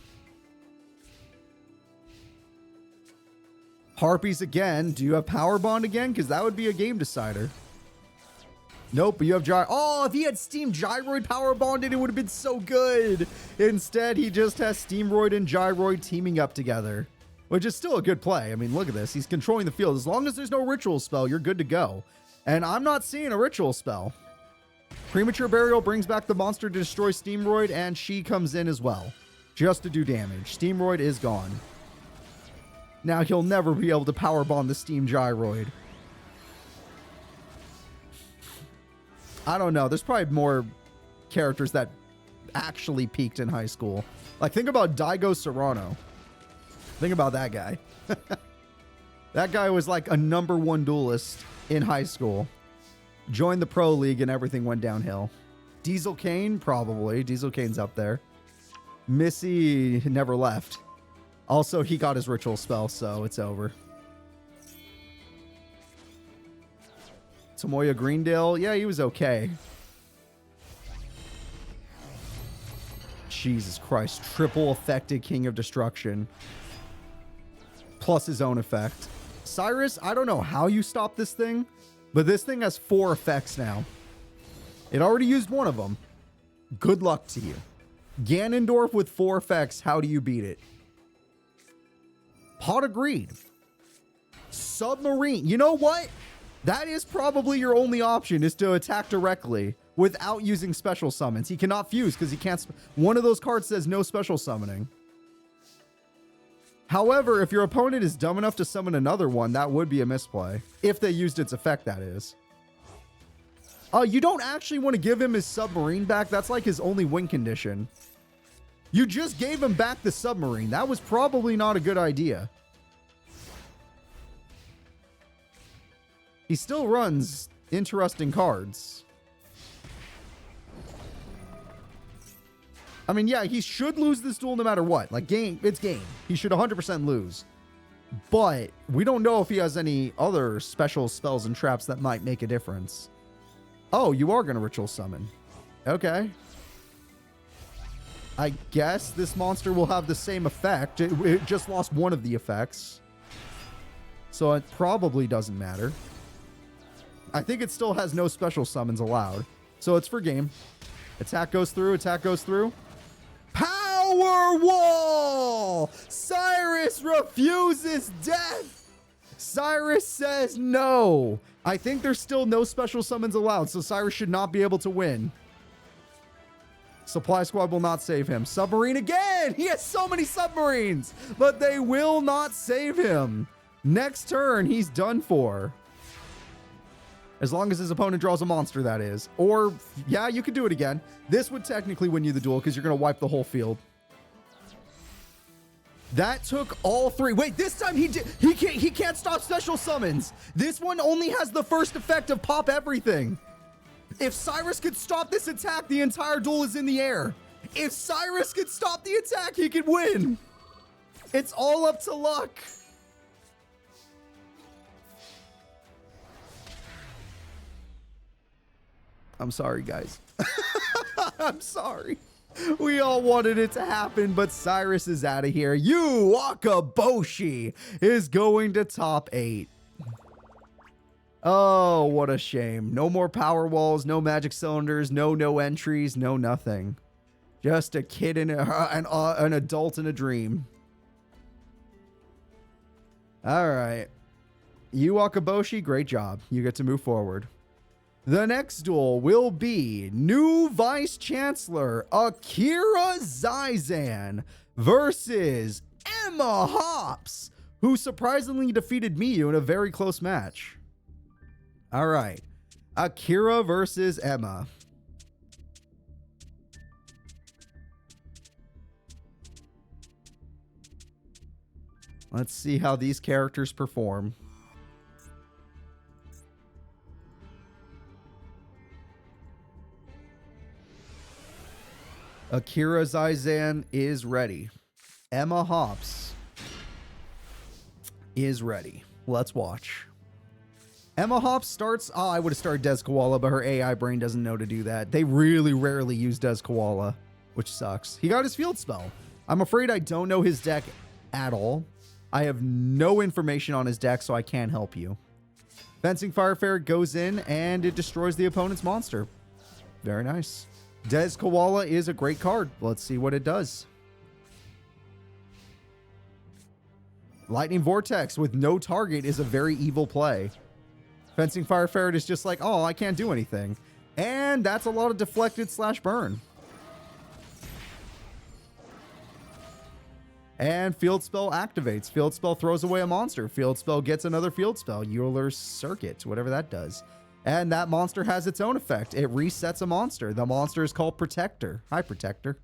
Harpies again. Do you have Power Bond again? Because that would be a game decider. Nope, but you have Gyroid. Oh, if he had Steam Gyroid Power Bonded, it would have been so good. Instead, he just has Steamroid and Gyroid teaming up together, which is still a good play. I mean, look at this. He's controlling the field. As long as there's no ritual spell, you're good to go. And I'm not seeing a ritual spell. Premature Burial brings back the monster to destroy Steamroid, and she comes in as well, just to do damage. Steamroid is gone. Now he'll never be able to power bond the Steam Gyroid. I don't know. There's probably more characters that actually peaked in high school. Like, think about Daigo Serrano. Think about that guy. That guy was like a #1 duelist in high school. Joined the pro league and everything went downhill. Diesel Kane, probably. Diesel Kane's up there. Missy never left. Also, he got his ritual spell, so it's over. Tomoya Greendale, yeah, he was okay. Jesus Christ, triple affected King of Destruction. Plus his own effect. Cyrus, I don't know how you stop this thing, but this thing has 4 effects now. It already used 1 of them. Good luck to you. Ganondorf with 4 effects, how do you beat it? Pot of Greed. Submarine. You know what? That is probably your only option, is to attack directly without using special summons. He cannot fuse because he can't. One of those cards says no special summoning. However, if your opponent is dumb enough to summon another one, that would be a misplay. If they used its effect, that is. You don't actually want to give him his submarine back. That's like his only win condition. You just gave him back the submarine. That was probably not a good idea. He still runs interesting cards. I mean, yeah, he should lose this duel no matter what. Like, it's game. He should 100% lose. But we don't know if he has any other special spells and traps that might make a difference. Oh, you are going to ritual summon. Okay. I guess this monster will have the same effect. It just lost one of the effects. So it probably doesn't matter. I think it still has no special summons allowed. So it's for game. Attack goes through. Attack goes through. Power wall! Cyrus refuses death! Cyrus says no. I think there's still no special summons allowed, so Cyrus should not be able to win. Supply squad will not save him. Submarine again! He has so many submarines! But they will not save him. Next turn, he's done for. As long as his opponent draws a monster, that is. Or, yeah, you could do it again. This would technically win you the duel because you're going to wipe the whole field. That took all three. Wait, this time he can't stop special summons. This one only has the first effect of pop everything. If Cyrus could stop this attack, the entire duel is in the air. If Cyrus could stop the attack, he could win. It's all up to luck. I'm sorry, guys. I'm sorry. We all wanted it to happen, but Cyrus is out of here. Akoboshi is going to top 8. Oh, what a shame. No more power walls, no magic cylinders, no entries, no nothing. Just a kid and an adult in a dream. All right. Akoboshi, great job. You get to move forward. The next duel will be new Vice Chancellor Akira Zizan versus Emma Hops, who surprisingly defeated Miyu in a very close match. All right. Akira versus Emma. Let's see how these characters perform. Akira Zizan is ready. Emma Hops is ready. Let's watch. Emma Hops starts... Oh, I would have started Des Koala, but her AI brain doesn't know to do that. They really rarely use Des Koala, which sucks. He got his field spell. I'm afraid I don't know his deck at all. I have no information on his deck, so I can't help you. Fencing Fire Ferret goes in, and it destroys the opponent's monster. Very nice. Des Koala is a great card. Let's see what it does. Lightning Vortex with no target is a very evil play. Fencing Fire Ferret is just like, oh, I can't do anything. And that's a lot of deflected / burn. And Field Spell activates. Field Spell throws away a monster. Field Spell gets another Field Spell. Euler's Circuit, whatever that does. And that monster has its own effect. It resets a monster. The monster is called Protector. Hi, Protector.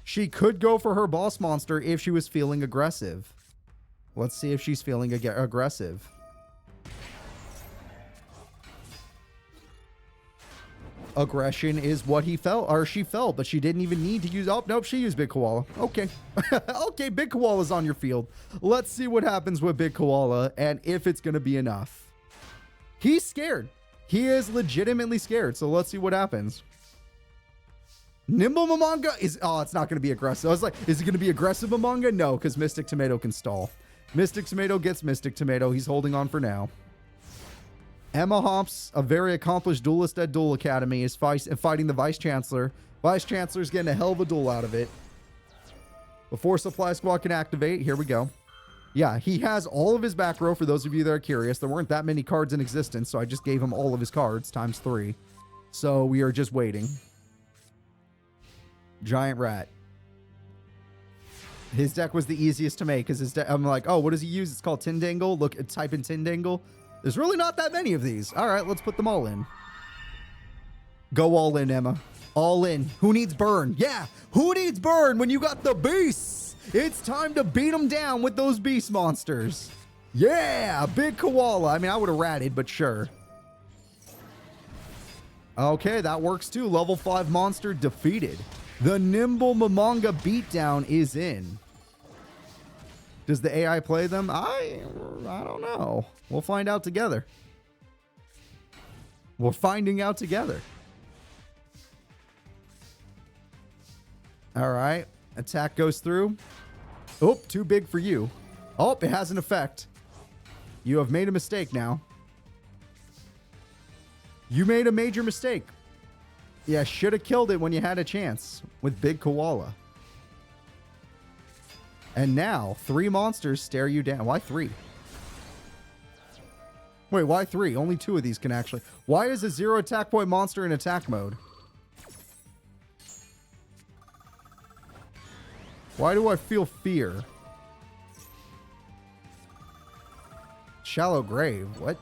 She could go for her boss monster if she was feeling aggressive. Let's see if she's feeling aggressive. Aggression is what he felt, or she felt, but she didn't even need to use... Oh, nope, she used Big Koala. Okay. Okay, Big Koala's on your field. Let's see what happens with Big Koala and if it's going to be enough. He's scared. He is legitimately scared. So let's see what happens. Nimble Mamanga is... Oh, it's not going to be aggressive. I was like, is it going to be aggressive Mamanga? No, because Mystic Tomato can stall. Mystic Tomato gets Mystic Tomato. He's holding on for now. Emma Hops, a very accomplished duelist at Duel Academy, is fighting the Vice Chancellor. Vice Chancellor's getting a hell of a duel out of it. Before Supply Squad can activate, here we go. Yeah, he has all of his back row, for those of you that are curious. There weren't that many cards in existence, so I just gave him all of his cards, times 3. So we are just waiting. Giant Rat. His deck was the easiest to make, because his deck... I'm like, oh, what does he use? It's called Tindangle. Look, type in Tindangle. There's really not that many of these. All right, let's put them all in. Go all in, Emma. All in. Who needs burn? Yeah, who needs burn when you got the beasts? It's time to beat them down with those beast monsters. Yeah, big koala. I mean, I would have ratted, but sure. Okay, that works too. Level 5 monster defeated. The nimble Mamanga beatdown is in. Does the AI play them? I don't know. We'll find out together. We're finding out together. All right. Attack goes through. Oh, too big for you. Oh, it has an effect. You have made a mistake now. You made a major mistake. Yeah, should have killed it when you had a chance with Big Koala. And now, 3 monsters stare you down. Why 3? Wait, why 3? Only 2 of these can actually... Why is a 0 attack point monster in attack mode? Why do I feel fear? Shallow grave. What?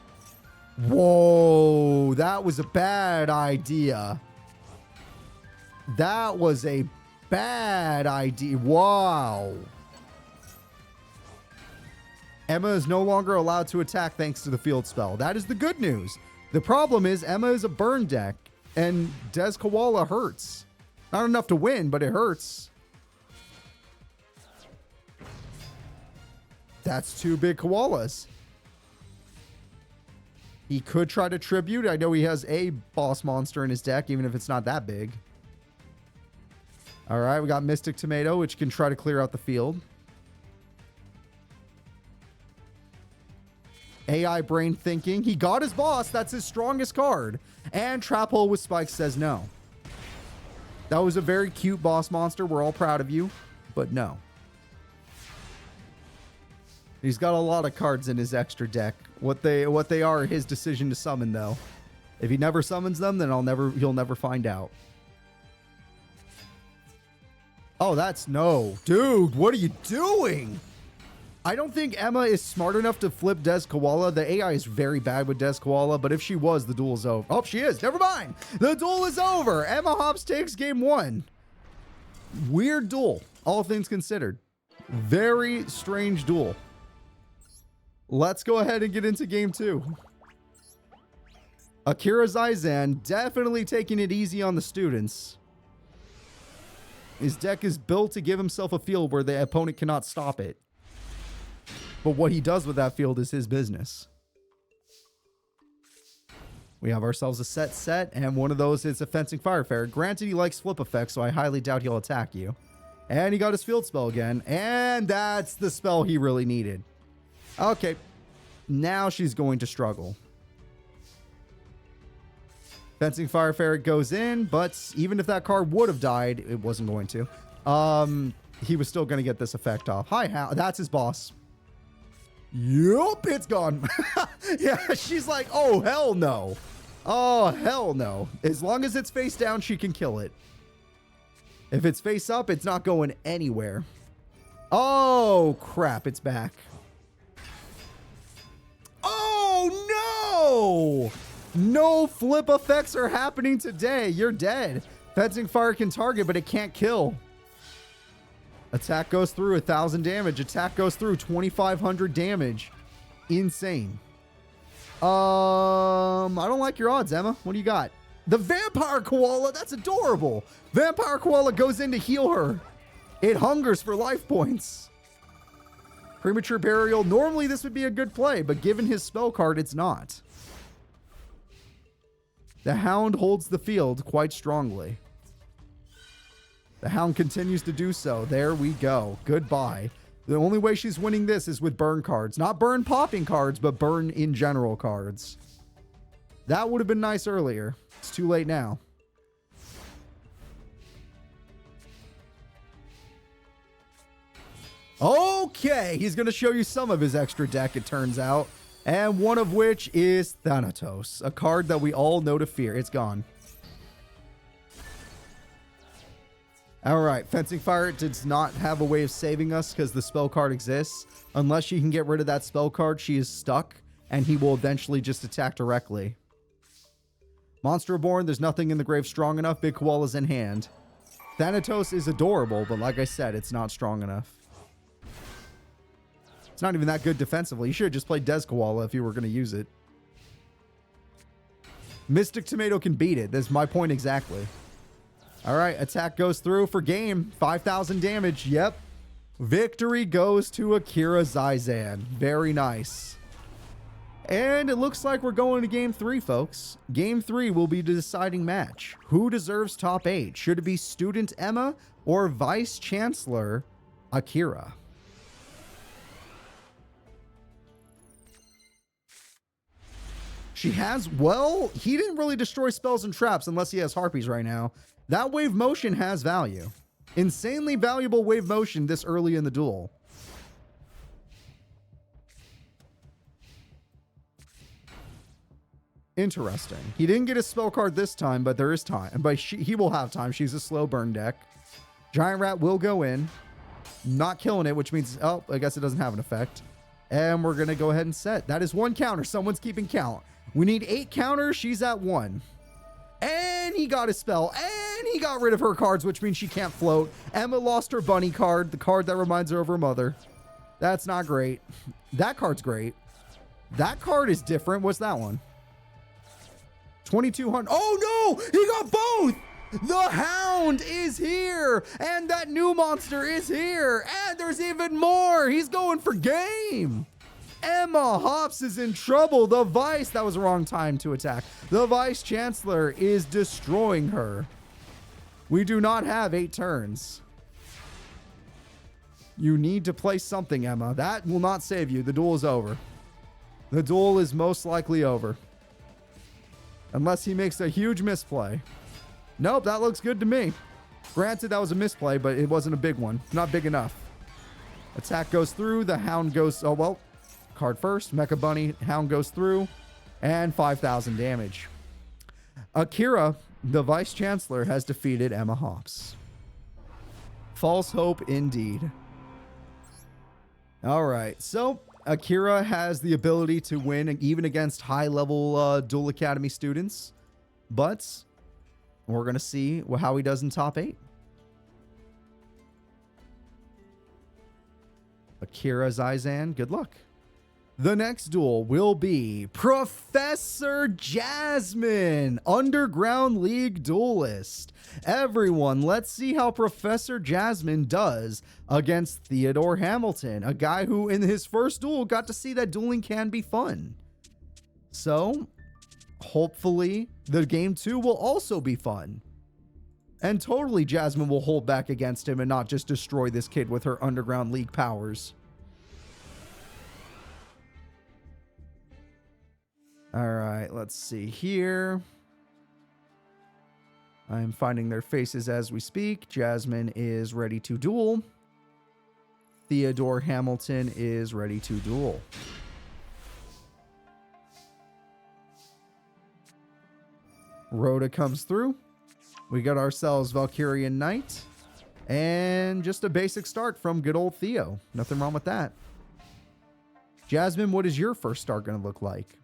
Whoa, that was a bad idea. That was a bad idea. Wow. Emma is no longer allowed to attack thanks to the field spell. That is the good news. The problem is Emma is a burn deck and Des Koala hurts. Not enough to win, but it hurts. That's 2 big koalas. He could try to tribute. I know he has a boss monster in his deck, even if it's not that big. All right, we got Mystic Tomato, which can try to clear out the field. AI brain thinking. He got his boss. That's his strongest card. And Trap Hole with Spikes says no. That was a very cute boss monster. We're all proud of you, but no. He's got a lot of cards in his extra deck. What they are his decision to summon, though. If he never summons them, then he'll never find out. Oh, that's no. Dude, what are you doing? I don't think Emma is smart enough to flip Des Koala. The AI is very bad with Des Koala, but if she was, the duel's over. Oh, she is. Never mind. The duel is over. Emma Hobbs takes game 1. Weird duel, all things considered. Very strange duel. Let's go ahead and get into game 2. Akira Zizan definitely taking it easy on the students. His deck is built to give himself a field where the opponent cannot stop it. But what he does with that field is his business. We have ourselves a set, and one of those is a Fencing Firefarer. Granted, he likes flip effects, so I highly doubt he'll attack you. And he got his field spell again, and that's the spell he really needed. Okay, now she's going to struggle. Fencing Firefarer goes in, but even if that card would have died, it wasn't going to. He was still going to get this effect off. Hi, Hal. That's his boss. Yup, it's gone. Yeah, she's like, oh, hell no. Oh, hell no. As long as it's face down, she can kill it. If it's face up, it's not going anywhere. Oh, crap. It's back. Oh, no. No flip effects are happening today. You're dead. Fencing Fire can target, but it can't kill. Attack goes through 1,000 damage. Attack goes through 2,500 damage. Insane. I don't like your odds, Emma. What do you got? The Vampire Koala. That's adorable. Vampire Koala goes in to heal her. It hungers for life points. Premature Burial. Normally this would be a good play, but given his spell card, it's not. The Hound holds the field quite strongly. The Hound continues to do so. There we go. Goodbye. The only way she's winning this is with burn cards. Not burn popping cards, but burn in general cards. That would have been nice earlier. It's too late now. Okay, he's going to show you some of his extra deck, it turns out. And one of which is Thanatos, a card that we all know to fear. It's gone. All right, Fencing Fire does not have a way of saving us because the spell card exists. Unless she can get rid of that spell card, she is stuck. and he will eventually just attack directly. Monster Reborn, there's nothing in the grave strong enough. Big Koala's in hand. Thanatos is adorable, but like I said, it's not strong enough. It's not even that good defensively. You should have just played Des Koala if you were going to use it. Mystic Tomato can beat it. That's my point exactly. All right, attack goes through for game. 5,000 damage. Yep. Victory goes to Akira Zizan. Very nice. And it looks like we're going to game 3, folks. Game 3 will be the deciding match. Who deserves top 8? Should it be student Emma or Vice Chancellor Akira? She has, well, he didn't really destroy spells and traps unless he has harpies right now. That wave motion has value. Insanely valuable wave motion this early in the duel. Interesting. He didn't get a spell card this time, but there is time. But he will have time. She's a slow burn deck. Giant Rat will go in. Not killing it, which means, oh, I guess it doesn't have an effect. And we're going to go ahead and set. That is 1 counter. Someone's keeping count. We need 8 counters. She's at 1. And he got a spell. And he got rid of her cards, which means she can't float. Emma lost her bunny card, the card that reminds her of her mother. That's not great. That card's great. That card is different. What's that one? 2,200. Oh, no! He got both! The Hound is here! And that new monster is here! And there's even more! He's going for game! Emma Hops is in trouble. The Vice, that was the wrong time to attack. The Vice Chancellor is destroying her. We do not have 8 turns. You need to play something, Emma. That will not save you. The duel is over. The duel is most likely over. Unless he makes a huge misplay. Nope, that looks good to me. Granted, that was a misplay, but it wasn't a big one. Not big enough. Attack goes through. The Hound goes... Oh, well. Card first. Mecha Bunny. Hound goes through. And 5,000 damage. Akira, the Vice Chancellor, has defeated Emma Hops. False hope indeed. All right. So, Akira has the ability to win even against high-level Duel Academy students. But we're going to see how he does in top 8. Akira Zizan, good luck. The next duel will be Professor Jasmine, Underground League Duelist. Everyone, let's see how Professor Jasmine does against Theodore Hamilton, a guy who in his first duel got to see that dueling can be fun. So, hopefully, the game 2 will also be fun. And totally Jasmine will hold back against him and not just destroy this kid with her Underground League powers. All right, let's see here. I'm finding their faces as we speak. Jasmine is ready to duel. Theodore Hamilton is ready to duel. Rhoda comes through. We got ourselves Valkyrian Knight. And just a basic start from good old Theo. Nothing wrong with that. Jasmine, what is your first start going to look like?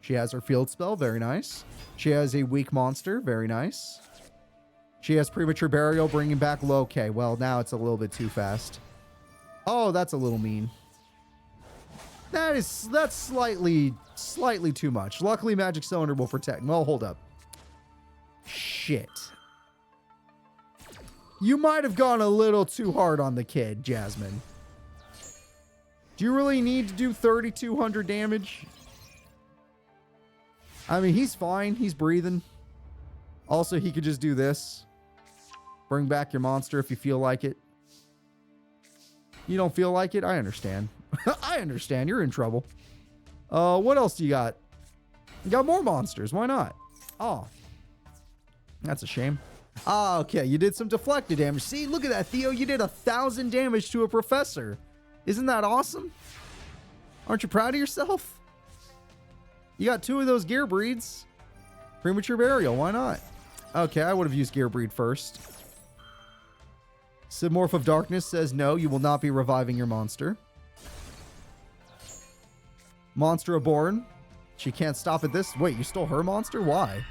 She has her field spell. Very nice. She has a weak monster. Very nice. She has premature burial, bringing back low. Okay, well, now it's a little bit too fast. Oh, that's a little mean. That's slightly too much. Luckily, Magic Cylinder will protect. Well, hold up. Shit. You might have gone a little too hard on the kid, Jasmine. Do you really need to do 3,200 damage? I mean, he's fine. He's breathing. Also, he could just do this. Bring back your monster if you feel like it. You don't feel like it? I understand. I understand. You're in trouble. What else do you got? You got more monsters. Why not? Oh. That's a shame. Ah, okay. You did some deflected damage. See, look at that, Theo. You did 1,000 damage to a professor. Isn't that awesome? Aren't you proud of yourself? You got 2 of those gear breeds. Premature burial. Why not? Okay, I would have used gear breed first. Submorph of Darkness says no, you will not be reviving your monster. Monster Reborn. She can't stop at this. Wait, you stole her monster? Why?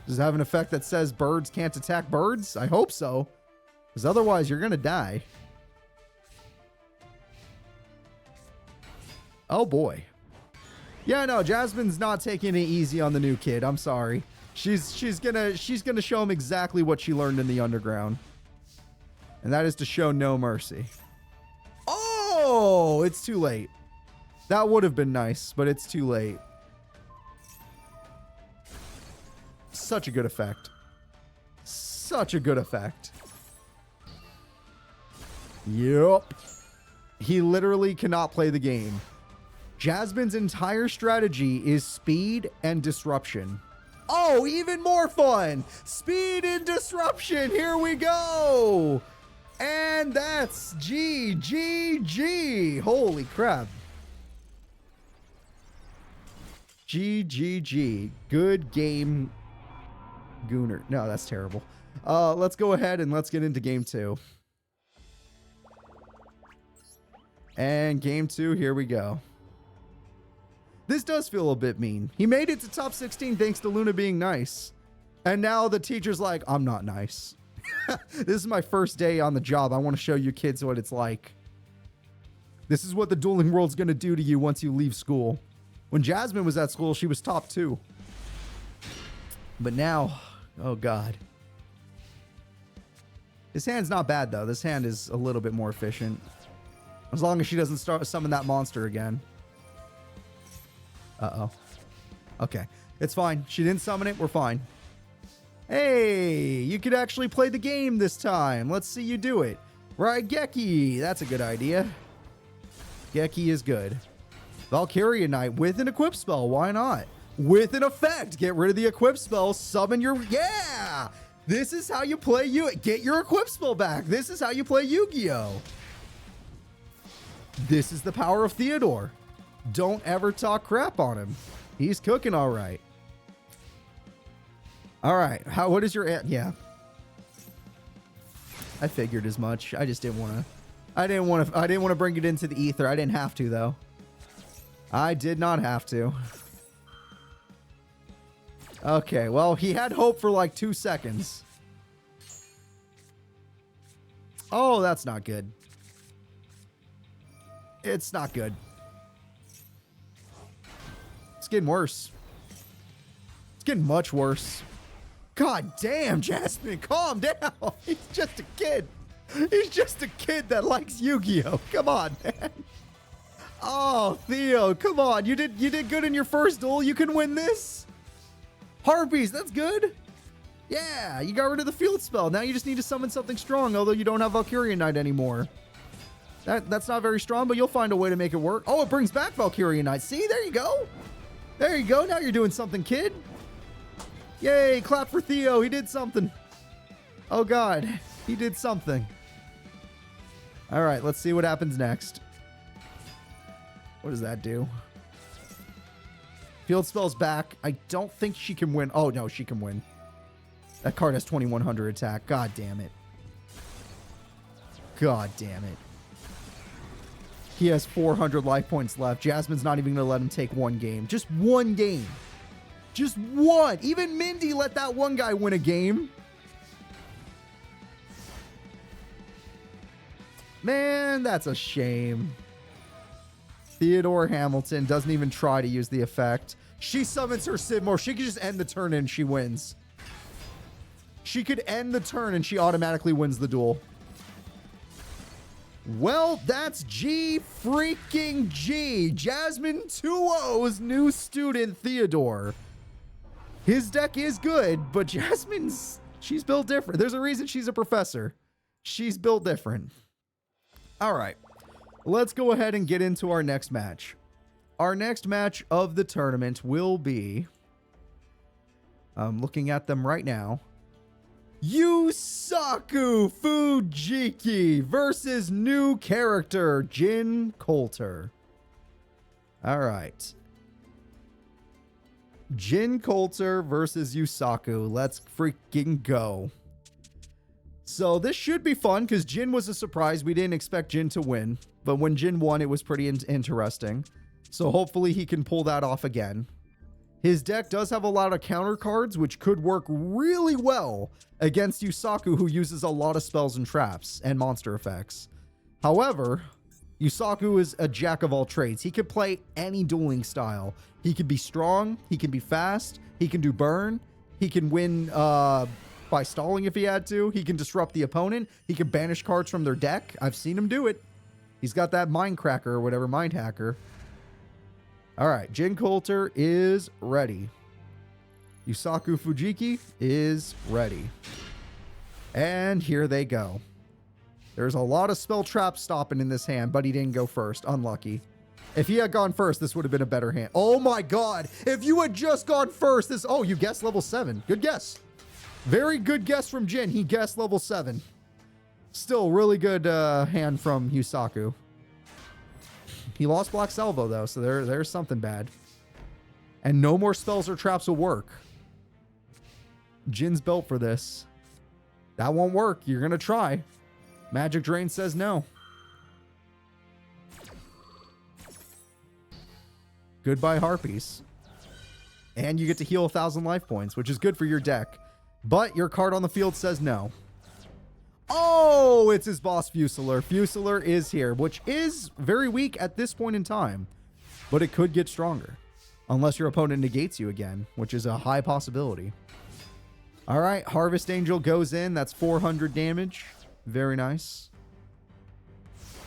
Does it have an effect that says birds can't attack birds? I hope so. Because otherwise, you're going to die. Oh, boy. Yeah, no, Jasmine's not taking it easy on the new kid. I'm sorry. She's gonna show him exactly what she learned in the underground. And that is to show no mercy. Oh, it's too late. That would have been nice, but it's too late. Such a good effect. Such a good effect. Yup. He literally cannot play the game. Jasmine's entire strategy is speed and disruption. Oh, even more fun! Speed and disruption! Here we go! And that's GGG! Holy crap. GGG. Good game, Gooner. No, that's terrible. Let's go ahead and let's get into game 2. And game 2, here we go. This does feel a bit mean. He made it to top 16 thanks to Luna being nice. And now the teacher's like, I'm not nice. This is my first day on the job. I want to show you kids what it's like. This is what the dueling world's going to do to you once you leave school. When Jasmine was at school, she was top 2. But now, oh God. This hand's not bad though. This hand is a little bit more efficient. As long as she doesn't start summon that monster again. Uh-oh. Okay. It's fine. She didn't summon it. We're fine. Hey, you could actually play the game this time. Let's see you do it. Right, Geki. That's a good idea. Geki is good. Valkyria Knight with an equip spell. Why not? With an effect. Get rid of the equip spell. Summon your... Yeah! This is how you play Get your equip spell back. This is how you play Yu-Gi-Oh! This is the power of Theodore. Don't ever talk crap on him. He's cooking all right. All right. What is your... Yeah. I figured as much. I just didn't want to... I didn't want to bring it into the ether. I didn't have to, though. I did not have to. Okay. Well, he had hope for like 2 seconds. Oh, that's not good. It's not good. It's getting worse. It's getting much worse. God damn, Jasmine, calm down. He's just a kid. He's just a kid that likes Yu-Gi-Oh! Come on, man. Oh, Theo, come on. You did good in your first duel. You can win this. Harpies, that's good. Yeah, you got rid of the field spell. Now you just need to summon something strong, although you don't have Valkyria Knight anymore. That's not very strong, but you'll find a way to make it work. Oh, it brings back Valkyria Knight. See, there you go. There you go. Now you're doing something, kid. Yay, clap for Theo. He did something. Oh, God. He did something. All right, let's see what happens next. What does that do? Field spell's back. I don't think she can win. Oh, no, she can win. That card has 2100 attack. God damn it. God damn it. He has 400 life points left. Jasmine's not even going to let him take one game. Just one game. Just one. Even Mindy let that one guy win a game. Man, that's a shame. Theodore Hamilton doesn't even try to use the effect. She summons her Sidmore. She could just end the turn and she wins. She could end the turn and she automatically wins the duel. Well, that's G freaking G. Jasmine 2-0's new student, Theodore. His deck is good, but she's built different. There's a reason she's a professor. She's built different. All right, let's go ahead and get into our next match. Our next match of the tournament will be, I'm looking at them right now, Yusaku Fujiki versus new character Jin Coulter. All right. Jin Coulter versus Yusaku. Let's freaking go. So this should be fun because Jin was a surprise. We didn't expect Jin to win. but when Jin won, it was pretty interesting. So hopefully he can pull that off again. His deck does have a lot of counter cards, which could work really well against Yusaku, who uses a lot of spells and traps and monster effects. However, Yusaku is a jack of all trades. He could play any dueling style. He could be strong, he can be fast, he can do burn, he can win by stalling if he had to, he can disrupt the opponent, he can banish cards from their deck. I've seen him do it. He's got that mind cracker or whatever, mind hacker. All right, Jin Coulter is ready. Yusaku Fujiki is ready. And here they go. There's a lot of spell traps stopping in this hand, but he didn't go first. Unlucky. If he had gone first, this would have been a better hand. Oh my god! If you had just gone first, this... Oh, you guessed level 7. Good guess. Very good guess from Jin. He guessed level 7. Still, really good hand from Yusaku. He lost Black Salvo, though, so there's something bad. And no more spells or traps will work. Jin's built for this. That won't work. You're going to try. Magic Drain says no. Goodbye, Harpies. And you get to heal 1,000 life points, which is good for your deck. But your card on the field says no. Oh, it's his boss, Fusilier. Fusilier is here, which is very weak at this point in time. But it could get stronger. Unless your opponent negates you again, which is a high possibility. All right, Harvest Angel goes in. That's 400 damage. Very nice.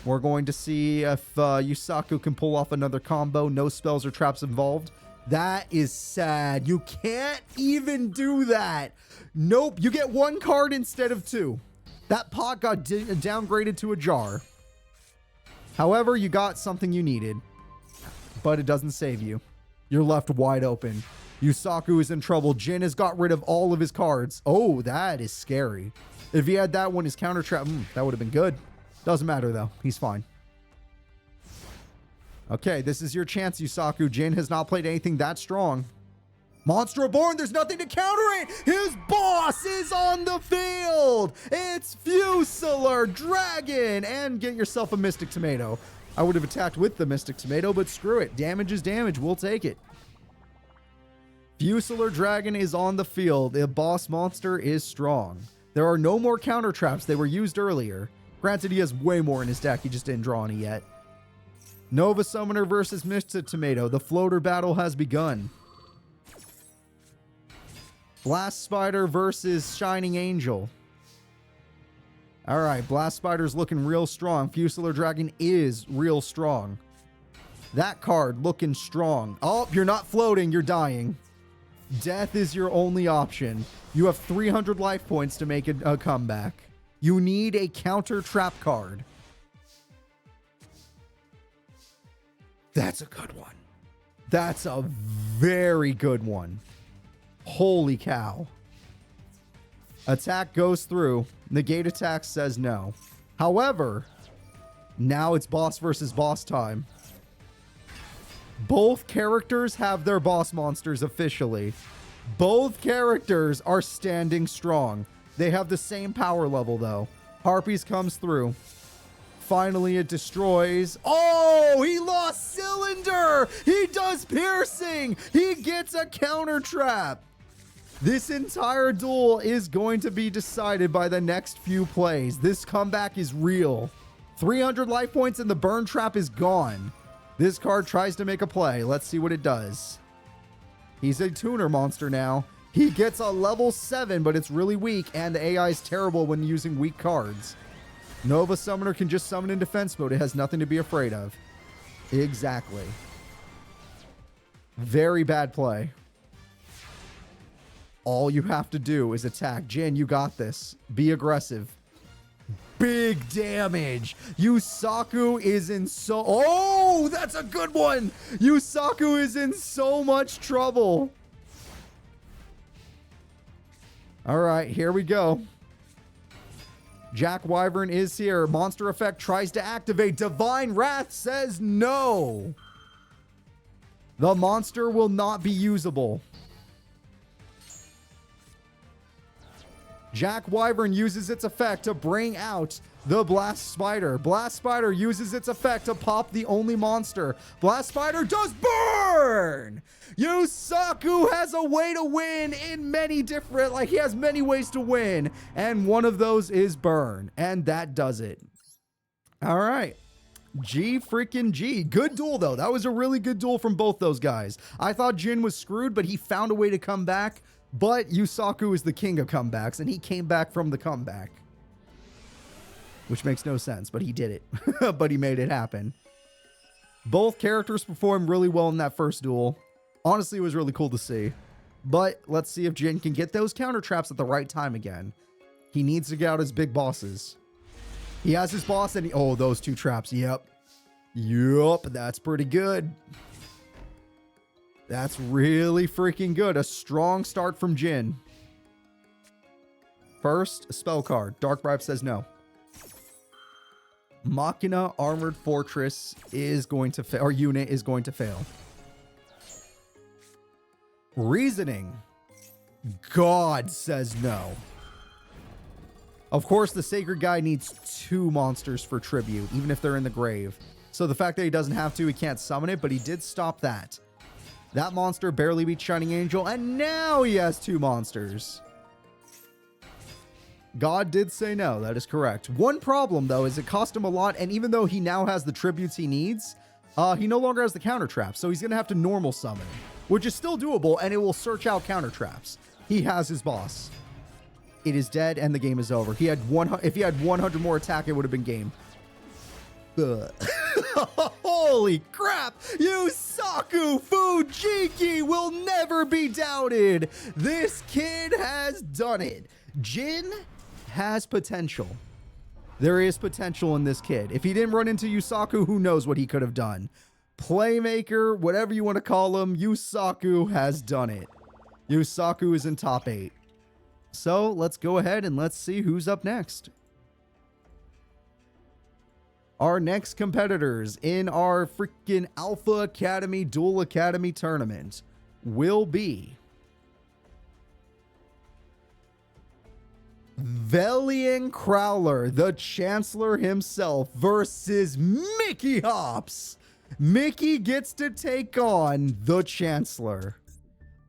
We're going to see if Yusaku can pull off another combo. No spells or traps involved. That is sad. You can't even do that. Nope, you get one card instead of two. That pot got downgraded to a jar. However, you got something you needed. But it doesn't save you. You're left wide open. Yusaku is in trouble. Jin has got rid of all of his cards. Oh, that is scary. If he had that one, his counter trap, that would have been good. Doesn't matter, though. He's fine. Okay, this is your chance, Yusaku. Jin has not played anything that strong. Monster Reborn, there's nothing to counter it. His boss is on the field. It's Fusilier, Dragon, and get yourself a Mystic Tomato. I would have attacked with the Mystic Tomato, but screw it. Damage is damage. We'll take it. Fusilier Dragon is on the field. The boss monster is strong. There are no more counter traps. They were used earlier. Granted, he has way more in his deck. He just didn't draw any yet. Nova Summoner versus Mystic Tomato. The floater battle has begun. Blast Spider versus Shining Angel. All right, Blast Spider's looking real strong. Fusilier Dragon is real strong. That card looking strong. Oh, you're not floating. You're dying. Death is your only option. You have 300 life points to make a comeback. You need a counter trap card. That's a good one. That's a very good one. Holy cow. Attack goes through. Negate attack says no. However, now it's boss versus boss time. Both characters have their boss monsters officially. Both characters are standing strong. They have the same power level, though. Harpies comes through. Finally, it destroys. Oh, he lost Cylinder. He does piercing. He gets a counter trap. This entire duel is going to be decided by the next few plays. This comeback is real. 300 life points and the burn trap is gone. This card tries to make a play. Let's see what it does. He's a tuner monster now. He gets a level 7, but it's really weak, and the AI is terrible when using weak cards. Nova Summoner can just summon in defense mode. It has nothing to be afraid of. Exactly. Very bad play. All you have to do is attack. Jin, you got this. Be aggressive. Big damage. Yusaku is in so... Oh, that's a good one. Yusaku is in so much trouble. All right, here we go. Jack Wyvern is here. Monster effect tries to activate. Divine Wrath says no. The monster will not be usable. Jack Wyvern uses its effect to bring out the Blast Spider. Blast Spider uses its effect to pop the only monster. Blast Spider does burn! Yusaku has a way to win in many different, like he has many ways to win. And one of those is burn. And that does it. All right. G freaking G. Good duel though. That was a really good duel from both those guys. I thought Jin was screwed, but he found a way to come back. But Yusaku is the king of comebacks, and he came back from the comeback. Which makes no sense, but he did it. But he made it happen. Both characters performed really well in that first duel. Honestly, it was really cool to see. But let's see if Jin can get those counter traps at the right time again. He needs to get out his big bosses. He has his boss, and he... Oh, those two traps. Yep. Yup, that's pretty good. That's really freaking good. A strong start from Jin. First, a spell card. Dark Bribe says no. Machina Armored Fortress is going to fail, or unit is going to fail. Reasoning. God says no. Of course, the Sacred Guy needs 2 monsters for tribute, even if they're in the grave. So the fact that he doesn't have to, he can't summon it, but he did stop that. That monster barely beat Shining Angel, and now he has 2 monsters. God did say no, that is correct. One problem, though, is it cost him a lot, and even though he now has the tributes he needs, he no longer has the counter traps, so he's going to have to normal summon, which is still doable, and it will search out counter traps. He has his boss. It is dead, and the game is over. If he had 100 more attack, it would have been game. Holy crap! Yusaku Fujiki will never be doubted! This kid has done it. Jin has potential. There is potential in this kid. If he didn't run into Yusaku, who knows what he could have done. Playmaker, whatever you want to call him, Yusaku has done it. Yusaku is in top 8. So let's go ahead and let's see who's up next. Our next competitors in our freaking Alpha Academy Duel Academy tournament will be Velian Crowler, the Chancellor himself, versus Mickey Hops. Mickey gets to take on the Chancellor.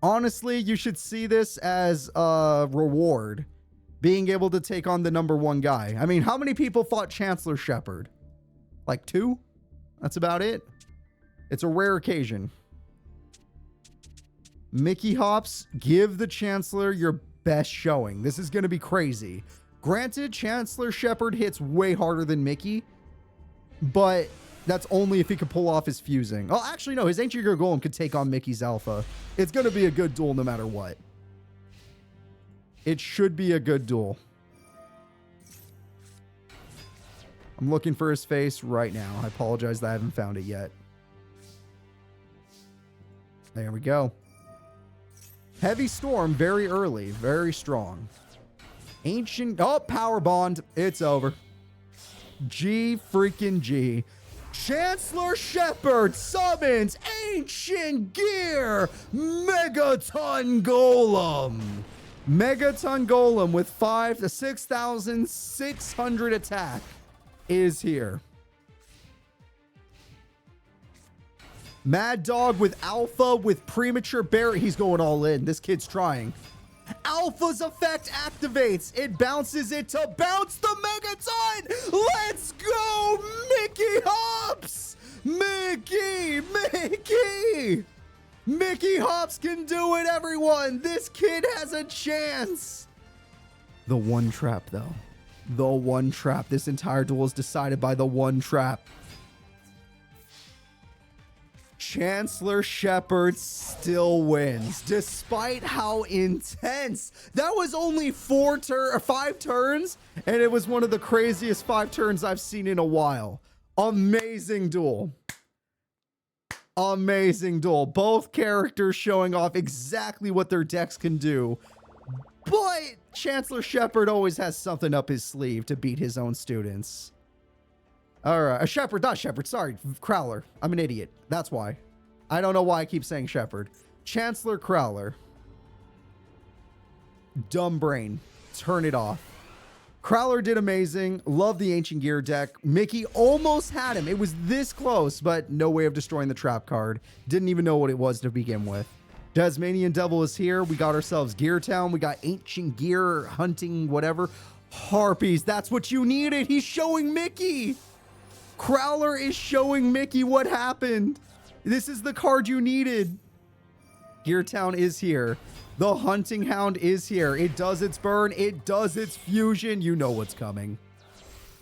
Honestly, you should see this as a reward, being able to take on the #1 guy. I mean, how many people fought Chancellor Shepard? Like 2? That's about it. It's a rare occasion. Mickey Hops, give the Chancellor your best showing. This is going to be crazy. Granted, Chancellor Shepard hits way harder than Mickey, but that's only if he could pull off his fusing. Oh, actually, no. His Ancient Gear Golem could take on Mickey's Alpha. It's going to be a good duel no matter what. It should be a good duel. I'm looking for his face right now. I apologize that I haven't found it yet. There we go. Heavy Storm very early. Very strong. Ancient... Oh, Power Bond. It's over. G freaking G. Chancellor Shepard summons Ancient Gear Megaton Golem. Megaton Golem with 5 to 6,600 attack is here. Mad Dog with Alpha with premature berry. He's going all in. This kid's trying. Alpha's effect activates. It bounces it to bounce the Megaton. Let's go, Mickey Hops. Mickey. Mickey Hops can do it, everyone. This kid has a chance. The one trap, though. The one trap. This entire duel is decided by the one trap. Chancellor Shepard still wins, despite how intense. That was only 5 turns, and it was one of the craziest 5 turns I've seen in a while. Amazing duel. Amazing duel. Both characters showing off exactly what their decks can do. But Chancellor Shepard always has something up his sleeve to beat his own students. All right, Shepard, not Shepard, sorry, Crowler. I'm an idiot. That's why. I don't know why I keep saying Shepard. Chancellor Crowler. Dumb brain. turn it off. Crowler did amazing. Love the Ancient Gear deck. Mickey almost had him. It was this close, but no way of destroying the trap card. Didn't even know what it was to begin with. Tasmanian Devil is here. We got ourselves Gear Town. We got Ancient Gear, Hunting, whatever. Harpies, that's what you needed. He's showing Mickey. Crowler is showing Mickey what happened. This is the card you needed. Gear Town is here. The Hunting Hound is here. It does its burn. It does its fusion. You know what's coming.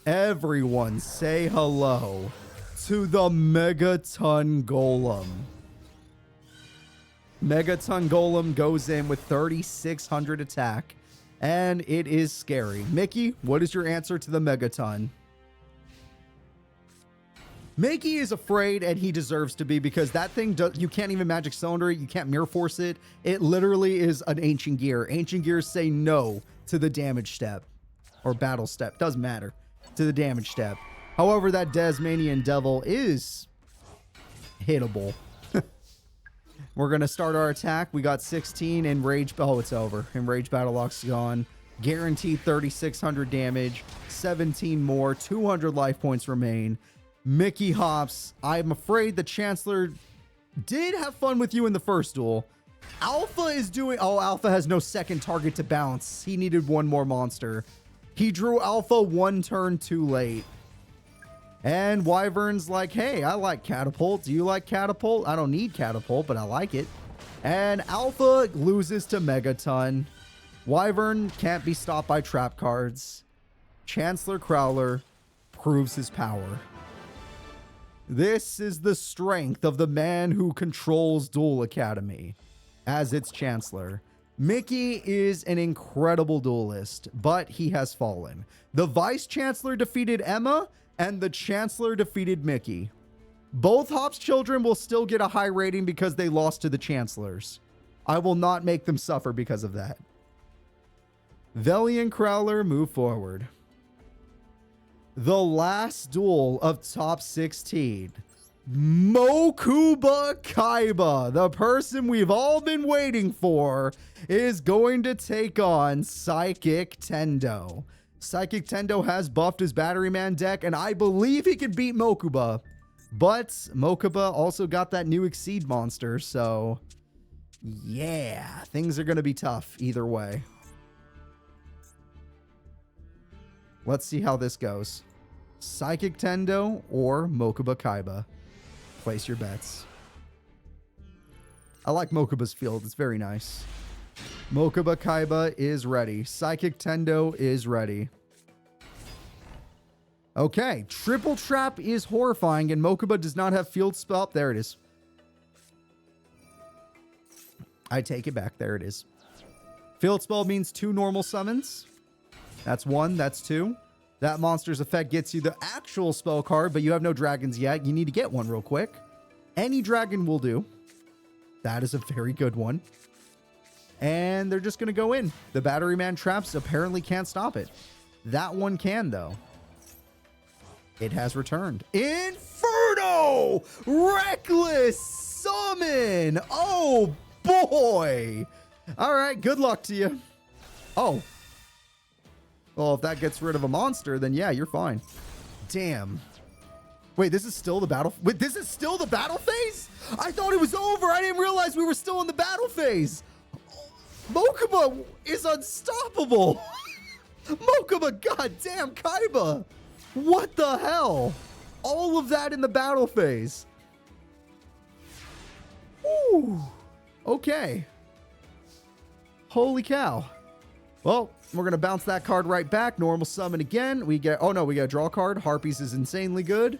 Everyone say hello to the Megaton Golem. Megaton Golem goes in with 3,600 attack. And it is scary. Mickey, what is your answer to the Megaton? Mickey is afraid, and he deserves to be, because that thing, you can't even Magic Cylinder it. You can't Mirror Force it. It literally is an Ancient Gear. Ancient Gears say no to the damage step. Or battle step. Doesn't matter. To the damage step. However, that Tasmanian Devil is hittable. We're going to start our attack. We got 16 Enrage. Oh, it's over. Enrage Battle Lock's gone. Guaranteed 3,600 damage. 17 more. 200 life points remain. Mickey hops. I'm afraid the Chancellor did have fun with you in the first duel. Alpha is doing... Oh, Alpha has no second target to bounce. He needed one more monster. He drew Alpha one turn too late. And Wyvern's like, hey, I like Catapult. Do you like Catapult? I don't need Catapult, but I like it. And Alpha loses to Megaton. Wyvern can't be stopped by trap cards. Chancellor Crowler proves his power. This is the strength of the man who controls Duel Academy as its Chancellor. Mickey is an incredible duelist, but he has fallen. The Vice Chancellor defeated Emma, and the Chancellor defeated Mickey. Both Hop's children will still get a high rating because they lost to the Chancellors. I will not make them suffer because of that. Veli and Crowler move forward. The last duel of top 16. Mokuba Kaiba, the person we've all been waiting for, is going to take on Psychic Tendo. Psychic Tendo has buffed his Battery Man deck, and I believe he can beat Mokuba. But Mokuba also got that new Exceed monster, so yeah, things are going to be tough either way. Let's see how this goes. Psychic Tendo or Mokuba Kaiba. Place your bets. I like Mokuba's field. It's very nice. Mokuba Kaiba is ready. Psychic Tendo is ready. Okay. Triple Trap is horrifying, and Mokuba does not have field spell. There it is. I take it back. There it is. Field spell means 2 normal summons. That's 1. That's 2. That monster's effect gets you the actual spell card, but you have no dragons yet. You need to get one real quick. Any dragon will do. That is a very good one. And they're just going to go in. The Battery Man traps apparently can't stop it. That one can, though. It has returned. Inferno! Reckless Summon! Oh, boy! All right, good luck to you. Oh. Well, if that gets rid of a monster, then yeah, you're fine. Damn. Wait, this is still the battle... Wait, this is still the battle phase? I thought it was over. I didn't realize we were still in the battle phase. Mokuba is unstoppable. Mokuba, goddamn Kaiba. What the hell? All of that in the battle phase. Ooh. Okay. Holy cow. Well, we're going to bounce that card right back. Normal summon again. We get... Oh, no, we got a draw card. Harpies is insanely good.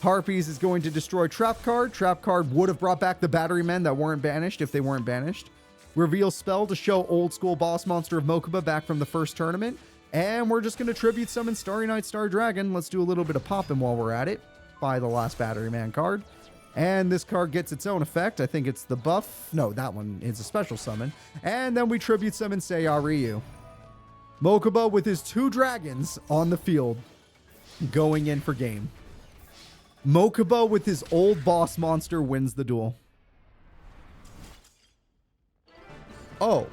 Harpies is going to destroy Trap card. Trap card would have brought back the Battery Men that weren't banished if they weren't banished. Reveal spell to show old school boss monster of Mokuba back from the first tournament. And we're just going to tribute summon Starry Night Star Dragon. Let's do a little bit of popping while we're at it. Buy the last Battery Man card. And this card gets its own effect. I think it's the buff. No, that one is a special summon. And then we tribute summon Seiya Ryu. Mokuba with his 2 dragons on the field going in for game. Mokuba with his old boss monster wins the duel. Oh.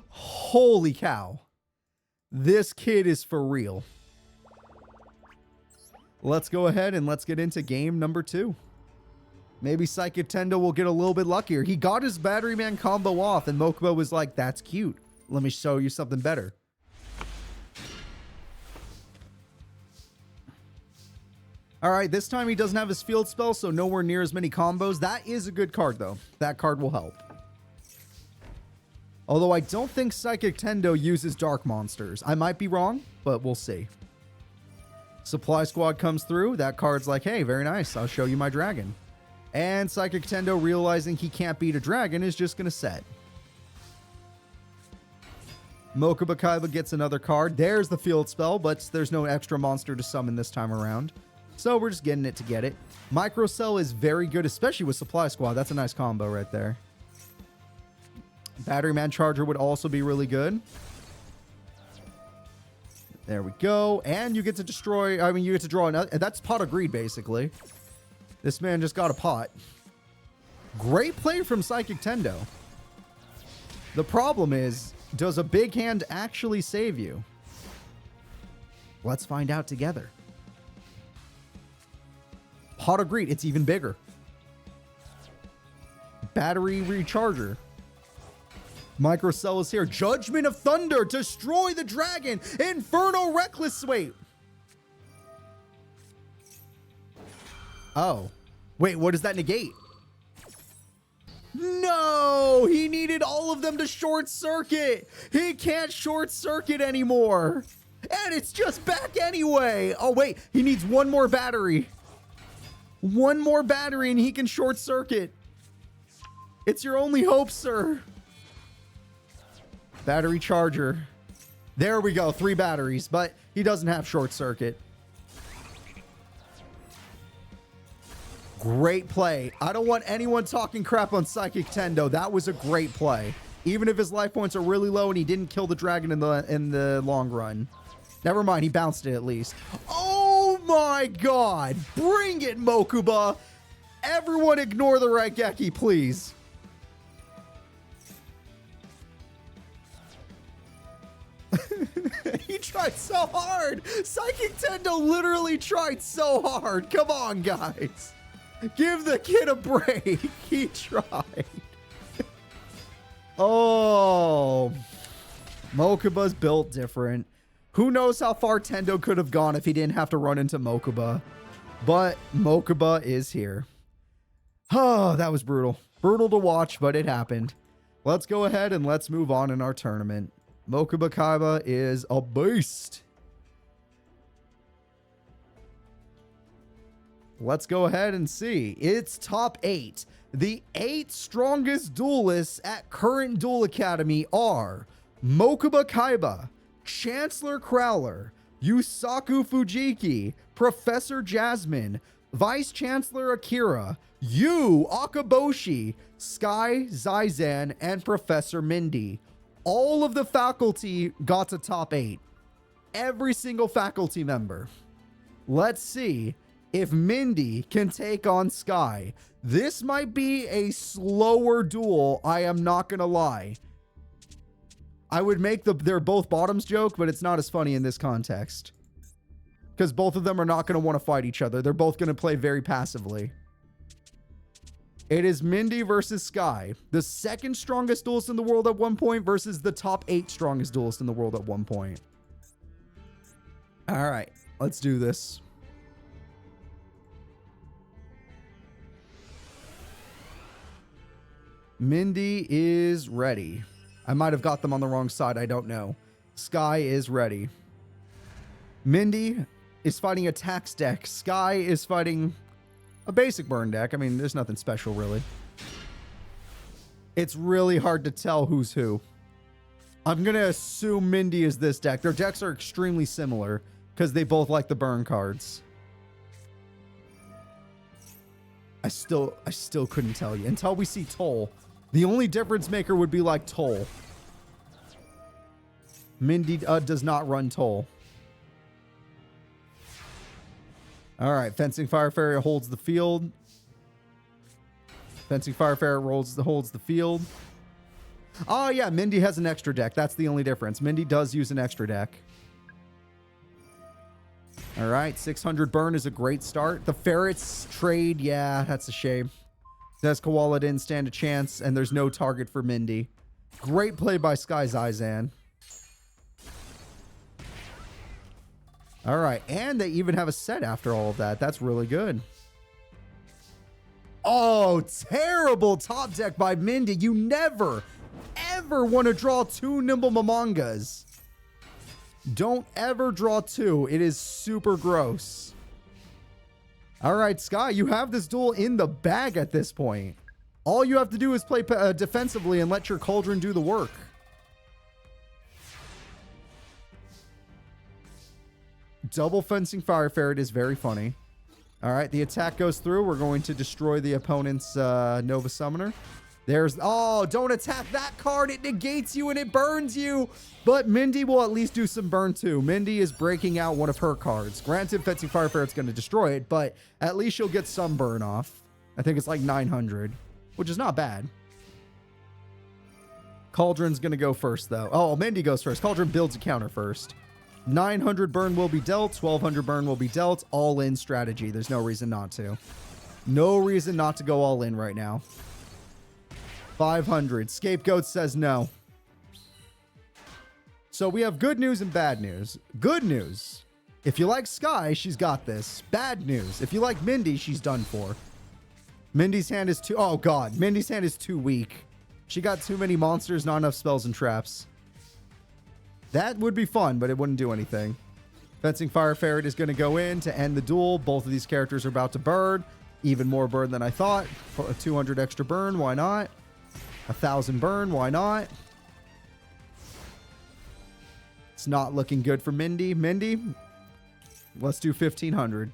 Holy cow. This kid is for real. Let's go ahead and let's get into game number 2. Maybe Psychic Tendo will get a little bit luckier. He got his Battery Man combo off, and Mokuba was like, that's cute. Let me show you something better. All right, this time he doesn't have his field spell, so nowhere near as many combos. That is a good card, though. That card will help. Although I don't think Psychic Tendo uses Dark Monsters. I might be wrong, but we'll see. Supply Squad comes through. That card's like, hey, very nice. I'll show you my dragon. And Psychic Tendo, realizing he can't beat a dragon, is just going to set. Mokuba Kaiba gets another card. There's the field spell, but there's no extra monster to summon this time around. So we're just getting it to get it. Micro Cell is very good, especially with Supply Squad. That's a nice combo right there. Battery Man Charger would also be really good. There we go. And you get to destroy, I mean, you get to draw another. That's Pot of Greed, basically. This man just got a pot. Great play from Psychic Tendo. The problem is, does a big hand actually save you? Let's find out together. Pot of Greed, it's even bigger. Battery Recharger. Micro Cell is here. Judgment of Thunder. Destroy the dragon. Inferno Reckless. Wait. Oh. Wait, what does that negate? No! He needed all of them to short circuit. He can't short circuit anymore. And it's just back anyway. Oh, wait. He needs one more battery. One more battery and he can short circuit. It's your only hope, sir. Battery charger. There we go. 3 batteries, but he doesn't have short circuit. Great play. I don't want anyone talking crap on Psychic Tendo. That was a great play. Even if his life points are really low and he didn't kill the dragon in the long run. Never mind. He bounced it at least. Oh my god. Bring it, Mokuba. Everyone ignore the Raigeki, please. He tried so hard. Psychic Tendo literally tried so hard. Come on, guys. Give the kid a break. He tried. Oh. Mokuba's built different. Who knows how far Tendo could have gone if he didn't have to run into Mokuba. But Mokuba is here. Oh, that was brutal. Brutal to watch, but it happened. Let's go ahead and let's move on in our tournament. Mokuba Kaiba is a beast. Let's go ahead and see. It's top 8. The 8 strongest duelists at current Duel Academy are Mokuba Kaiba, Chancellor Crowler, Yusaku Fujiki, Professor Jasmine, Vice Chancellor Akira, akoboshi, Sky Zizan, and Professor Mindy. All of the faculty got to top 8. Every single faculty member. Let's see if Mindy can take on Sky. This might be a slower duel, I am not gonna lie. I would make they're both bottoms joke, but it's not as funny in this context. Because both of them are not gonna want to fight each other. They're both gonna play very passively. It is Mindy versus Sky, the 2nd strongest duelist in the world at one point versus the top 8 strongest duelist in the world at one point. All right, let's do this. Mindy is ready. I might have got them on the wrong side. I don't know. Sky is ready. Mindy is fighting a tax deck. Sky is fighting a basic burn deck. I mean, there's nothing special, really. It's really hard to tell who's who. I'm going to assume Mindy is this deck. Their decks are extremely similar because they both like the burn cards. I still couldn't tell you. Until we see Toll. The only difference maker would be like Toll. Mindy does not run Toll. All right, Fencing Fire Fairy holds the field. Fencing Fire Fairy holds the field. Oh, yeah, Mindy has an extra deck. That's the only difference. Mindy does use an extra deck. All right, 600 burn is a great start. The ferrets trade, yeah, that's a shame. Says Koala didn't stand a chance, and there's no target for Mindy. Great play by Sky Zizan. All right, and they even have a set after all of that. That's really good. Oh, terrible top deck by Mindy. You never, ever want to draw 2 Nimble Momongas. Don't ever draw 2. It is super gross. All right, Sky, you have this duel in the bag at this point. All you have to do is play defensively and let your Cauldron do the work. Double fencing Fire Ferret is very funny. All right, the attack goes through. We're going to destroy the opponent's Nova Summoner. There's... Oh, don't attack that card. It negates you and it burns you. But Mindy will at least do some burn too. Mindy is breaking out one of her cards. Granted, Fencing Fire Ferret's going to destroy it, but at least she'll get some burn off. I think it's like 900, which is not bad. Cauldron's going to go first, though. Oh, Mindy goes first. Cauldron builds a counter first. 900 burn will be dealt. 1200 burn will be dealt. All in strategy. There's no reason not to. No reason not to go all in right now. 500. Scapegoat says no. So we have good news and bad news. Good news. If you like Sky, she's got this. Bad news. If you like Mindy, she's done for. Mindy's hand is too... Oh, God. Mindy's hand is too weak. She got too many monsters, not enough spells and traps. That would be fun, but it wouldn't do anything. Fencing Fire Ferret is going to go in to end the duel. Both of these characters are about to burn. Even more burn than I thought. 200 extra burn, why not? 1,000 burn, why not? It's not looking good for Mindy. Mindy, let's do 1,500.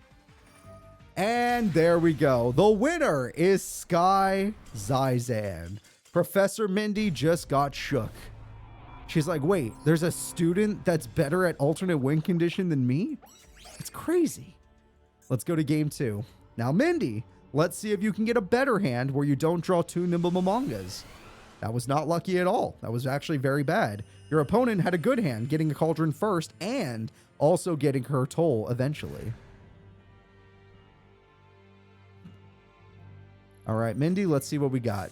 And there we go. The winner is Sky Zizan. Professor Mindy just got shook. She's like, wait, there's a student that's better at alternate win condition than me? It's crazy. Let's go to game 2. Now, Mindy, let's see if you can get a better hand where you don't draw 2 Nimble Momongas. That was not lucky at all. That was actually very bad. Your opponent had a good hand, getting a Cauldron first and also getting her toll eventually. All right, Mindy, let's see what we got.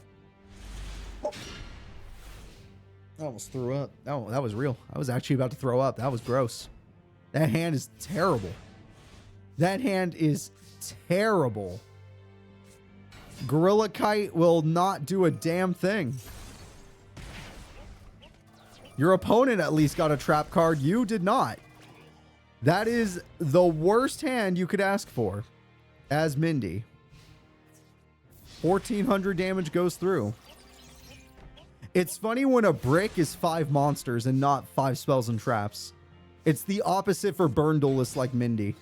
I almost threw up. Oh, that was real. I was actually about to throw up. That was gross. That hand is terrible. That hand is terrible. Gorilla Kite will not do a damn thing. Your opponent at least got a trap card. You did not. That is the worst hand you could ask for as Mindy. 1,400 damage goes through. It's funny when a brick is 5 monsters and not 5 spells and traps. It's the opposite for burn duelists like Mindy.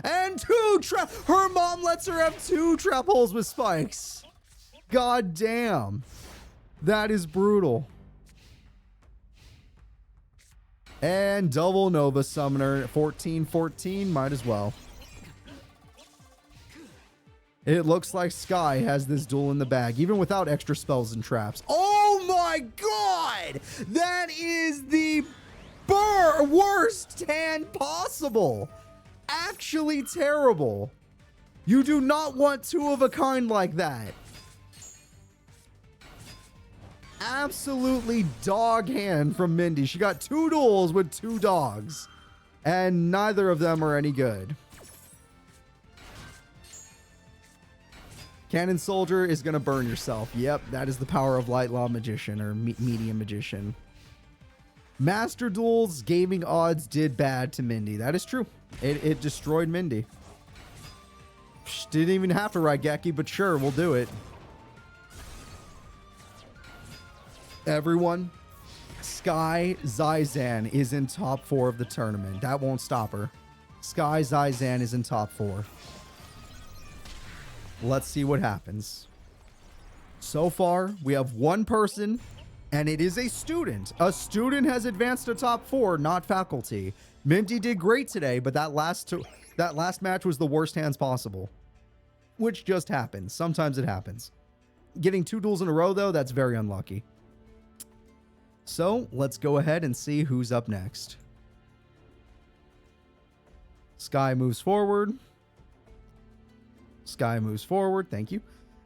And 2 trap. Her mom lets her have 2 trap holes with spikes. God damn. That is brutal. And double Nova Summoner. 14-14. Might as well. It looks like Sky has this duel in the bag, even without extra spells and traps. Oh my God! That is the worst hand possible. Actually terrible. You do not want 2 of a kind like that. Absolutely dog hand from Mindy. She got 2 duels with 2 dogs, and neither of them are any good. Cannon Soldier is going to burn yourself. Yep, that is the power of Light Law Magician or Medium Magician. Master Duels gaming odds did bad to Mindy. That is true. It destroyed Mindy. Didn't even have to write Geki, but sure, we'll do it. Everyone, Sky Zizan is in top 4 of the tournament. That won't stop her. Sky Zizan is in top 4. Let's see what happens. So far, we have 1 person, and it is a student. A student has advanced to top 4, not faculty. Mindy did great today, but that last match was the worst hands possible. Which just happens. Sometimes it happens. Getting 2 duels in a row, though, that's very unlucky. So let's go ahead and see who's up next. Sky moves forward. Sky moves forward. Thank you.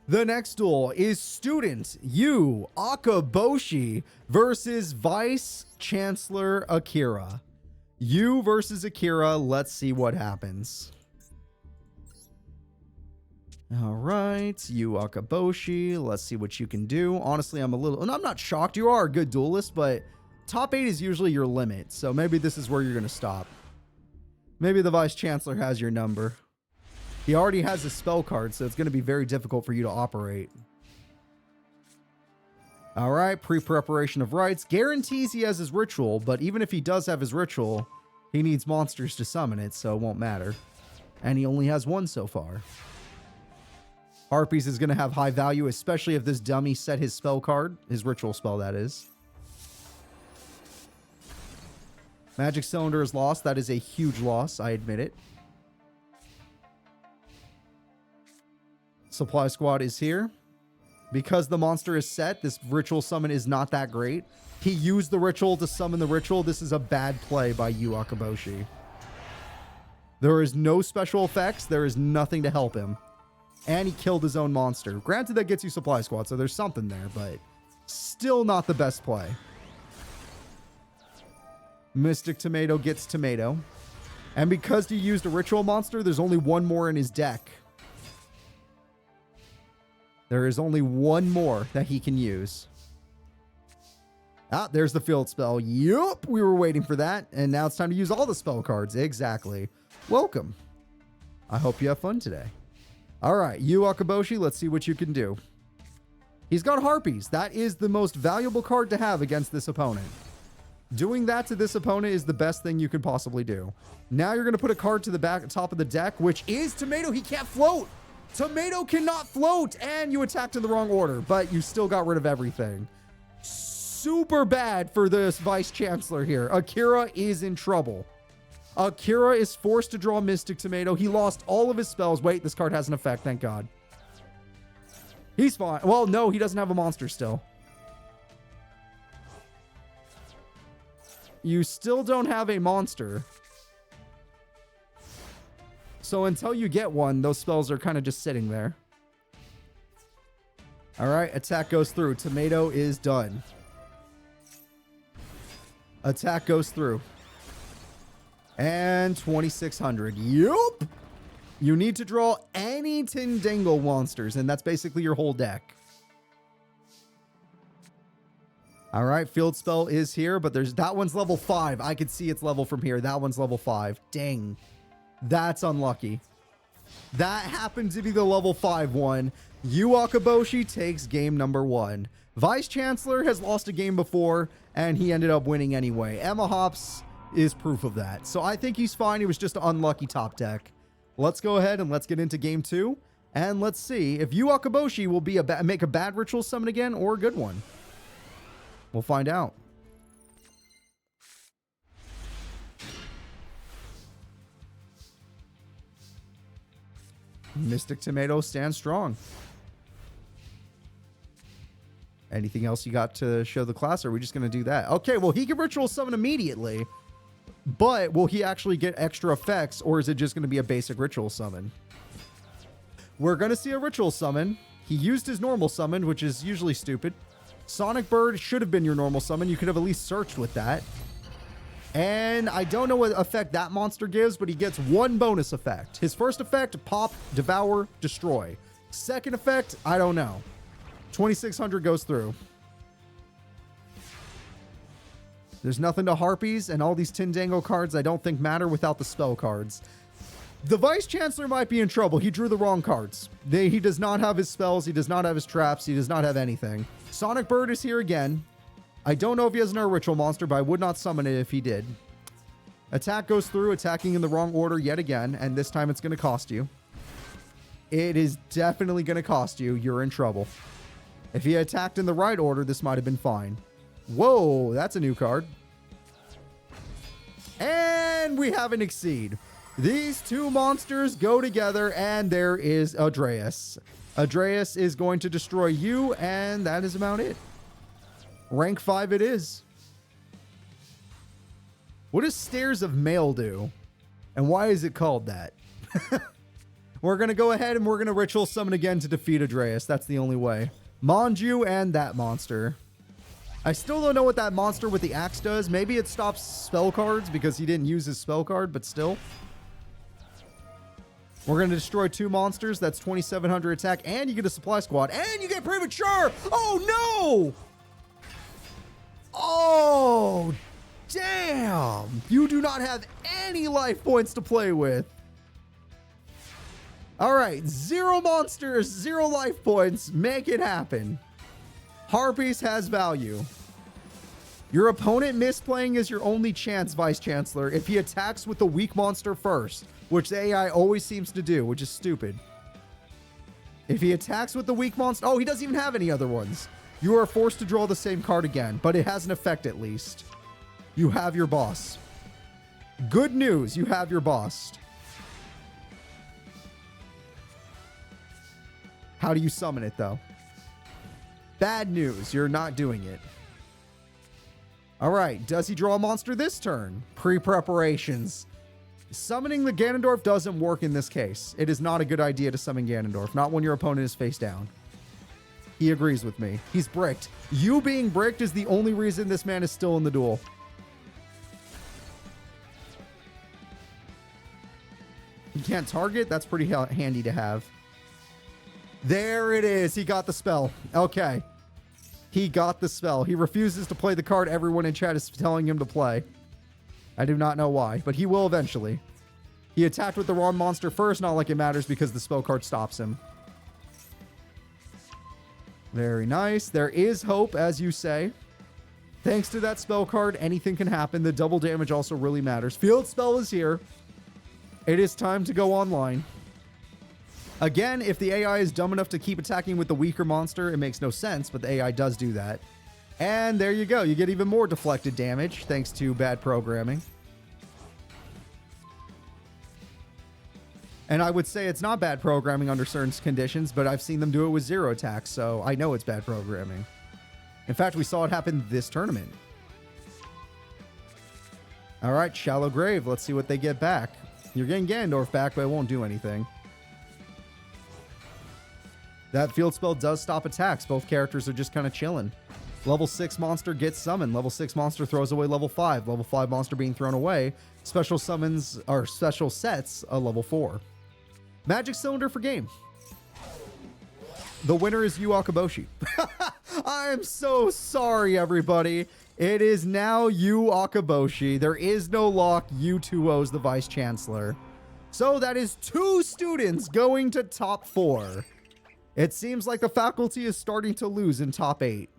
The next duel is student Yu Akoboshi versus Vice Chancellor Akira. Yu versus Akira. Let's see what happens. All right, Yu Akoboshi. Let's see what you can do. Honestly, I'm not shocked. You are a good duelist, but top 8 is usually your limit. So maybe this is where you're going to stop. Maybe the Vice Chancellor has your number. He already has a spell card, so it's going to be very difficult for you to operate. All right, pre-preparation of rites. Guarantees he has his ritual, but even if he does have his ritual, he needs monsters to summon it, so it won't matter. And he only has one so far. Harpies is going to have high value, especially if this dummy set his spell card. His ritual spell, that is. Magic Cylinder is lost. That is a huge loss, I admit it. Supply Squad is here. Because the monster is set, this ritual summon is not that great. He used the ritual to summon the ritual. This is a bad play by Yu Akoboshi. There is no special effects. There is nothing to help him. And he killed his own monster. Granted, that gets you Supply Squad, so there's something there, but still not the best play. Mystic Tomato gets Tomato. And because he used a ritual monster, there's only one more in his deck. There is only one more that he can use. Ah, there's the field spell. Yup, we were waiting for that. And now it's time to use all the spell cards. Exactly. Welcome. I hope you have fun today. All right, Yu Akoboshi, let's see what you can do. He's got Harpies. That is the most valuable card to have against this opponent. Doing that to this opponent is the best thing you could possibly do. Now you're going to put a card to the top of the deck, which is Tomato. He can't float. Tomato cannot float, and you attacked in the wrong order, but you still got rid of everything. Super bad for this Vice Chancellor here. Akira is in trouble. Akira is forced to draw Mystic Tomato. He lost all of his spells. Wait, this card has an effect, thank God. He's fine. Well, no, he doesn't have a monster still. You still don't have a monster. So until you get one, those spells are kind of just sitting there. All right, attack goes through. Tomato is done. Attack goes through. And 2,600. Yup! You need to draw any Tendo monsters, and that's basically your whole deck. All right, field spell is here, but that one's level 5. I could see its level from here. That one's level 5. Dang. That's unlucky. That happened to be the level 5 one. Yu Akoboshi takes game number 1. Vice Chancellor has lost a game before, and he ended up winning anyway. Emma Hops is proof of that. So I think he's fine. It was just an unlucky top deck. Let's go ahead and let's get into game 2. And let's see if Yu Akoboshi will be make a bad ritual summon again or a good one. We'll find out. Mystic Tomato stands strong. Anything else you got to show the class, or are we just going to do that? Okay, well, he can ritual summon immediately, but will he actually get extra effects, or is it just going to be a basic ritual summon? We're going to see a ritual summon. He used his normal summon, which is usually stupid. Sonic Bird should have been your normal summon. You could have at least searched with that. And I don't know what effect that monster gives, but he gets one bonus effect. His first effect, pop, devour, destroy. Second effect, I don't know. 2,600 goes through. There's nothing to Harpies, and all these Tendo cards I don't think matter without the spell cards. The Vice Chancellor might be in trouble. He drew the wrong cards. He does not have his spells. He does not have his traps. He does not have anything. Sonic Bird is here again. I don't know if he has another ritual monster, but I would not summon it if he did. Attack goes through, attacking in the wrong order yet again, and this time it's going to cost you. It is definitely going to cost you. You're in trouble. If he attacked in the right order, this might have been fine. Whoa, that's a new card. And we have an Exceed. These two monsters go together, and there is Adreus. Adreus is going to destroy you, and that is about it. Rank 5 it is. What does Stairs of Mail do? And why is it called that? We're going to go ahead and we're going to ritual summon again to defeat Adreus. That's the only way. Manju and that monster. I still don't know what that monster with the axe does. Maybe it stops spell cards because he didn't use his spell card, but still. We're going to destroy 2 monsters. That's 2,700 attack. And you get a supply squad. And you get premature. Oh, no. Oh, damn. You do not have any life points to play with. All right. 0 monsters, 0 life points. Make it happen. Harpies has value. Your opponent misplaying is your only chance, Vice Chancellor, if he attacks with the weak monster first, which the AI always seems to do, which is stupid. If he attacks with the weak monster... Oh, he doesn't even have any other ones. You are forced to draw the same card again, but it has an effect at least. You have your boss. Good news, you have your boss. How do you summon it, though? Bad news, you're not doing it. All right, does he draw a monster this turn? Pre-preparations. Summoning the Ganondorf doesn't work in this case. It is not a good idea to summon Ganondorf, not when your opponent is face down. He agrees with me. He's bricked. You being bricked is the only reason this man is still in the duel. He can't target? That's pretty handy to have. There it is. He got the spell. Okay. He got the spell. He refuses to play the card everyone in chat is telling him to play. I do not know why, but he will eventually. He attacked with the wrong monster first, not like it matters because the spell card stops him. Very nice. There is hope, as you say. Thanks to that spell card, anything can happen. The double damage also really matters. Field spell is here. It is time to go online. Again, if the AI is dumb enough to keep attacking with the weaker monster, it makes no sense, but the AI does do that. And there you go. You get even more deflected damage thanks to bad programming. And I would say it's not bad programming under certain conditions, but I've seen them do it with 0 attacks, so I know it's bad programming. In fact, we saw it happen this tournament. All right, Shallow Grave. Let's see what they get back. You're getting Ganondorf back, but it won't do anything. That field spell does stop attacks. Both characters are just kind of chilling. Level 6 monster gets summoned. Level 6 monster throws away level 5. Level 5 monster being thrown away. Special summons, or special sets, a level 4. Magic cylinder for game. The winner is Yu Akoboshi. I am so sorry, everybody. It is now Yu Akoboshi. There is no lock. U2O's the Vice Chancellor. So that is 2 students going to top 4. It seems like the faculty is starting to lose in top 8.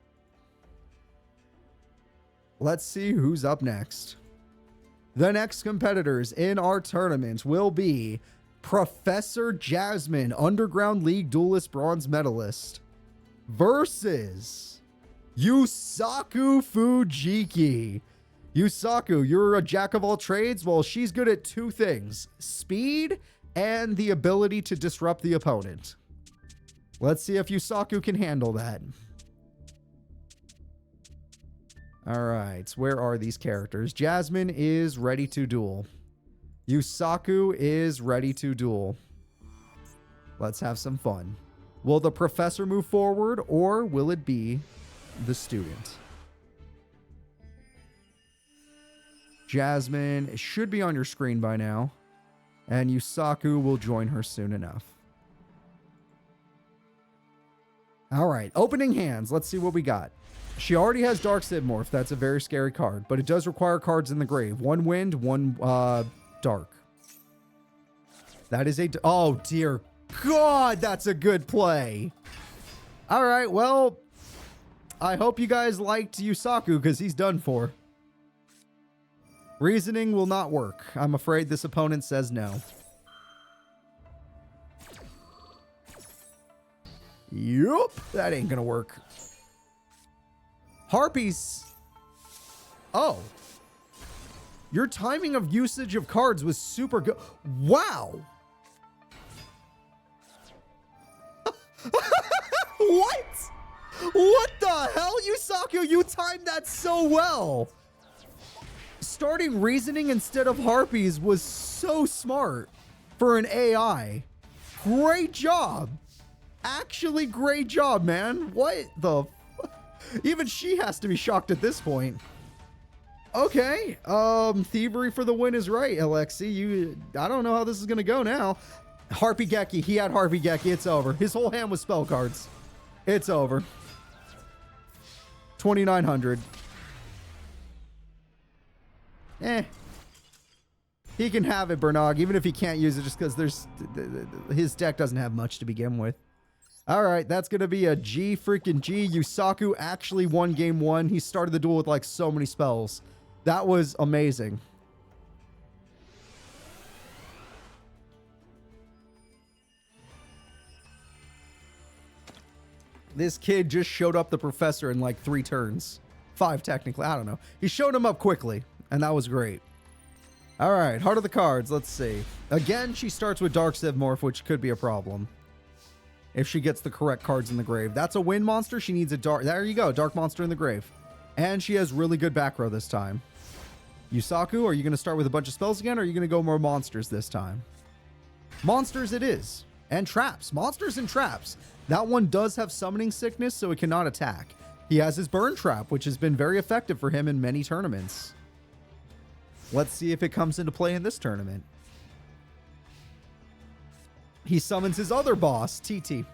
Let's see who's up next. The next competitors in our tournament will be Professor Jasmine, Underground League Duelist Bronze Medalist, versus Yusaku Fujiki. Yusaku, you're a jack of all trades. Well, she's good at 2 things: speed and the ability to disrupt the opponent. Let's see if Yusaku can handle that. All right, where are these characters? Jasmine is ready to duel. Yusaku is ready to duel. Let's have some fun. Will the professor move forward, or will it be the student? Jasmine should be on your screen by now, and Yusaku will join her soon enough. All right, opening hands. Let's see what we got. She already has Dark Sidmorph. That's a very scary card, but it does require cards in the grave. 1 wind, 1 dark. That is a... Oh, dear God, that's a good play. All right, well, I hope you guys liked Yusaku because he's done for. Reasoning will not work. I'm afraid this opponent says no. Yup, that ain't gonna work. Harpies. Oh. Your timing of usage of cards was super good. Wow. What? What the hell, Yusaku? You timed that so well. starting reasoning instead of harpies was so smart for an AI. Great job. Actually, great job, man. What the... Even she has to be shocked at this point. Okay. Thievery for the win is right, Alexi. I don't know how this is going to go now. Harpy Geki. He had Harpy Geki. It's over. His whole hand was spell cards. It's over. 2,900. He can have it, Bernog, even if he can't use it just because his deck doesn't have much to begin with. All right, that's going to be a G freaking G. Yusaku actually won game 1. He started the duel with like so many spells. That was amazing. This kid just showed up the professor in like 3 turns. 5 technically, I don't know. He showed him up quickly, and that was great. All right, heart of the cards, let's see. Again, she starts with Dark Civ Morph, which could be a problem if she gets the correct cards in the grave. That's a wind monster. She needs a dark... There you go, dark monster in the grave. And she has really good back row this time. Yusaku, are you going to start with a bunch of spells again, or are you going to go more monsters this time? Monsters it is. And traps. Monsters and traps. That one does have summoning sickness, so it cannot attack. He has his burn trap, which has been very effective for him in many tournaments. Let's see if it comes into play in this tournament. He summons his other boss, TT.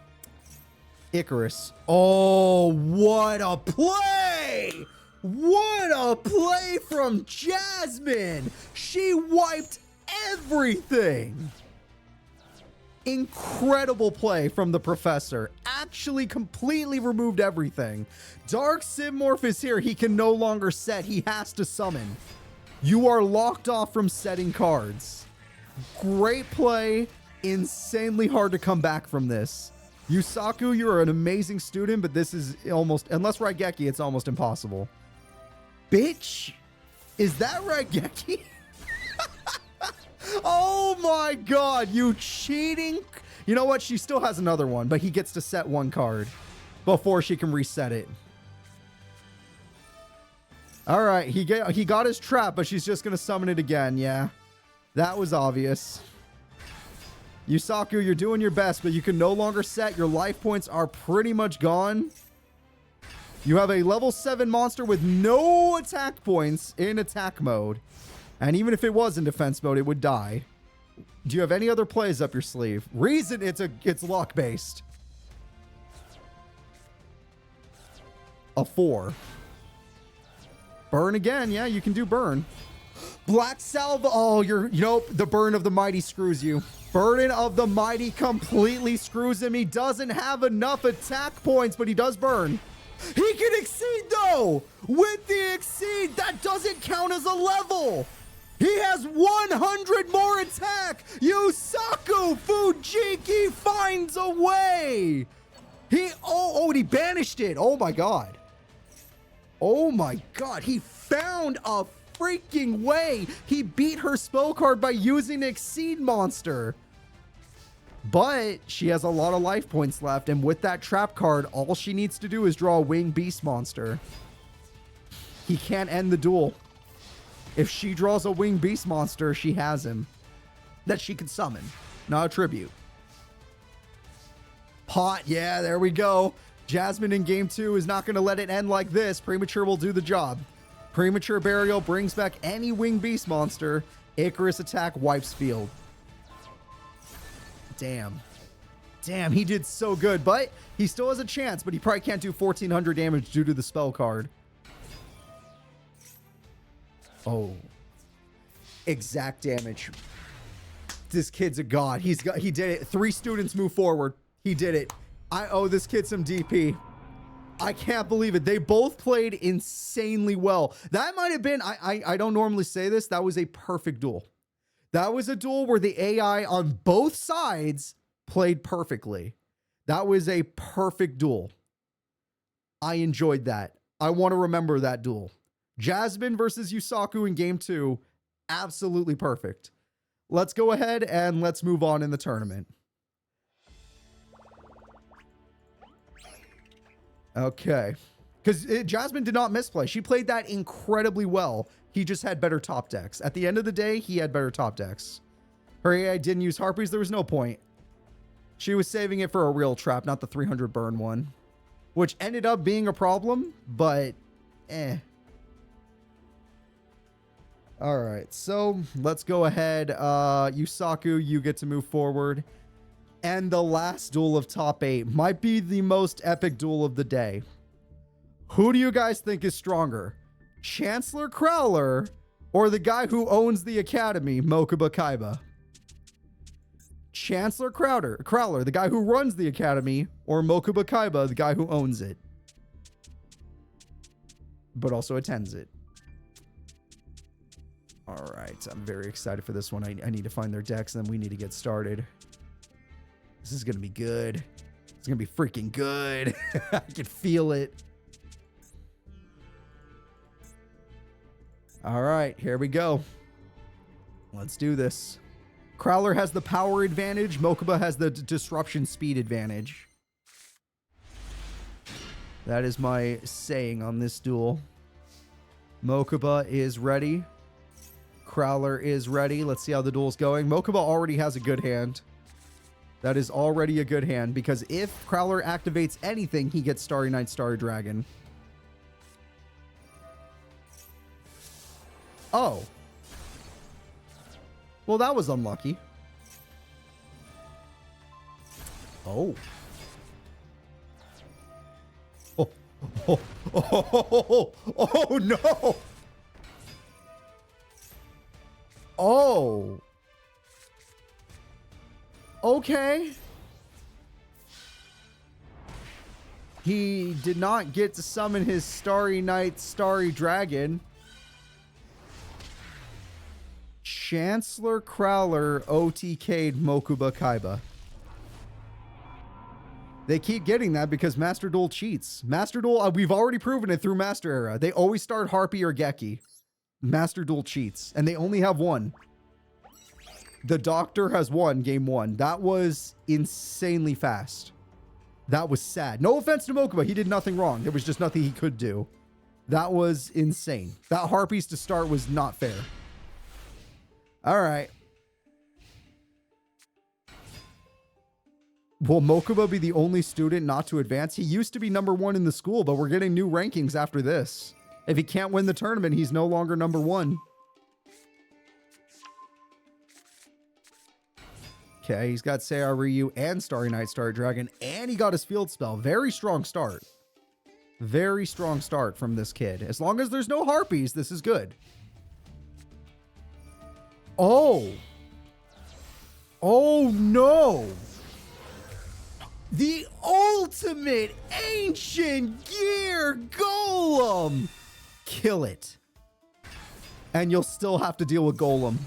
Icarus. Oh, what a play! What a play from Jasmine! She wiped everything! Incredible play from the professor. Actually completely removed everything. Dark Simorph is here. He can no longer set. He has to summon. You are locked off from setting cards. Great play. Insanely hard to come back from this. Yusaku, you're an amazing student, but this is almost, unless Raigeki, it's almost impossible. Bitch, is that Raigeki? Oh my god, you cheating. You know what? She still has another one, but he gets to set 1 card before she can reset it. All right, he got his trap, but she's just going to summon it again. Yeah, that was obvious. Yusaku, you're doing your best, but you can no longer set. Your life points are pretty much gone. You have a level 7 monster with no attack points in attack mode. And even if it was in defense mode, it would die. Do you have any other plays up your sleeve? Reason it's luck based. A 4. Burn again. Yeah, you can do burn. Black Salve. Oh, nope. The burn of the mighty screws you. Burden of the mighty completely screws him. He doesn't have enough attack points, but he does burn. He can exceed though. With the exceed, that doesn't count as a level. He has 100 more attack. Yusaku Fujiki finds a way. And he banished it. Oh my god. Oh my god. He found a freaking way. He beat her spell card by using Exceed monster. But she has a lot of life points left. And with that trap card, all she needs to do is draw a Winged Beast monster. He can't end the duel. If she draws a Winged Beast monster, she has him. That she can summon. Not a tribute. Pot. Yeah, there we go. Jasmine in game 2 is not going to let it end like this. Premature will do the job. Premature Burial brings back any Winged Beast monster. Icarus attack wipes field. Damn. Damn, he did so good. But he still has a chance, but he probably can't do 1,400 damage due to the spell card. Oh. Exact damage. This kid's a god. He did it. 3 students move forward. He did it. I owe this kid some DP. I can't believe it. They both played insanely well. That might have been, I don't normally say this. That was a perfect duel. That was a duel where the AI on both sides played perfectly. That was a perfect duel. I enjoyed that. I want to remember that duel. Jasmine versus Yusaku in game 2. Absolutely perfect. Let's go ahead and let's move on in the tournament. Okay. Because Jasmine did not misplay. She played that incredibly well. He just had better top decks. At the end of the day, he had better top decks. Her AI didn't use harpies. There was no point. She was saving it for a real trap, not the 300 burn one, which ended up being a problem, but All right, so let's go ahead. Yusaku, you get to move forward. And the last duel of top 8 might be the most epic duel of the day. Who do you guys think is stronger? Chancellor Crowler or the guy who owns the academy, Mokuba Kaiba? Chancellor Crowler, the guy who runs the academy, or Mokuba Kaiba, the guy who owns it, but also attends it. All right, I'm very excited for this one. I need to find their decks, and then we need to get started. This is going to be good. It's going to be freaking good. I can feel it. All right, here we go. Let's do this. Crowler has the power advantage. Mokuba has the disruption speed advantage. That is my saying on this duel. Mokuba is ready. Crowler is ready. Let's see how the duel's going. Mokuba already has a good hand. That is already a good hand, because if Crowler activates anything, he gets Starry Night, Starry Dragon. Oh. Well, that was unlucky. Oh. Oh, oh, oh, oh, no. Oh. Okay. He did not get to summon his Starry Night, Starry Dragon. Chancellor Crowler OTK'd Mokuba Kaiba. They keep getting that because Master Duel cheats. Master Duel, we've already proven it through Master Era. They always start Harpy or Geki. Master Duel cheats, and they only have one. The Doctor has won game 1. That was insanely fast. That was sad. No offense to Mokuba. He did nothing wrong. There was just nothing he could do. That was insane. That Harpies to start was not fair. All right. Will Mokuba be the only student not to advance? He used to be #1 in the school, but we're getting new rankings after this. If he can't win the tournament, he's no longer #1. Okay, he's got Seiya Ryu and Starry Night, Starry Dragon, and he got his field spell. Very strong start. Very strong start from this kid. As long as there's no Harpies, this is good. Oh. Oh, no. The ultimate ancient gear golem. Kill it. And you'll still have to deal with golem.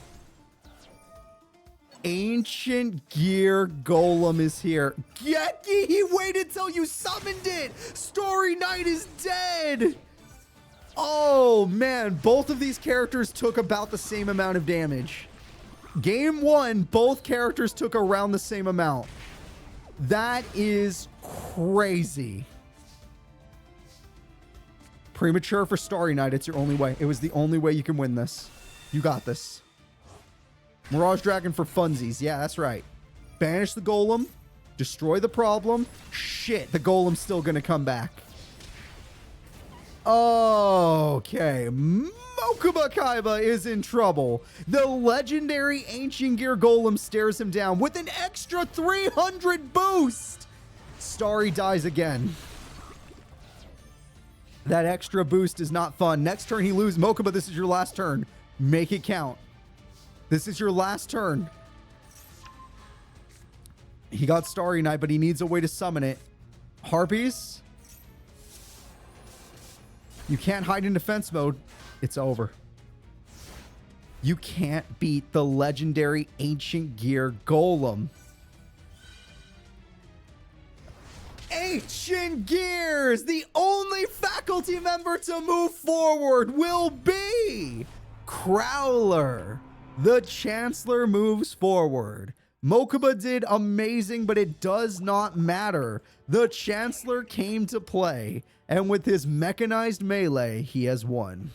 Ancient gear golem is here. Geki, he waited till you summoned it. Starry Night is dead. Oh, man. Both of these characters took about the same amount of damage. Game 1, both characters took around the same amount. That is crazy. Premature for Starry Night. It's your only way. It was the only way you can win this. You got this. Mirage Dragon for funsies. Yeah, that's right. Banish the golem. Destroy the problem. Shit, the golem's still going to come back. Okay. Mokuba Kaiba is in trouble. The legendary Ancient Gear Golem stares him down with an extra 300 boost. Starry dies again. That extra boost is not fun. Next turn he loses. Mokuba, this is your last turn. Make it count. This is your last turn. He got Starry Night, but he needs a way to summon it. Harpies? You can't hide in defense mode. It's over. You can't beat the legendary Ancient Gear Golem. Ancient Gears! The only faculty member to move forward will be Crowler. The Chancellor moves forward. Mokuba did amazing, but it does not matter. The Chancellor came to play, and with his mechanized melee, he has won.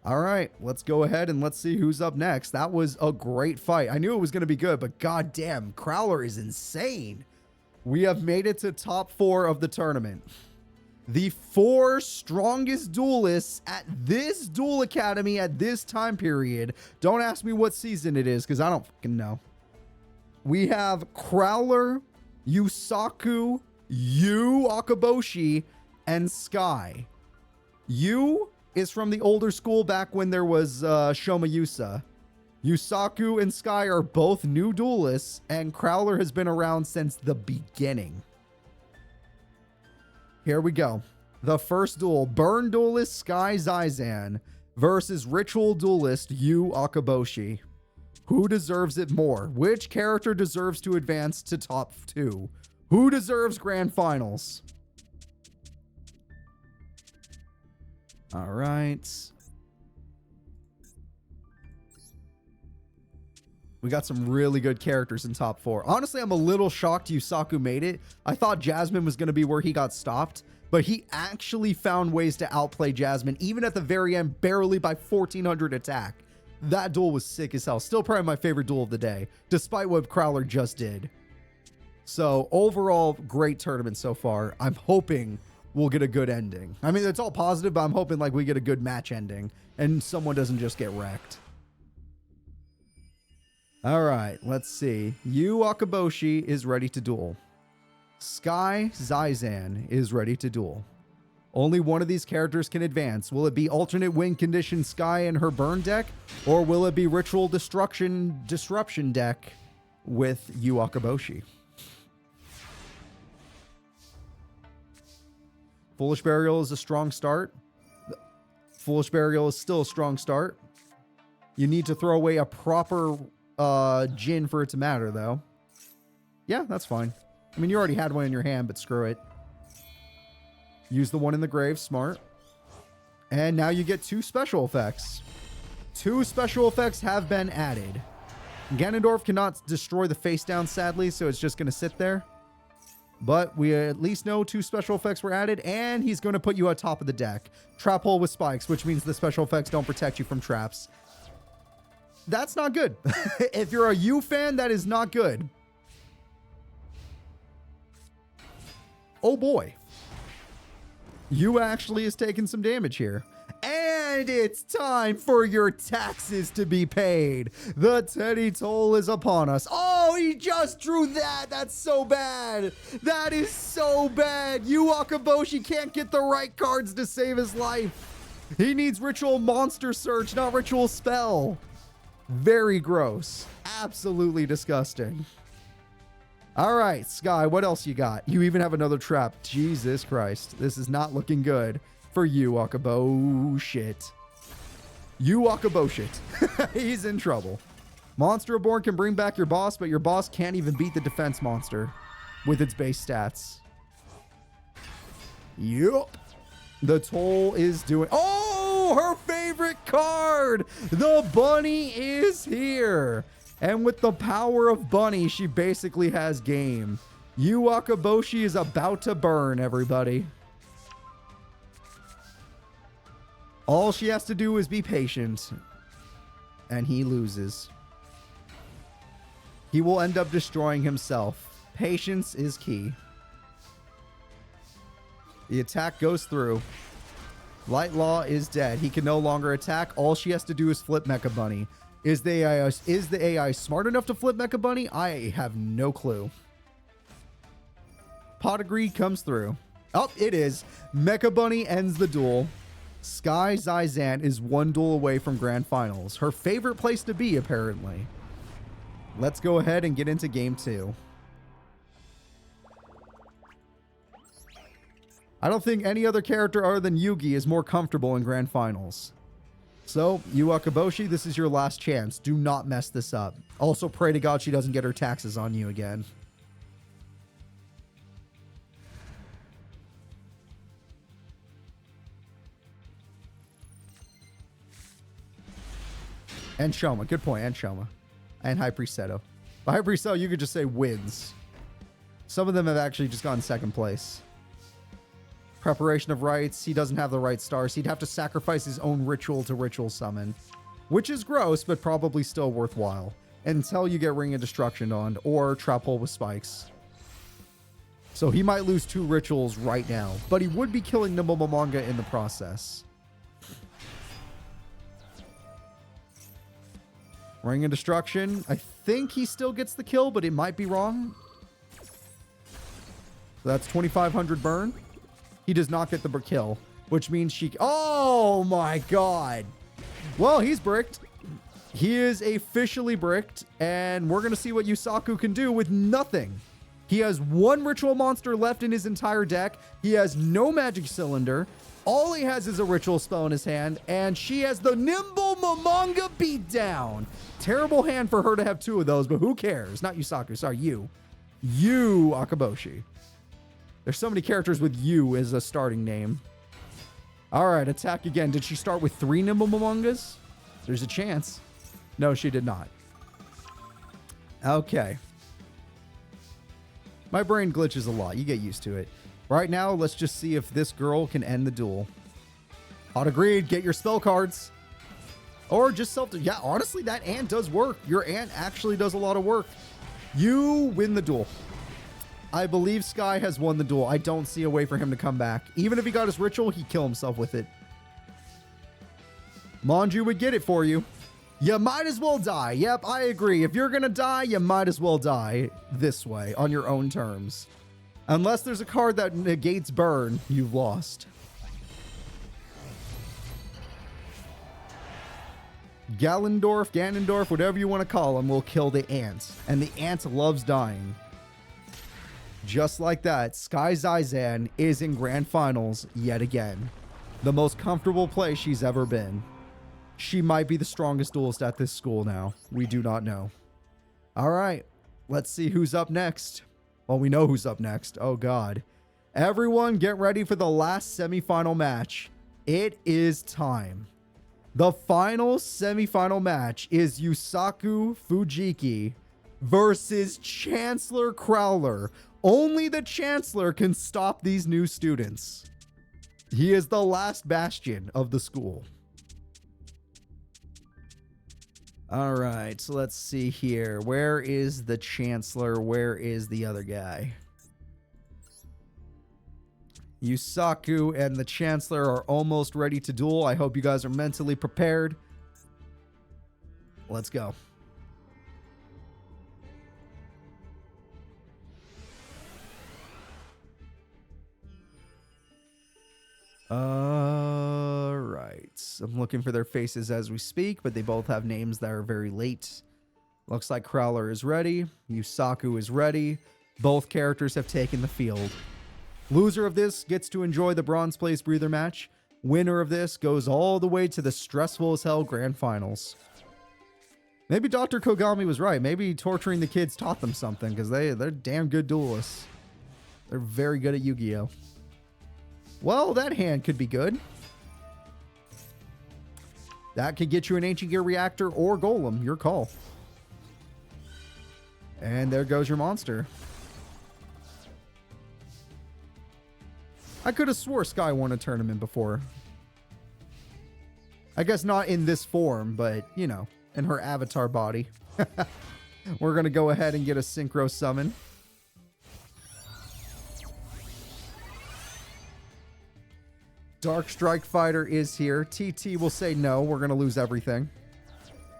All right, let's go ahead and let's see who's up next. That was a great fight. I knew it was going to be good, but goddamn, Crowler is insane. We have made it to top 4 of the tournament. The 4 strongest duelists at this Duel Academy at this time period. Don't ask me what season it is, because I don't fucking know. We have Crowler, Yusaku, akoboshi, and Sky. Yu is from the older school back when there was Shoma Yusa. Usaku and Sky are both new duelists, and Crowler has been around since the beginning. Here we go. The first duel, Burn Duelist Sky Zizan versus Ritual Duelist Yu Akoboshi. Who deserves it more? Which character deserves to advance to top 2? Who deserves grand finals? All right. We got some really good characters in top 4. Honestly, I'm a little shocked Yusaku made it. I thought Jasmine was going to be where he got stopped, but he actually found ways to outplay Jasmine, even at the very end, barely by 1400 attack. That duel was sick as hell. Still probably my favorite duel of the day, despite what Crowler just did. So overall, great tournament so far. I'm hoping we'll get a good ending. I mean, it's all positive, but I'm hoping like we get a good match ending and someone doesn't just get wrecked. All right, let's see. Yu Akoboshi is ready to duel. Sky Zizan is ready to duel. Only one of these characters can advance. Will it be alternate win condition Sky and her burn deck, or will it be ritual disruption deck with Yu Akoboshi? Foolish Burial is a strong start. Foolish Burial is still a strong start. You need to throw away a proper Jin for it to matter, though. Yeah, that's fine. I mean, you already had one in your hand, but screw it. Use the one in the grave. Smart. And now you get 2 special effects. 2 special effects have been added. Ganondorf cannot destroy the face down, sadly, so it's just going to sit there. But we at least know 2 special effects were added, and he's going to put you on top of the deck. Trap hole with spikes, which means the special effects don't protect you from traps. That's not good. If you're a Yu fan, that is not good. Oh boy. Yu actually is taking some damage here. And it's time for your taxes to be paid. The Teddy toll is upon us. Oh, he just drew that. That's so bad. That is so bad. Yu Akoboshi can't get the right cards to save his life. He needs Ritual Monster Search, not Ritual Spell. Very gross. Absolutely disgusting. All right, Sky, what else you got? You even have another trap. Jesus Christ. This is not looking good for Yu Akoboshi. Yu Akoboshi. He's in trouble. Monster Reborn can bring back your boss, but your boss can't even beat the defense monster with its base stats. Yup. The toll is doing... Oh, her favorite card! The bunny is here! And with the power of bunny, she basically has game. Yu Akoboshi is about to burn, everybody. All she has to do is be patient. And he loses. He will end up destroying himself. Patience is key. The attack goes through. Light Law is dead. He can no longer attack. All she has to do is flip Mecha Bunny. Is the AI smart enough to flip Mecha Bunny? I have no clue. Pot of Greed comes through. Oh, it is. Mecha Bunny ends the duel. Sky Zizan is 1 duel away from Grand Finals. Her favorite place to be, apparently. Let's go ahead and get into Game 2. I don't think any other character other than Yugi is more comfortable in Grand Finals. So, Yu Akoboshi, this is your last chance. Do not mess this up. Also, pray to God she doesn't get her taxes on you again. And Shoma. Good point. And Shoma. And High Priest Seto. By High Priest Seto, you could just say wins. Some of them have actually just gotten second place. Preparation of rites. He doesn't have the right stars. He'd have to sacrifice his own ritual to ritual summon, which is gross, but probably still worthwhile until you get Ring of Destruction on or Trap Hole with Spikes. So he might lose 2 rituals right now, but he would be killing Nimble Momonga in the process. Ring of Destruction. I think he still gets the kill, but it might be wrong. So that's 2,500 burn. He does not get the kill, which means she... Oh my god. Well, he's bricked. He is officially bricked, and we're going to see what Yusaku can do with nothing. He has 1 ritual monster left in his entire deck. He has no magic cylinder. All he has is a ritual spell in his hand, and she has the Nimble Momonga beatdown. Terrible hand for her to have 2 of those, but who cares? Not Yusaku, sorry, you. You, Akoboshi. There's so many characters with you as a starting name. All right, attack again. Did she start with 3 Nimble Momongas? There's a chance. No, she did not. Okay. My brain glitches a lot. You get used to it. Right now, let's just see if this girl can end the duel. Hot agreed. Get your spell cards. Or just self... Yeah, honestly, that ant does work. Your ant actually does a lot of work. You win the duel. I believe Sky has won the duel. I don't see a way for him to come back. Even if he got his ritual, he'd kill himself with it. Manju would get it for you. You might as well die. Yep, I agree. If you're going to die, you might as well die this way on your own terms. Unless there's a card that negates burn, you've lost. Ganondorf, whatever you want to call him, will kill the ant. And the ant loves dying. Just like that, Sky Zizan is in Grand Finals yet again. The most comfortable place she's ever been. She might be the strongest duelist at this school now. We do not know. All right, let's see who's up next. Well, we know who's up next. Oh, God. Everyone get ready for the last semifinal match. It is time. The final semifinal match is Yusaku Fujiki versus Chancellor Crowler. Only the Chancellor can stop these new students. He is the last bastion of the school. All right, so let's see here. Where is the Chancellor? Where is the other guy? Yusaku and the Chancellor are almost ready to duel. I hope you guys are mentally prepared. Let's go. All right. I'm looking for their faces as we speak, but they both have names that are very late. Looks like Crowler is ready. Yusaku is ready. Both characters have taken the field. Loser of this gets to enjoy the bronze place breather match. Winner of this goes all the way to the stressful as hell grand finals. Maybe Dr. Kogami was right. Maybe torturing the kids taught them something, because they're damn good duelists. They're very good at Yu-Gi-Oh! Well, that hand could be good. That could get you an Ancient Gear Reactor or Golem. Your call. And there goes your monster. I could have swore Sky won a tournament before. I guess not in this form, but, you know, in her avatar body. We're going to go ahead and get a Synchro Summon. Dark Strike Fighter is here. TT will say no. We're going to lose everything.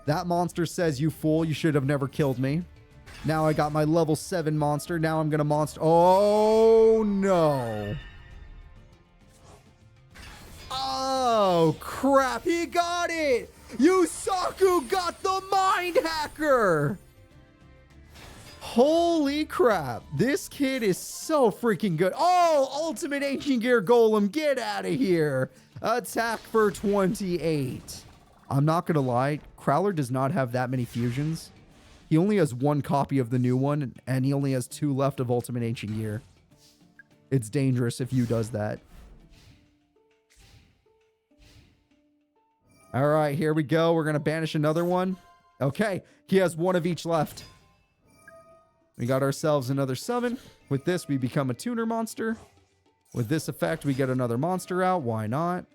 That monster says, you fool, you should have never killed me. Now I got my level 7 monster. Now I'm going to monster. Oh, no. Oh, crap. He got it. Yusaku got the Mind Hacker. Holy crap. This kid is so freaking good. Oh, Ultimate Ancient Gear Golem. Get out of here. Attack for 28. I'm not going to lie. Crowler does not have that many fusions. He only has 1 copy of the new one, and he only has 2 left of Ultimate Ancient Gear. It's dangerous if you does that. All right, here we go. We're going to banish another one. Okay, he has 1 of each left. We got ourselves another summon. With this, we become a tuner monster. With this effect, we get another monster out. Why not?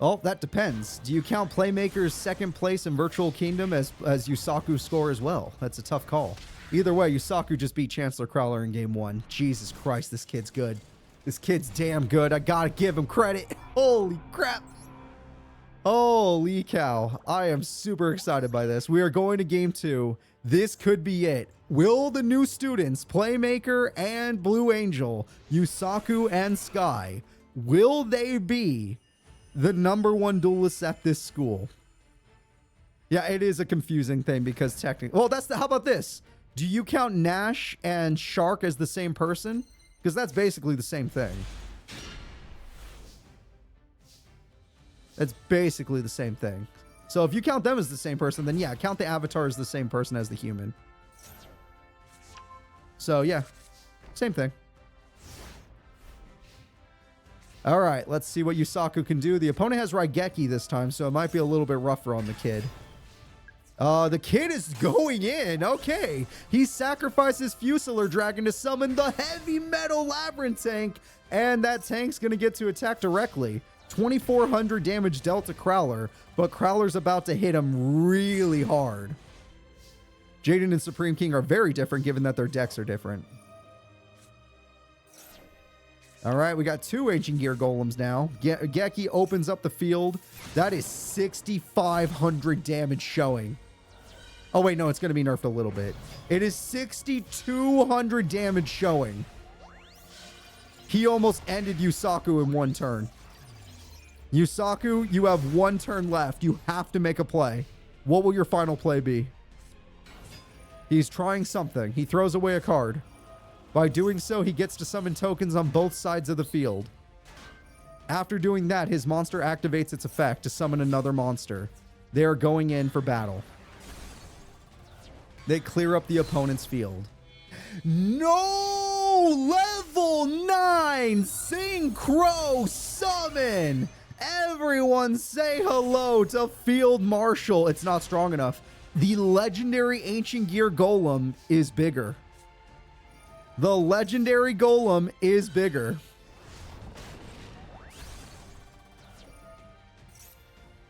Oh, that depends. Do you count Playmaker's second place in Virtual Kingdom as Yusaku's score as well? That's a tough call. Either way, Yusaku just beat Chancellor Crowler in game 1. Jesus Christ, this kid's good. This kid's damn good. I gotta give him credit. Holy crap. Holy cow. I am super excited by this. We are going to game 2. This could be it. Will the new students, Playmaker and Blue Angel, Yusaku and Sky, will they be the #1 duelists at this school? Yeah, it is a confusing thing because technically... Well, how about this? Do you count Nash and Shark as the same person? Because that's basically the same thing. It's basically the same thing. So if you count them as the same person, then yeah, count the avatar as the same person as the human. So yeah, same thing. All right, let's see what Yusaku can do. The opponent has Raigeki this time, so it might be a little bit rougher on the kid. The kid is going in. Okay. He sacrifices Fusilar Dragon to summon the Heavy Metal Labyrinth Tank, and that tank's going to get to attack directly. 2,400 damage dealt to Crowler, but Crowler's about to hit him really hard. Jaden and Supreme King are very different given that their decks are different. All right, we got 2 Ancient Gear Golems now. Geki opens up the field. That is 6,500 damage showing. Oh, wait, no, it's going to be nerfed a little bit. It is 6,200 damage showing. He almost ended Yusaku in 1 turn. Yusaku, you have 1 turn left. You have to make a play. What will your final play be? He's trying something. He throws away a card. By doing so, he gets to summon tokens on both sides of the field. After doing that, his monster activates its effect to summon another monster. They are going in for battle. They clear up the opponent's field. No! Level 9 Synchro Summon! Everyone say hello to Field Marshal. It's not strong enough. The legendary Ancient Gear Golem is bigger. The legendary Golem is bigger.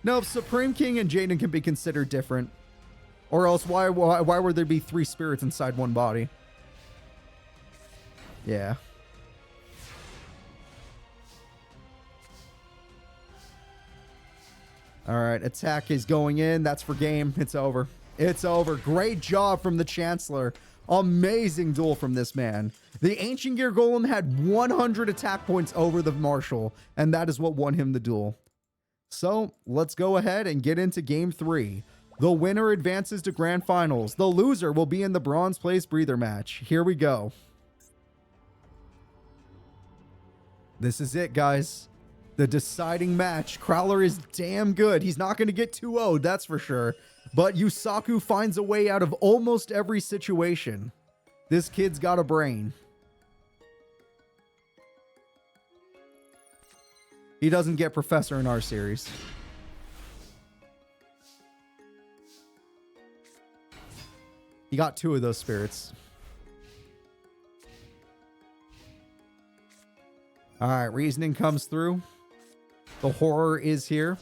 No, Supreme King and Jaden can be considered different. Or else why would there be 3 spirits inside 1 body? Yeah. Alright, attack is going in. That's for game. It's over. It's over. Great job from the Chancellor. Amazing duel from this man. The Ancient Gear Golem had 100 attack points over the Marshal, and that is what won him the duel. So, let's go ahead and get into Game 3. The winner advances to Grand Finals. The loser will be in the Bronze Place Breather match. Here we go. This is it, guys. The deciding match. Crowler is damn good. He's not going to get 2-0'd, that's for sure. But Yusaku finds a way out of almost every situation. This kid's got a brain. He doesn't get Professor in our series. He got 2 of those spirits. All right, reasoning comes through. The horror is here.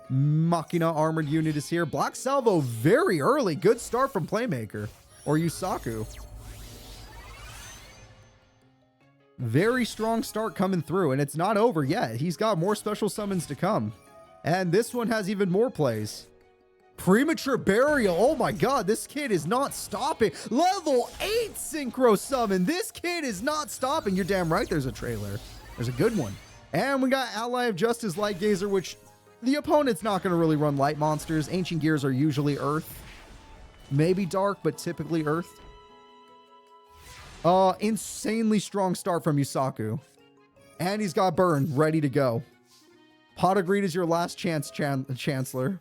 Machina armored unit is here. Black Salvo very early. Good start from Playmaker or Yusaku. Very strong start coming through, and it's not over yet. He's got more special summons to come. And this one has even more plays. Premature Burial. Oh my god, this kid is not stopping. Level 8 Synchro Summon. This kid is not stopping. You're damn right there's a trailer. There's a good one. And we got Ally of Justice Light Gazer, which the opponent's not going to really run light monsters. Ancient Gears are usually Earth. Maybe Dark, but typically Earth. Insanely strong start from Yusaku. And he's got Burn ready to go. Pot of Greed is your last chance, Chancellor.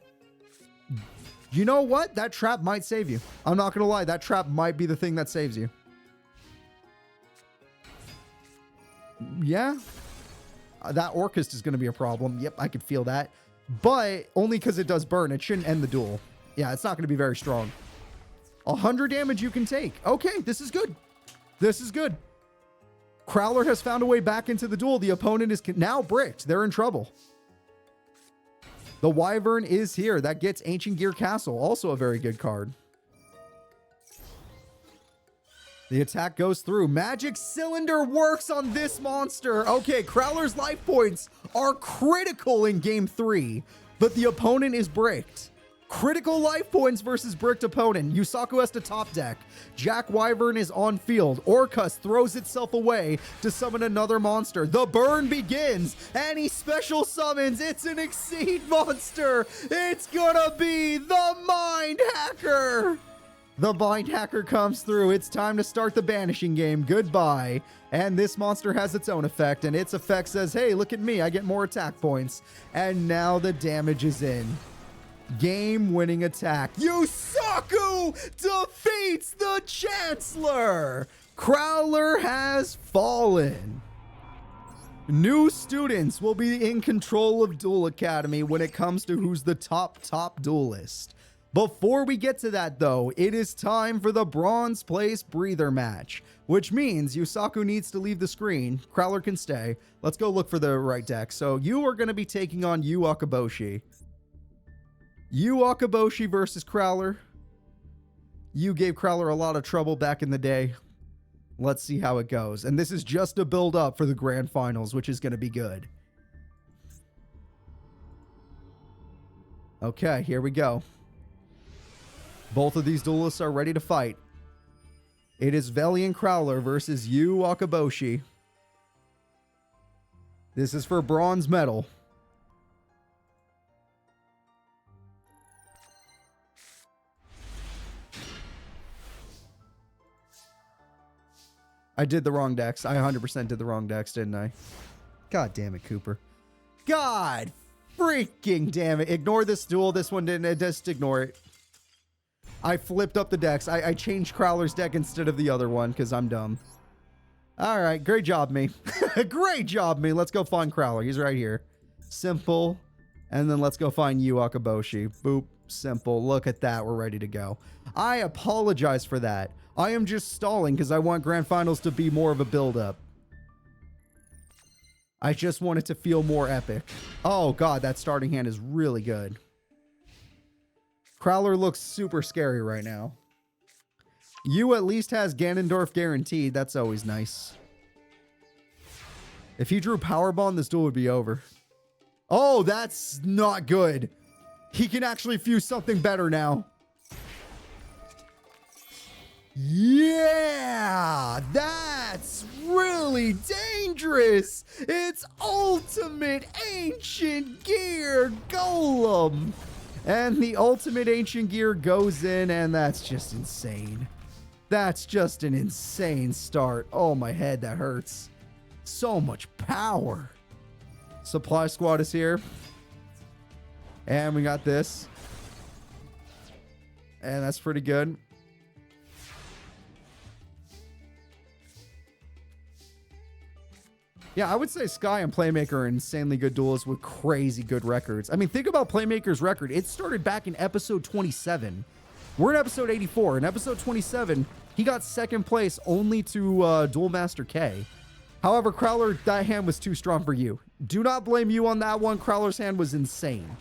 You know what? That trap might save you. I'm not going to lie. That trap might be the thing that saves you. Yeah. That Orchist is going to be a problem. Yep, I could feel that. But only because it does burn. It shouldn't end the duel. Yeah, it's not going to be very strong. 100 damage you can take. Okay, this is good. This is good. Crowler has found a way back into the duel. The opponent is now bricked. They're in trouble. The Wyvern is here. That gets Ancient Gear Castle. Also a very good card. The attack goes through. Magic Cylinder works on this monster. Okay, Crowler's life points are critical in game 3, but the opponent is bricked. Critical life points versus bricked opponent. Yusaku has to top deck. Jack Wyvern is on field. Orcus throws itself away to summon another monster. The burn begins, and he special summons. It's an Exceed monster. It's gonna be the Mind Hacker. The Mind Hacker comes through. It's time to start the banishing game. Goodbye. And this monster has its own effect, and its effect says, hey, look at me. I get more attack points. And now the damage is in. Game-winning attack. Yusaku defeats the Chancellor. Crowler has fallen. New students will be in control of Duel Academy when it comes to who's the top duelist. Before we get to that, though, it is time for the Bronze Place Breather match, which means Yusaku needs to leave the screen. Crowler can stay. Let's go look for the right deck. So you are going to be taking on akoboshi. Akoboshi versus Crowler. You gave Crowler a lot of trouble back in the day. Let's see how it goes. And this is just a build up for the grand finals, which is going to be good. Okay, here we go. Both of these duelists are ready to fight. It is Valiant Crowler versus akoboshi. This is for bronze medal. I did the wrong decks. I 100% did the wrong decks, didn't I? God damn it, Cooper. God freaking damn it. Ignore this duel. This one didn't. Just ignore it. I flipped up the decks. I changed Crowler's deck instead of the other one because I'm dumb. All right. Great job, me. Great job, me. Let's go find Crowler. He's right here. Simple. And then let's go find akoboshi. Boop. Simple. Look at that. We're ready to go. I apologize for that. I am just stalling because I want grand finals to be more of a build-up. I just want it to feel more epic. Oh, God. That starting hand is really good. Crowler looks super scary right now. You at least has Ganondorf guaranteed. That's always nice. If he drew Powerbomb, this duel would be over. Oh, that's not good. He can actually fuse something better now. Yeah, that's really dangerous. It's Ultimate Ancient Gear Golem. And the Ultimate Ancient Gear goes in, and that's just insane. That's just an insane start. Oh, my head, that hurts. So much power. Supply Squad is here. And we got this. And that's pretty good. Yeah, I would say Sky and Playmaker are insanely good duelists with crazy good records. I mean, think about Playmaker's record. It started back in episode 27. We're in episode 84. In episode 27, he got second place only to Duel Master K. However, Crowler, that hand was too strong for you. Do not blame you on that one. Crowler's hand was insane.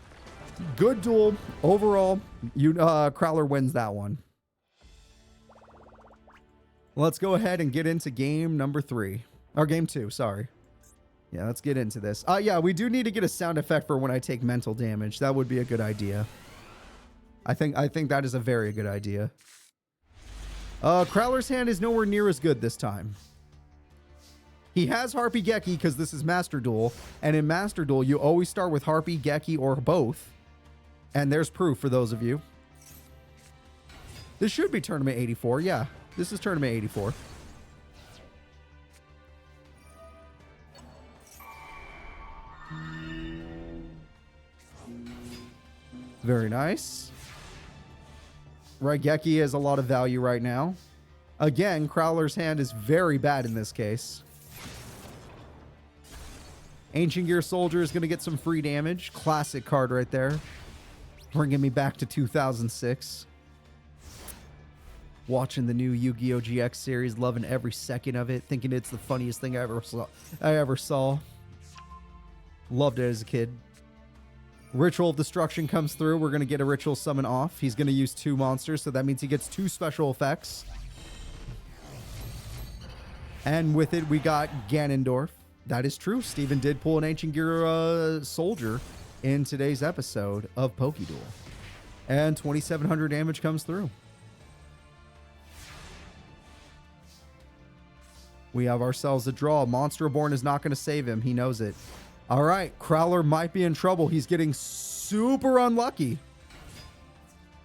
Good duel. Overall, Crowler wins that one. Let's go ahead and get into game number 3. Or game 2, sorry. Yeah, let's get into this. Yeah, we do need to get a sound effect for when I take mental damage. That would be a good idea. I think that is a very good idea. Crowler's hand is nowhere near as good this time. He has Harpy Geki because this is Master Duel. And in Master Duel, you always start with Harpy, Geki, or both. And there's proof for those of you. This should be Tournament 84. Yeah, this is Tournament 84. Very nice. Raigeki has a lot of value right now. Again, Crowler's hand is very bad in this case. Ancient Gear Soldier is going to get some free damage. Classic card right there. Bringing me back to 2006. Watching the new Yu-Gi-Oh! GX series, loving every second of it, thinking it's the funniest thing I ever saw. Loved it as a kid. Ritual of Destruction comes through. We're going to get a Ritual Summon off. He's going to use 2 monsters, so that means he gets 2 special effects. And with it, we got Ganondorf. That is true. Steven did pull an Ancient Gear soldier in today's episode of Pokeduel. And 2,700 damage comes through. We have ourselves a draw. Monster Reborn is not going to save him. He knows it. All right. Crowler might be in trouble. He's getting super unlucky.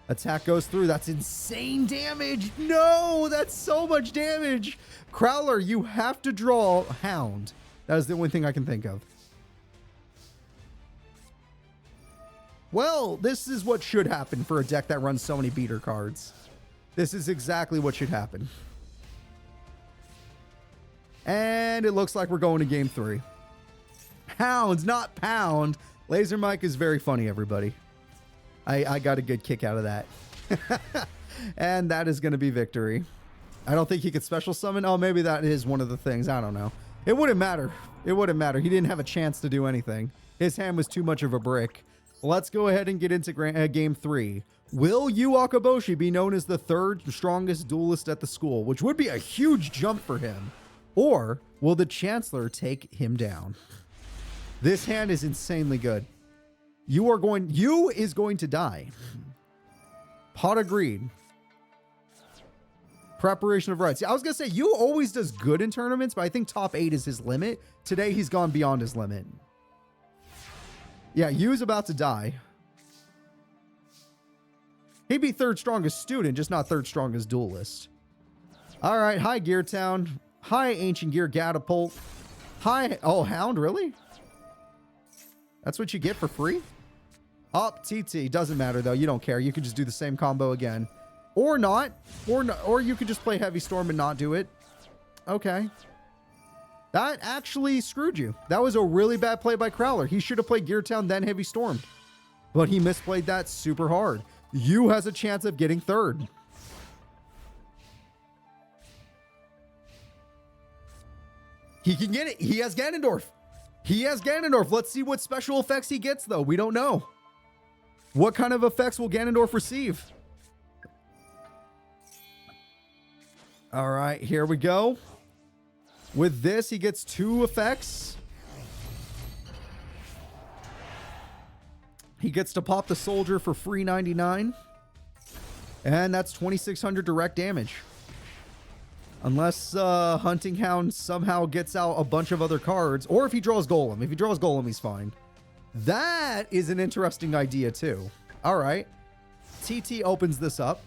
Attack goes through. That's insane damage. No, that's so much damage. Crowler, you have to draw Hound. That is the only thing I can think of. Well, this is what should happen for a deck that runs so many beater cards. This is exactly what should happen. And it looks like we're going to game 3. Hounds, not pound. Laser Mike is very funny, everybody. I got a good kick out of that. And that is going to be victory. I don't think he could special summon. Oh, maybe that is one of the things. I don't know. It wouldn't matter. It wouldn't matter. He didn't have a chance to do anything. His hand was too much of a brick. Let's go ahead and get into game 3. Will Yu Akoboshi be known as the 3rd strongest duelist at the school, which would be a huge jump for him? Or will the Chancellor take him down? This hand is insanely good. Yu is going to die. Pot of Greed. Preparation of Rites. I was going to say, Yu always does good in tournaments, but I think top 8 is his limit. Today, he's gone beyond his limit. Yeah, Yu's about to die. He'd be 3rd strongest student, just not 3rd strongest duelist. All right. Hi, Gear Town. Hi, Ancient Gear Catapult. Hi. Oh, Hound, really? That's what you get for free? Up, TT. Doesn't matter, though. You don't care. You could just do the same combo again. Or not. Or you could just play Heavy Storm and not do it. Okay. That actually screwed you. That was a really bad play by Crowler. He should have played Gear Town, then Heavy Storm. But he misplayed that super hard. Yu has a chance of getting 3rd. He can get it. He has Ganondorf. He has Ganondorf. Let's see what special effects he gets, though. We don't know. What kind of effects will Ganondorf receive? All right, here we go. With this, he gets 2 effects. He gets to pop the soldier for free 99. And that's 2,600 direct damage. Unless Hunting Hound somehow gets out a bunch of other cards. Or if he draws Golem. If he draws Golem, he's fine. That is an interesting idea, too. All right. TT opens this up.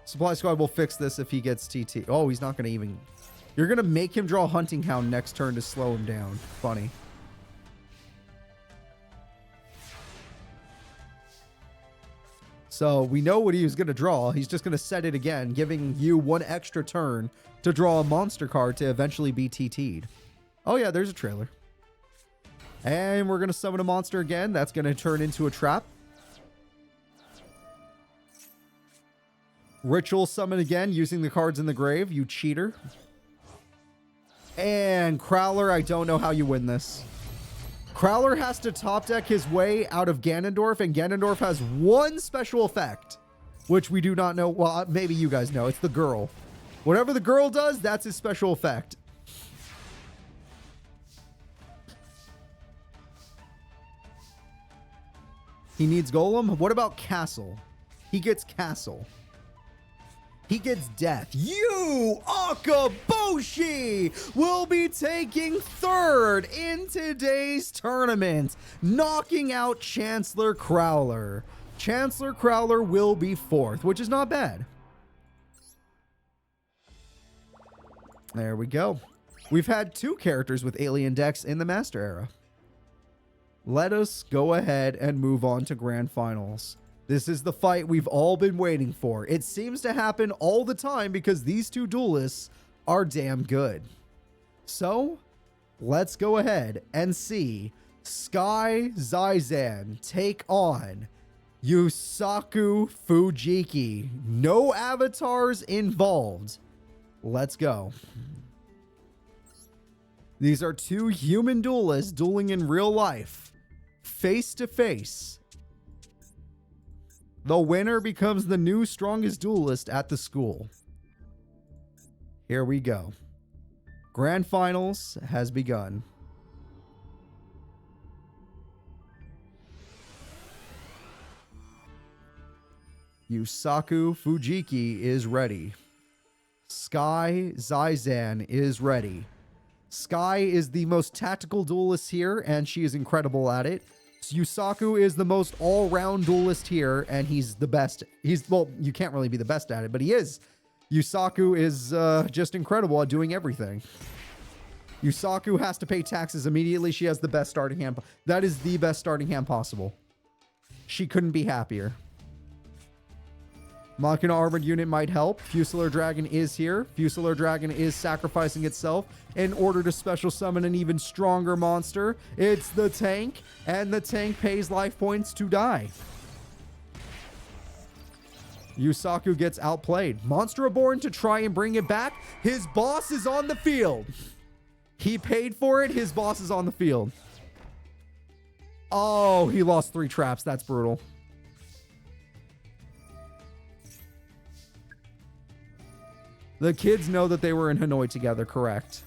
Supply Squad will fix this if he gets TT. Oh, he's not going to even... You're going to make him draw Hunting Hound next turn to slow him down. Funny. So we know what he was going to draw. He's just going to set it again, giving you 1 extra turn to draw a monster card to eventually be TT'd. Oh yeah, there's a trailer. And we're going to summon a monster again. That's going to turn into a trap. Ritual summon again using the cards in the grave. You cheater. And Crowler, I don't know how you win this. Crowler has to top deck his way out of Ganondorf, and Ganondorf has 1 special effect, which we do not know. Well, maybe you guys know. It's the girl. Whatever the girl does, that's his special effect. He needs Golem. What about Castle? He gets Castle. He gets Death. Yu Akoboshi will be taking 3rd in today's tournament, knocking out Chancellor Crowler. Chancellor Crowler will be 4th, which is not bad. There we go. We've had 2 characters with alien decks in the Master Era. Let us go ahead and move on to Grand Finals. This is the fight we've all been waiting for. It seems to happen all the time because these 2 duelists are damn good. So, let's go ahead and see Sky Zizan take on Yusaku Fujiki. No avatars involved. Let's go. These are two human duelists dueling in real life. Face to face. The winner becomes the new strongest duelist at the school. Here we go. Grand Finals has begun. Yusaku Fujiki is ready. Sky Zizan is ready. Sky is the most tactical duelist here, and she is incredible at it. Yusaku is the most all-round duelist here, and he's the best. Well, you can't really be the best at it, but he is. Yusaku is just incredible at doing everything. Yusaku has to pay taxes immediately. She has the best starting hand. That is the best starting hand possible. She couldn't be happier. Machina Armored Unit might help. Fusilier Dragon is here. Fusilier Dragon is sacrificing itself in order to special summon an even stronger monster. It's the tank, and the tank pays life points to die. Yusaku gets outplayed. Monster Reborn to try and bring it back. His boss is on the field. He paid for it. His boss is on the field. Oh, he lost 3 traps. That's brutal. The kids know that they were in Hanoi together, correct?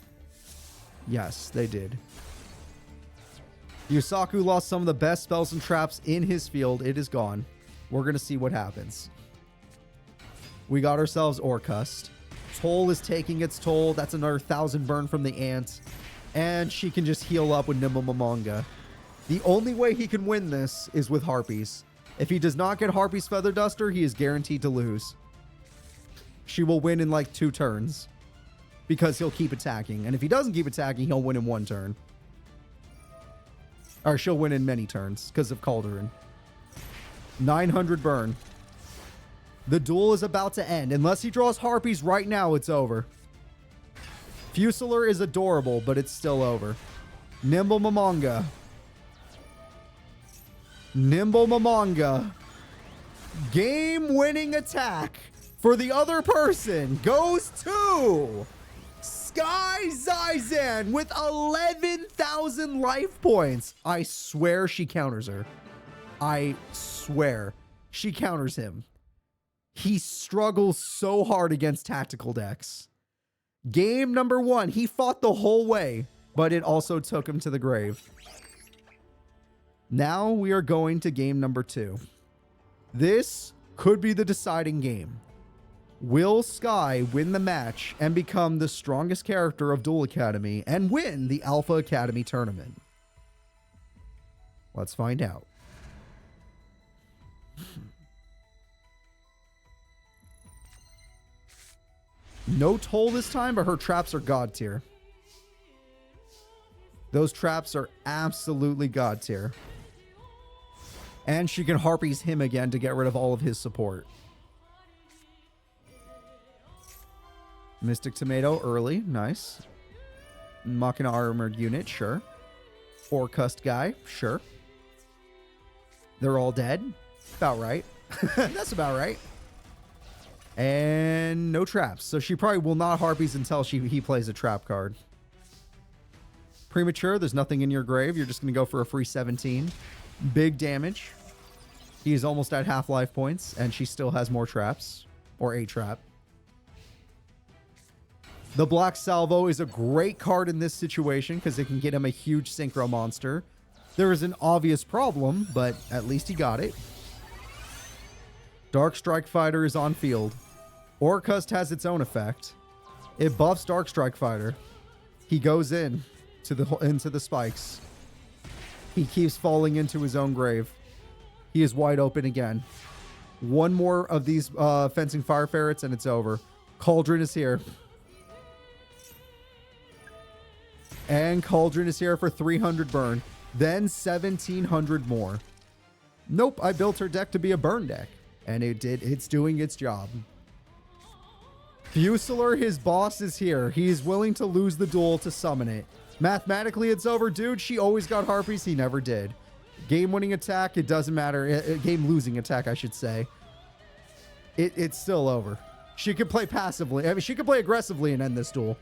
Yes, they did. Yusaku lost some of the best spells and traps in his field. It is gone. We're going to see what happens. We got ourselves Orcust. Toll is taking its toll. That's another 1,000 burn from the ant. And she can just heal up with Nimble Mamanga. The only way he can win this is with Harpies. If he does not get Harpie's Feather Duster, he is guaranteed to lose. She will win in like 2 turns. Because he'll keep attacking. And if he doesn't keep attacking, he'll win in 1 turn. Or she'll win in many turns because of Cauldron. 900 burn. The duel is about to end. Unless he draws Harpies right now, it's over. Fusilier is adorable, but it's still over. Nimble Mamanga. Nimble Mamanga. Game-winning attack for the other person goes to Sky Zizan with 11,000 life points. I swear she counters her. I swear she counters him. He struggles so hard against tactical decks. Game number 1, he fought the whole way, but it also took him to the grave. Now we are going to game number 2. This could be the deciding game. Will Sky win the match and become the strongest character of Duel Academy and win the Alpha Academy tournament? Let's find out. No toll this time, but her traps are god tier. Those traps are absolutely god tier. And she can Harpies him again to get rid of all of his support. Mystic Tomato early. Nice. Machina Armored Unit. Sure. Orcust guy. Sure. They're all dead. About right. That's about right. And no traps. So she probably will not Harpies until he plays a trap card. Premature. There's nothing in your grave. You're just going to go for a free 17. Big damage. He's almost at half life points. And she still has more traps. Or a trap. The Black Salvo is a great card in this situation because it can get him a huge synchro monster. There is an obvious problem, but at least he got it. Dark Strike Fighter is on field. Orcust has its own effect. It buffs Dark Strike Fighter. He goes into the spikes. He keeps falling into his own grave. He is wide open again. One more of these fencing fire ferrets and it's over. Cauldron is here. And Cauldron is here for 300 burn. Then 1,700 more. Nope, I built her deck to be a burn deck. And it's doing its job. Fusilier, his boss, is here. He's willing to lose the duel to summon it. Mathematically, it's over. Dude, she always got Harpies. He never did. Game-winning attack, it doesn't matter. Game-losing attack, I should say. It's still over. She could play passively. I mean, she could play aggressively and end this duel.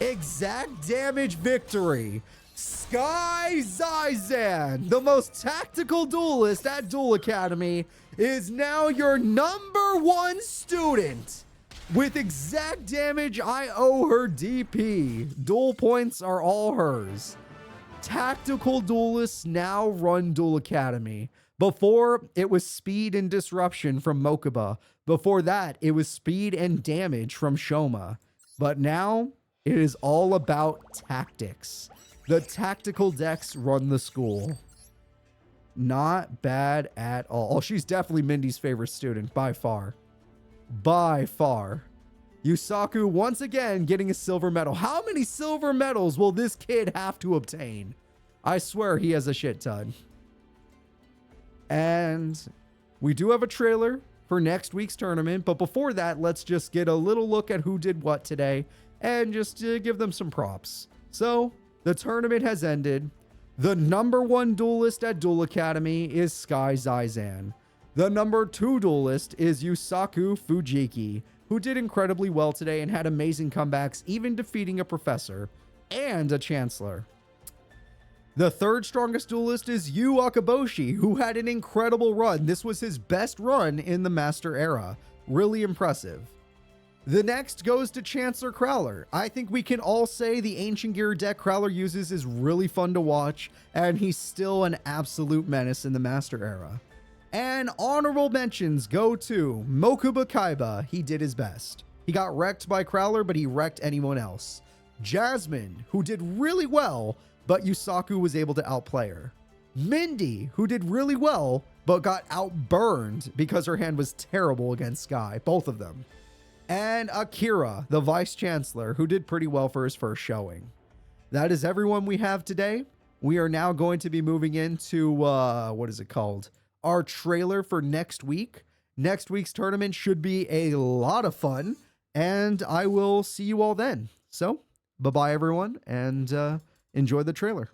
Exact damage victory. Sky Zizan, the most tactical duelist at Duel Academy, is now your #1 student. With exact damage, I owe her DP. Duel points are all hers. Tactical duelists now run Duel Academy. Before, it was speed and disruption from Mokuba. Before that, it was speed and damage from Shoma. But now, it is all about tactics. The tactical decks run the school. Not bad at all. Oh, she's definitely Mindy's favorite student, by far. By far. Yusaku once again getting a silver medal. How many silver medals will this kid have to obtain? I swear he has a shit ton. And we do have a trailer for next week's tournament. But before that, let's just get a little look at who did what today and just give them some props. So the tournament has ended. The #1 duelist at Duel Academy is Sky Zizan. The #2 duelist is Yusaku Fujiki, who did incredibly well today and had amazing comebacks, even defeating a professor and a chancellor. The third strongest duelist is akoboshi, who had an incredible run. This was his best run in the Master Era. Really impressive. The next goes to Chancellor Crowler. I think we can all say the Ancient Gear deck Crowler uses is really fun to watch, and he's still an absolute menace in the Master Era. And honorable mentions go to Mokuba Kaiba. He did his best. He got wrecked by Crowler, but he wrecked anyone else. Jasmine, who did really well, but Yusaku was able to outplay her. Mindy, who did really well, but got outburned because her hand was terrible against Sky. Both of them. And Akira, the Vice Chancellor, who did pretty well for his first showing. That is everyone we have today. We are now going to be moving into, what is it called? Our trailer for next week. Next week's tournament should be a lot of fun, and I will see you all then. So, bye-bye everyone, and enjoy the trailer.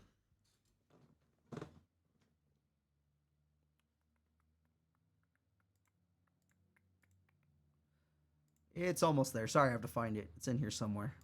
It's almost there. Sorry, I have to find it. It's in here somewhere.